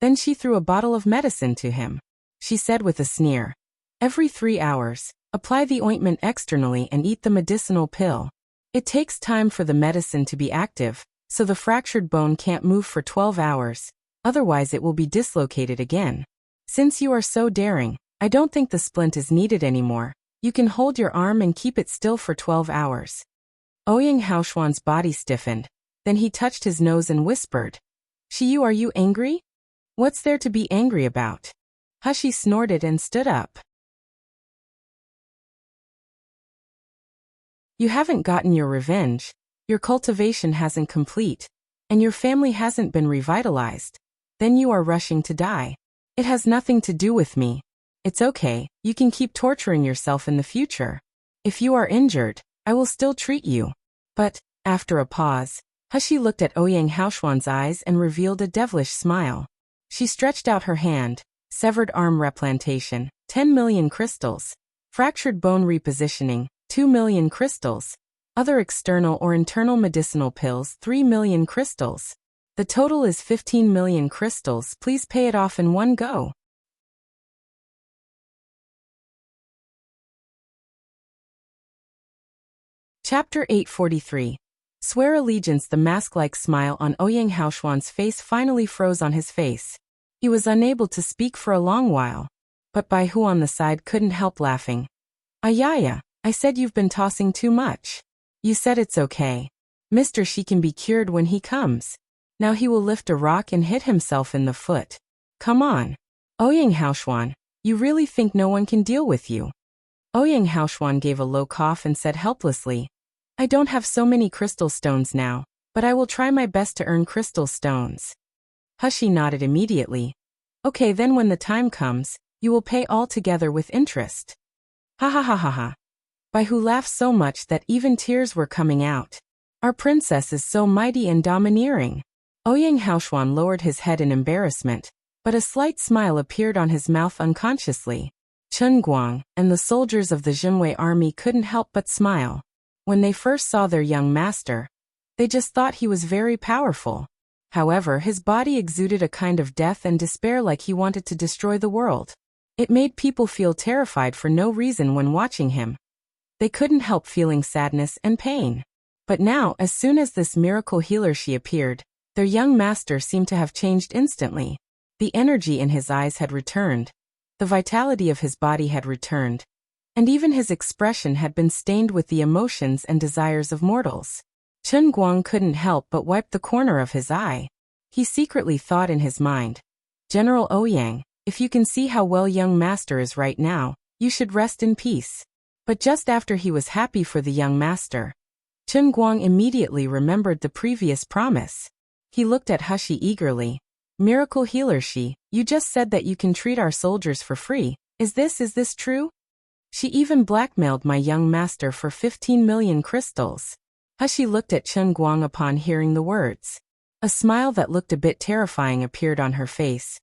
Then she threw a bottle of medicine to him. She said with a sneer, Every 3 hours, apply the ointment externally and eat the medicinal pill. It takes time for the medicine to be active, so the fractured bone can't move for 12 hours, otherwise it will be dislocated again. Since you are so daring, I don't think the splint is needed anymore. You can hold your arm and keep it still for 12 hours. Ouyang Haoshuan's body stiffened. Then he touched his nose and whispered, Shiyu, are you angry? What's there to be angry about? Hushi snorted and stood up. You haven't gotten your revenge, your cultivation hasn't complete, and your family hasn't been revitalized. Then you are rushing to die. It has nothing to do with me. It's okay, you can keep torturing yourself in the future. If you are injured, I will still treat you. But, after a pause, Hushi looked at Ouyang Haoshuan's eyes and revealed a devilish smile. She stretched out her hand. Severed arm replantation, 10 million crystals. Fractured bone repositioning, 2 million crystals. Other external or internal medicinal pills, 3 million crystals. The total is 15 million crystals. Please pay it off in one go. Chapter 843. Swear allegiance. The mask-like smile on Ouyang Haoshuan's face finally froze on his face. He was unable to speak for a long while. But Bai Hu on the side couldn't help laughing. Ayaya, I said you've been tossing too much. You said it's okay. Mr. Shi can be cured when he comes. Now he will lift a rock and hit himself in the foot. Come on. Ouyang Haoshuan, you really think no one can deal with you? Ouyang Haoshuan gave a low cough and said helplessly, I don't have so many crystal stones now, but I will try my best to earn crystal stones. Hushi nodded immediately. Okay, then when the time comes, you will pay all together with interest. Ha ha ha ha ha. Bai Hu laughed so much that even tears were coming out. Our princess is so mighty and domineering. Ouyang Haoshuan lowered his head in embarrassment. but a slight smile appeared on his mouth unconsciously. Chen Guang and the soldiers of the Zhenwei army couldn't help but smile. When they first saw their young master, they just thought he was very powerful. However, his body exuded a kind of death and despair, like he wanted to destroy the world. It made people feel terrified for no reason when watching him. They couldn't help feeling sadness and pain. But now, as soon as this miracle healer she appeared, their young master seemed to have changed instantly. The energy in his eyes had returned, the vitality of his body had returned, and even his expression had been stained with the emotions and desires of mortals. Chen Guang couldn't help but wipe the corner of his eye. He secretly thought in his mind, "General Ouyang, if you can see how well young master is right now, you should rest in peace." But just after he was happy for the young master, Chen Guang immediately remembered the previous promise. He looked at Hushi eagerly. "Miracle healer she, you just said that you can treat our soldiers for free. Is this true? She even blackmailed my young master for 15 million crystals." Hushi looked at Chen Guang upon hearing the words. A smile that looked a bit terrifying appeared on her face.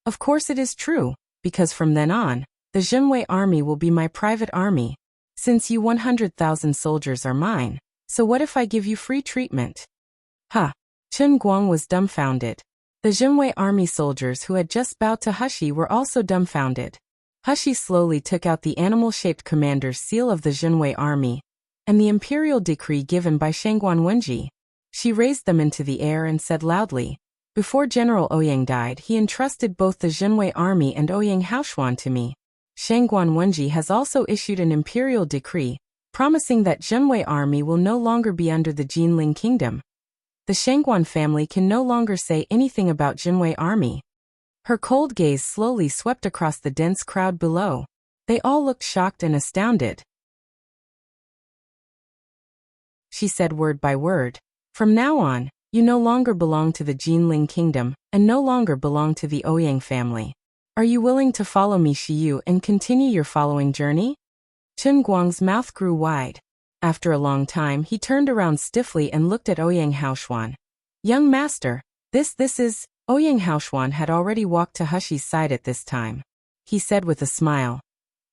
"Of course it is true, because from then on, the Zhenwei army will be my private army. Since you 100,000 soldiers are mine, so what if I give you free treatment?" "Huh." Chen Guang was dumbfounded. The Zhenwei army soldiers who had just bowed to Hushi were also dumbfounded. Hushi slowly took out the animal-shaped commander's seal of the Zhenwei army, and the imperial decree given by Shangguan Wenji. She raised them into the air and said loudly, "Before General Ouyang died, he entrusted both the Zhenwei army and Ouyang Haoshuan to me. Shangguan Wenji has also issued an imperial decree, promising that Zhenwei army will no longer be under the Jinling kingdom. The Shangguan family can no longer say anything about Zhenwei army." Her cold gaze slowly swept across the dense crowd below. They all looked shocked and astounded. She said word by word, "From now on, you no longer belong to the Jinling kingdom, and no longer belong to the Ouyang family. Are you willing to follow me, Shiyu, and continue your following journey?" Chen Guang's mouth grew wide. After a long time, he turned around stiffly and looked at Ouyang Haoshuan. "Young master, this is..." Ouyang Haoshuan had already walked to Hushi's side at this time. He said with a smile,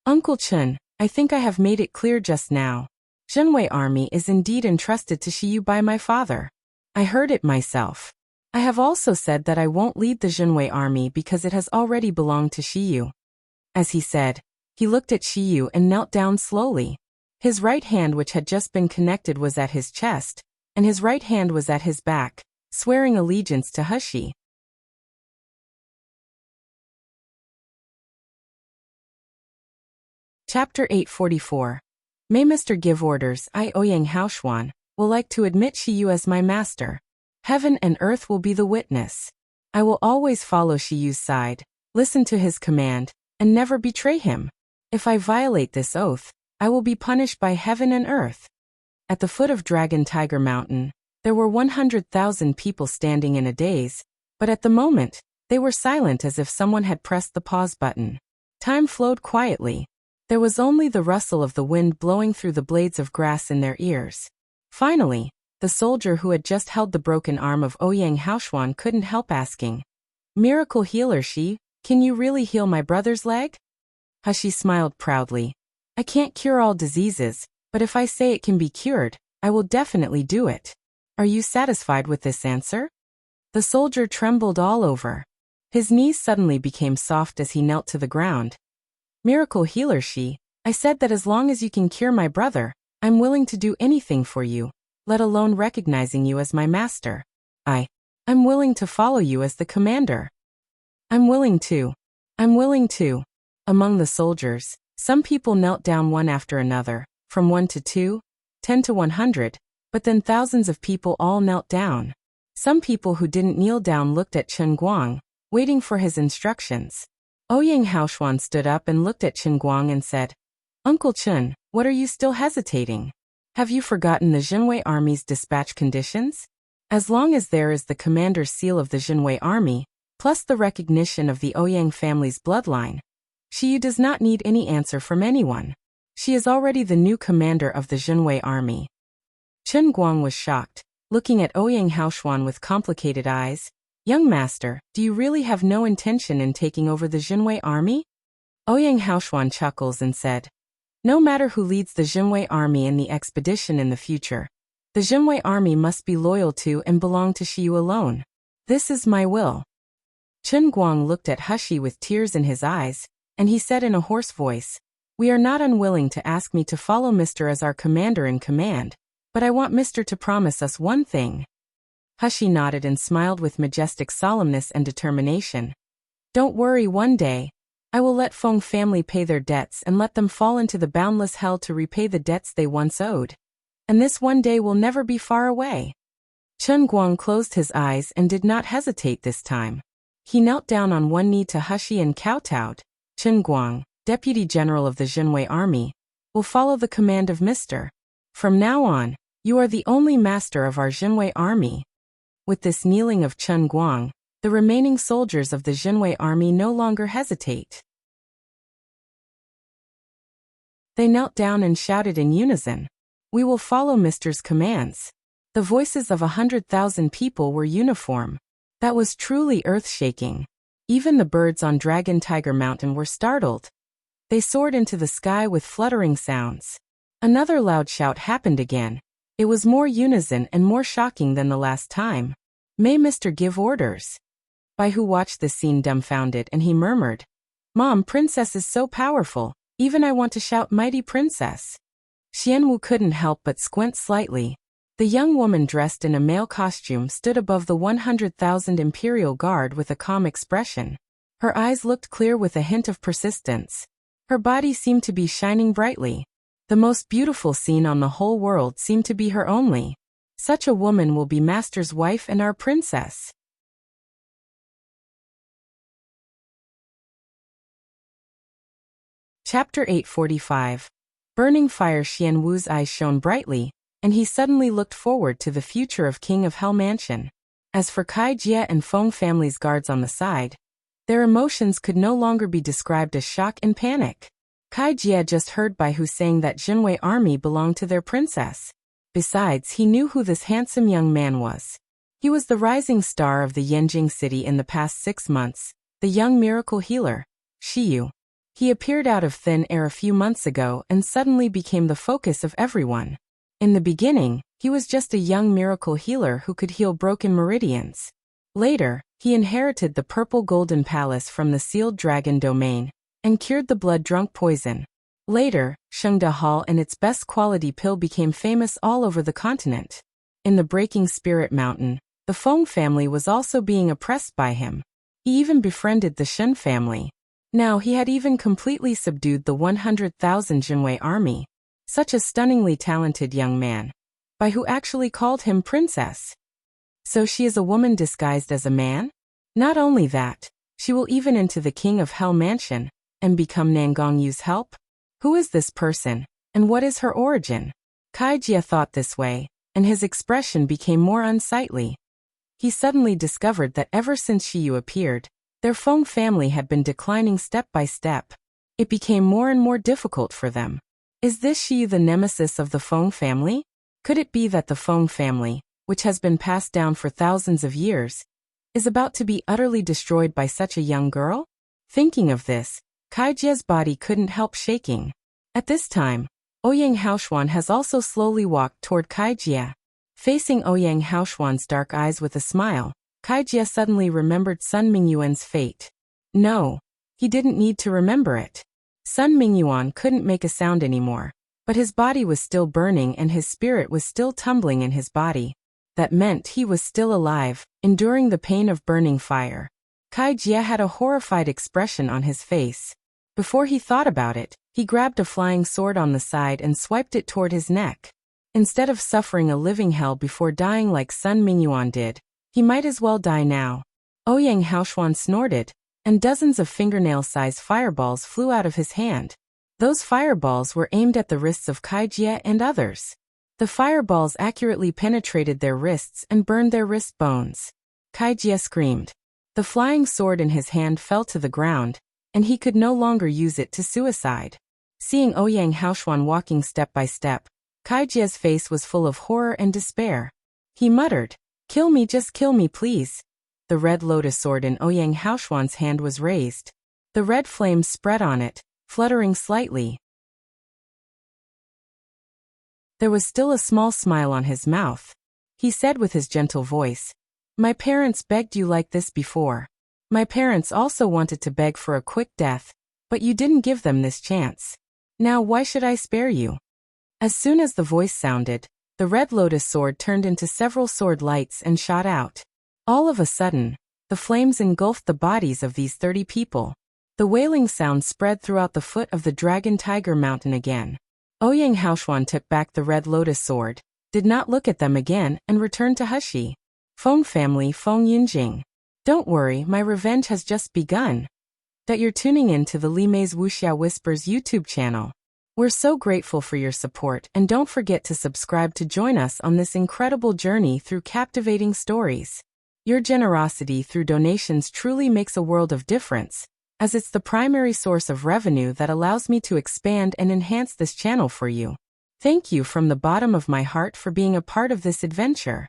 "Uncle Chen, I think I have made it clear just now. Zhenwei army is indeed entrusted to Shiyu by my father. I heard it myself. I have also said that I won't lead the Zhenwei army because it has already belonged to Shiyu." As he said, he looked at Shiyu and knelt down slowly. His right hand, which had just been connected, was at his chest, and his right hand was at his back, swearing allegiance to Hushi. Chapter 844. "May Mr. give orders, I, Ouyang Haoshuan, will like to admit Shiyu as my master. Heaven and earth will be the witness. I will always follow Shiyu's side, listen to his command, and never betray him. If I violate this oath, I will be punished by heaven and earth." At the foot of Dragon Tiger Mountain, there were 100,000 people standing in a daze, but at the moment, they were silent as if someone had pressed the pause button. Time flowed quietly. There was only the rustle of the wind blowing through the blades of grass in their ears. Finally, the soldier who had just held the broken arm of Ouyang Haoshuan couldn't help asking, "Miracle healer she, can you really heal my brother's leg?" Hushi smiled proudly. "I can't cure all diseases, but if I say it can be cured, I will definitely do it. Are you satisfied with this answer?" The soldier trembled all over. His knees suddenly became soft as he knelt to the ground. "Miracle healer she, I said that as long as you can cure my brother, I'm willing to do anything for you, let alone recognizing you as my master. I'm willing to follow you as the commander. I'm willing to. Among the soldiers, some people knelt down one after another, from 1 to 2, 10 to 100, but then thousands of people all knelt down. Some people who didn't kneel down looked at Chen Guang, waiting for his instructions. Ouyang Haoshuan stood up and looked at Chen Guang and said, "Uncle Chen, what are you still hesitating? Have you forgotten the Zhenwei army's dispatch conditions? As long as there is the commander's seal of the Zhenwei army, plus the recognition of the Ouyang family's bloodline, Shiyu does not need any answer from anyone. She is already the new commander of the Zhenwei army." Chen Guang was shocked, looking at Ouyang Haoshuan with complicated eyes. Young master, do you really have no intention in taking over the Zhenwei army? Ouyang Haoshuan chuckles and said, no matter who leads the Zhenwei army in the expedition in the future, the Zhenwei army must be loyal to and belong to Shiyu alone. This is my will. Chen Guang looked at Hushi with tears in his eyes, and he said in a hoarse voice, we are not unwilling to ask me to follow Mr. as our commander in command, but I want Mr. to promise us one thing. Hushi nodded and smiled with majestic solemnness and determination. Don't worry, one day, I will let Feng family pay their debts and let them fall into the boundless hell to repay the debts they once owed. And this one day will never be far away. Chen Guang closed his eyes and did not hesitate this time. He knelt down on one knee to Hushi and kowtowed. Chen Guang, Deputy General of the Zhenwei Army, will follow the command of Mr. From now on, you are the only master of our Zhenwei Army. With this kneeling of Chen Guang, the remaining soldiers of the Zhenwei Army no longer hesitate. They knelt down and shouted in unison, we will follow Mr.'s commands. The voices of 100,000 people were uniform. That was truly earth-shaking. Even the birds on Dragon Tiger Mountain were startled. They soared into the sky with fluttering sounds. Another loud shout happened again. It was more unison and more shocking than the last time. May Mr. give orders? Bai Hu watched the scene dumbfounded and he murmured, Mom, Princess is so powerful, even I want to shout mighty Princess. Xianwu couldn't help but squint slightly. The young woman dressed in a male costume stood above the 100,000 Imperial Guard with a calm expression. Her eyes looked clear with a hint of persistence. Her body seemed to be shining brightly. The most beautiful scene on the whole world seemed to be her only. Such a woman will be Master's wife and our princess. Chapter 845. Burning fire. Xianwu's eyes shone brightly, and he suddenly looked forward to the future of King of Hell Mansion. As for Kai Jie and Feng family's guards on the side, their emotions could no longer be described as shock and panic. Kai Jie just heard Bai Hu saying that Zhenwei army belonged to their princess. Besides, he knew who this handsome young man was. He was the rising star of the Yanjing city in the past 6 months, the young miracle healer, Shiyu. He appeared out of thin air a few months ago and suddenly became the focus of everyone. In the beginning, he was just a young miracle healer who could heal broken meridians. Later, he inherited the purple golden palace from the sealed dragon domain and cured the blood-drunk poison. Later, Shengda Hall and its best quality pill became famous all over the continent. In the Breaking Spirit Mountain, the Feng family was also being oppressed by him. He even befriended the Shen family. Now he had even completely subdued the 100,000 Zhenwei army. Such a stunningly talented young man. Bai Hu actually called him princess. So she is a woman disguised as a man? Not only that, she will even enter the King of Hell Mansion and become Nangong Yu's help? Who is this person, and what is her origin? Kai Jie thought this way, and his expression became more unsightly. He suddenly discovered that ever since Shiyu appeared, their Feng family had been declining step by step. It became more and more difficult for them. Is this Shiyu the nemesis of the Feng family? Could it be that the Feng family, which has been passed down for thousands of years, is about to be utterly destroyed by such a young girl? Thinking of this, Kai Jie's body couldn't help shaking. At this time, Ouyang Haoshuan has also slowly walked toward Kai Jie. Facing Ouyang Haoshuan's dark eyes with a smile, Kai Jie suddenly remembered Sun Mingyuan's fate. No, he didn't need to remember it. Sun Mingyuan couldn't make a sound anymore, but his body was still burning and his spirit was still tumbling in his body. That meant he was still alive, enduring the pain of burning fire. Kai Jie had a horrified expression on his face. Before he thought about it, he grabbed a flying sword on the side and swiped it toward his neck. Instead of suffering a living hell before dying like Sun Mingyuan did, he might as well die now. Ouyang Haoshuan snorted, and dozens of fingernail-sized fireballs flew out of his hand. Those fireballs were aimed at the wrists of Kai Jie and others. The fireballs accurately penetrated their wrists and burned their wrist bones. Kai Jie screamed. The flying sword in his hand fell to the ground, and he could no longer use it to suicide. Seeing Ouyang Haoshuan walking step by step, Kai Jie's face was full of horror and despair. He muttered, "Kill me, just kill me, please." the red lotus sword in Ouyang Haoxuan's hand was raised. The red flames spread on it, fluttering slightly. There was still a small smile on his mouth. He said with his gentle voice, "My parents begged you like this before. My parents also wanted to beg for a quick death, but you didn't give them this chance. Now why should I spare you?" As soon as the voice sounded, the red lotus sword turned into several sword lights and shot out. All of a sudden, the flames engulfed the bodies of these 30 people. The wailing sound spread throughout the foot of the Dragon Tiger Mountain again. Ouyang Haoxuan took back the red lotus sword, did not look at them again, and returned to Hushi. "Feng family, Feng Yunjing. Don't worry, my revenge has just begun." That you're tuning in to the Li Mei's Wuxia Whispers YouTube channel. We're so grateful for your support, and don't forget to subscribe to join us on this incredible journey through captivating stories. Your generosity through donations truly makes a world of difference, as it's the primary source of revenue that allows me to expand and enhance this channel for you. Thank you from the bottom of my heart for being a part of this adventure.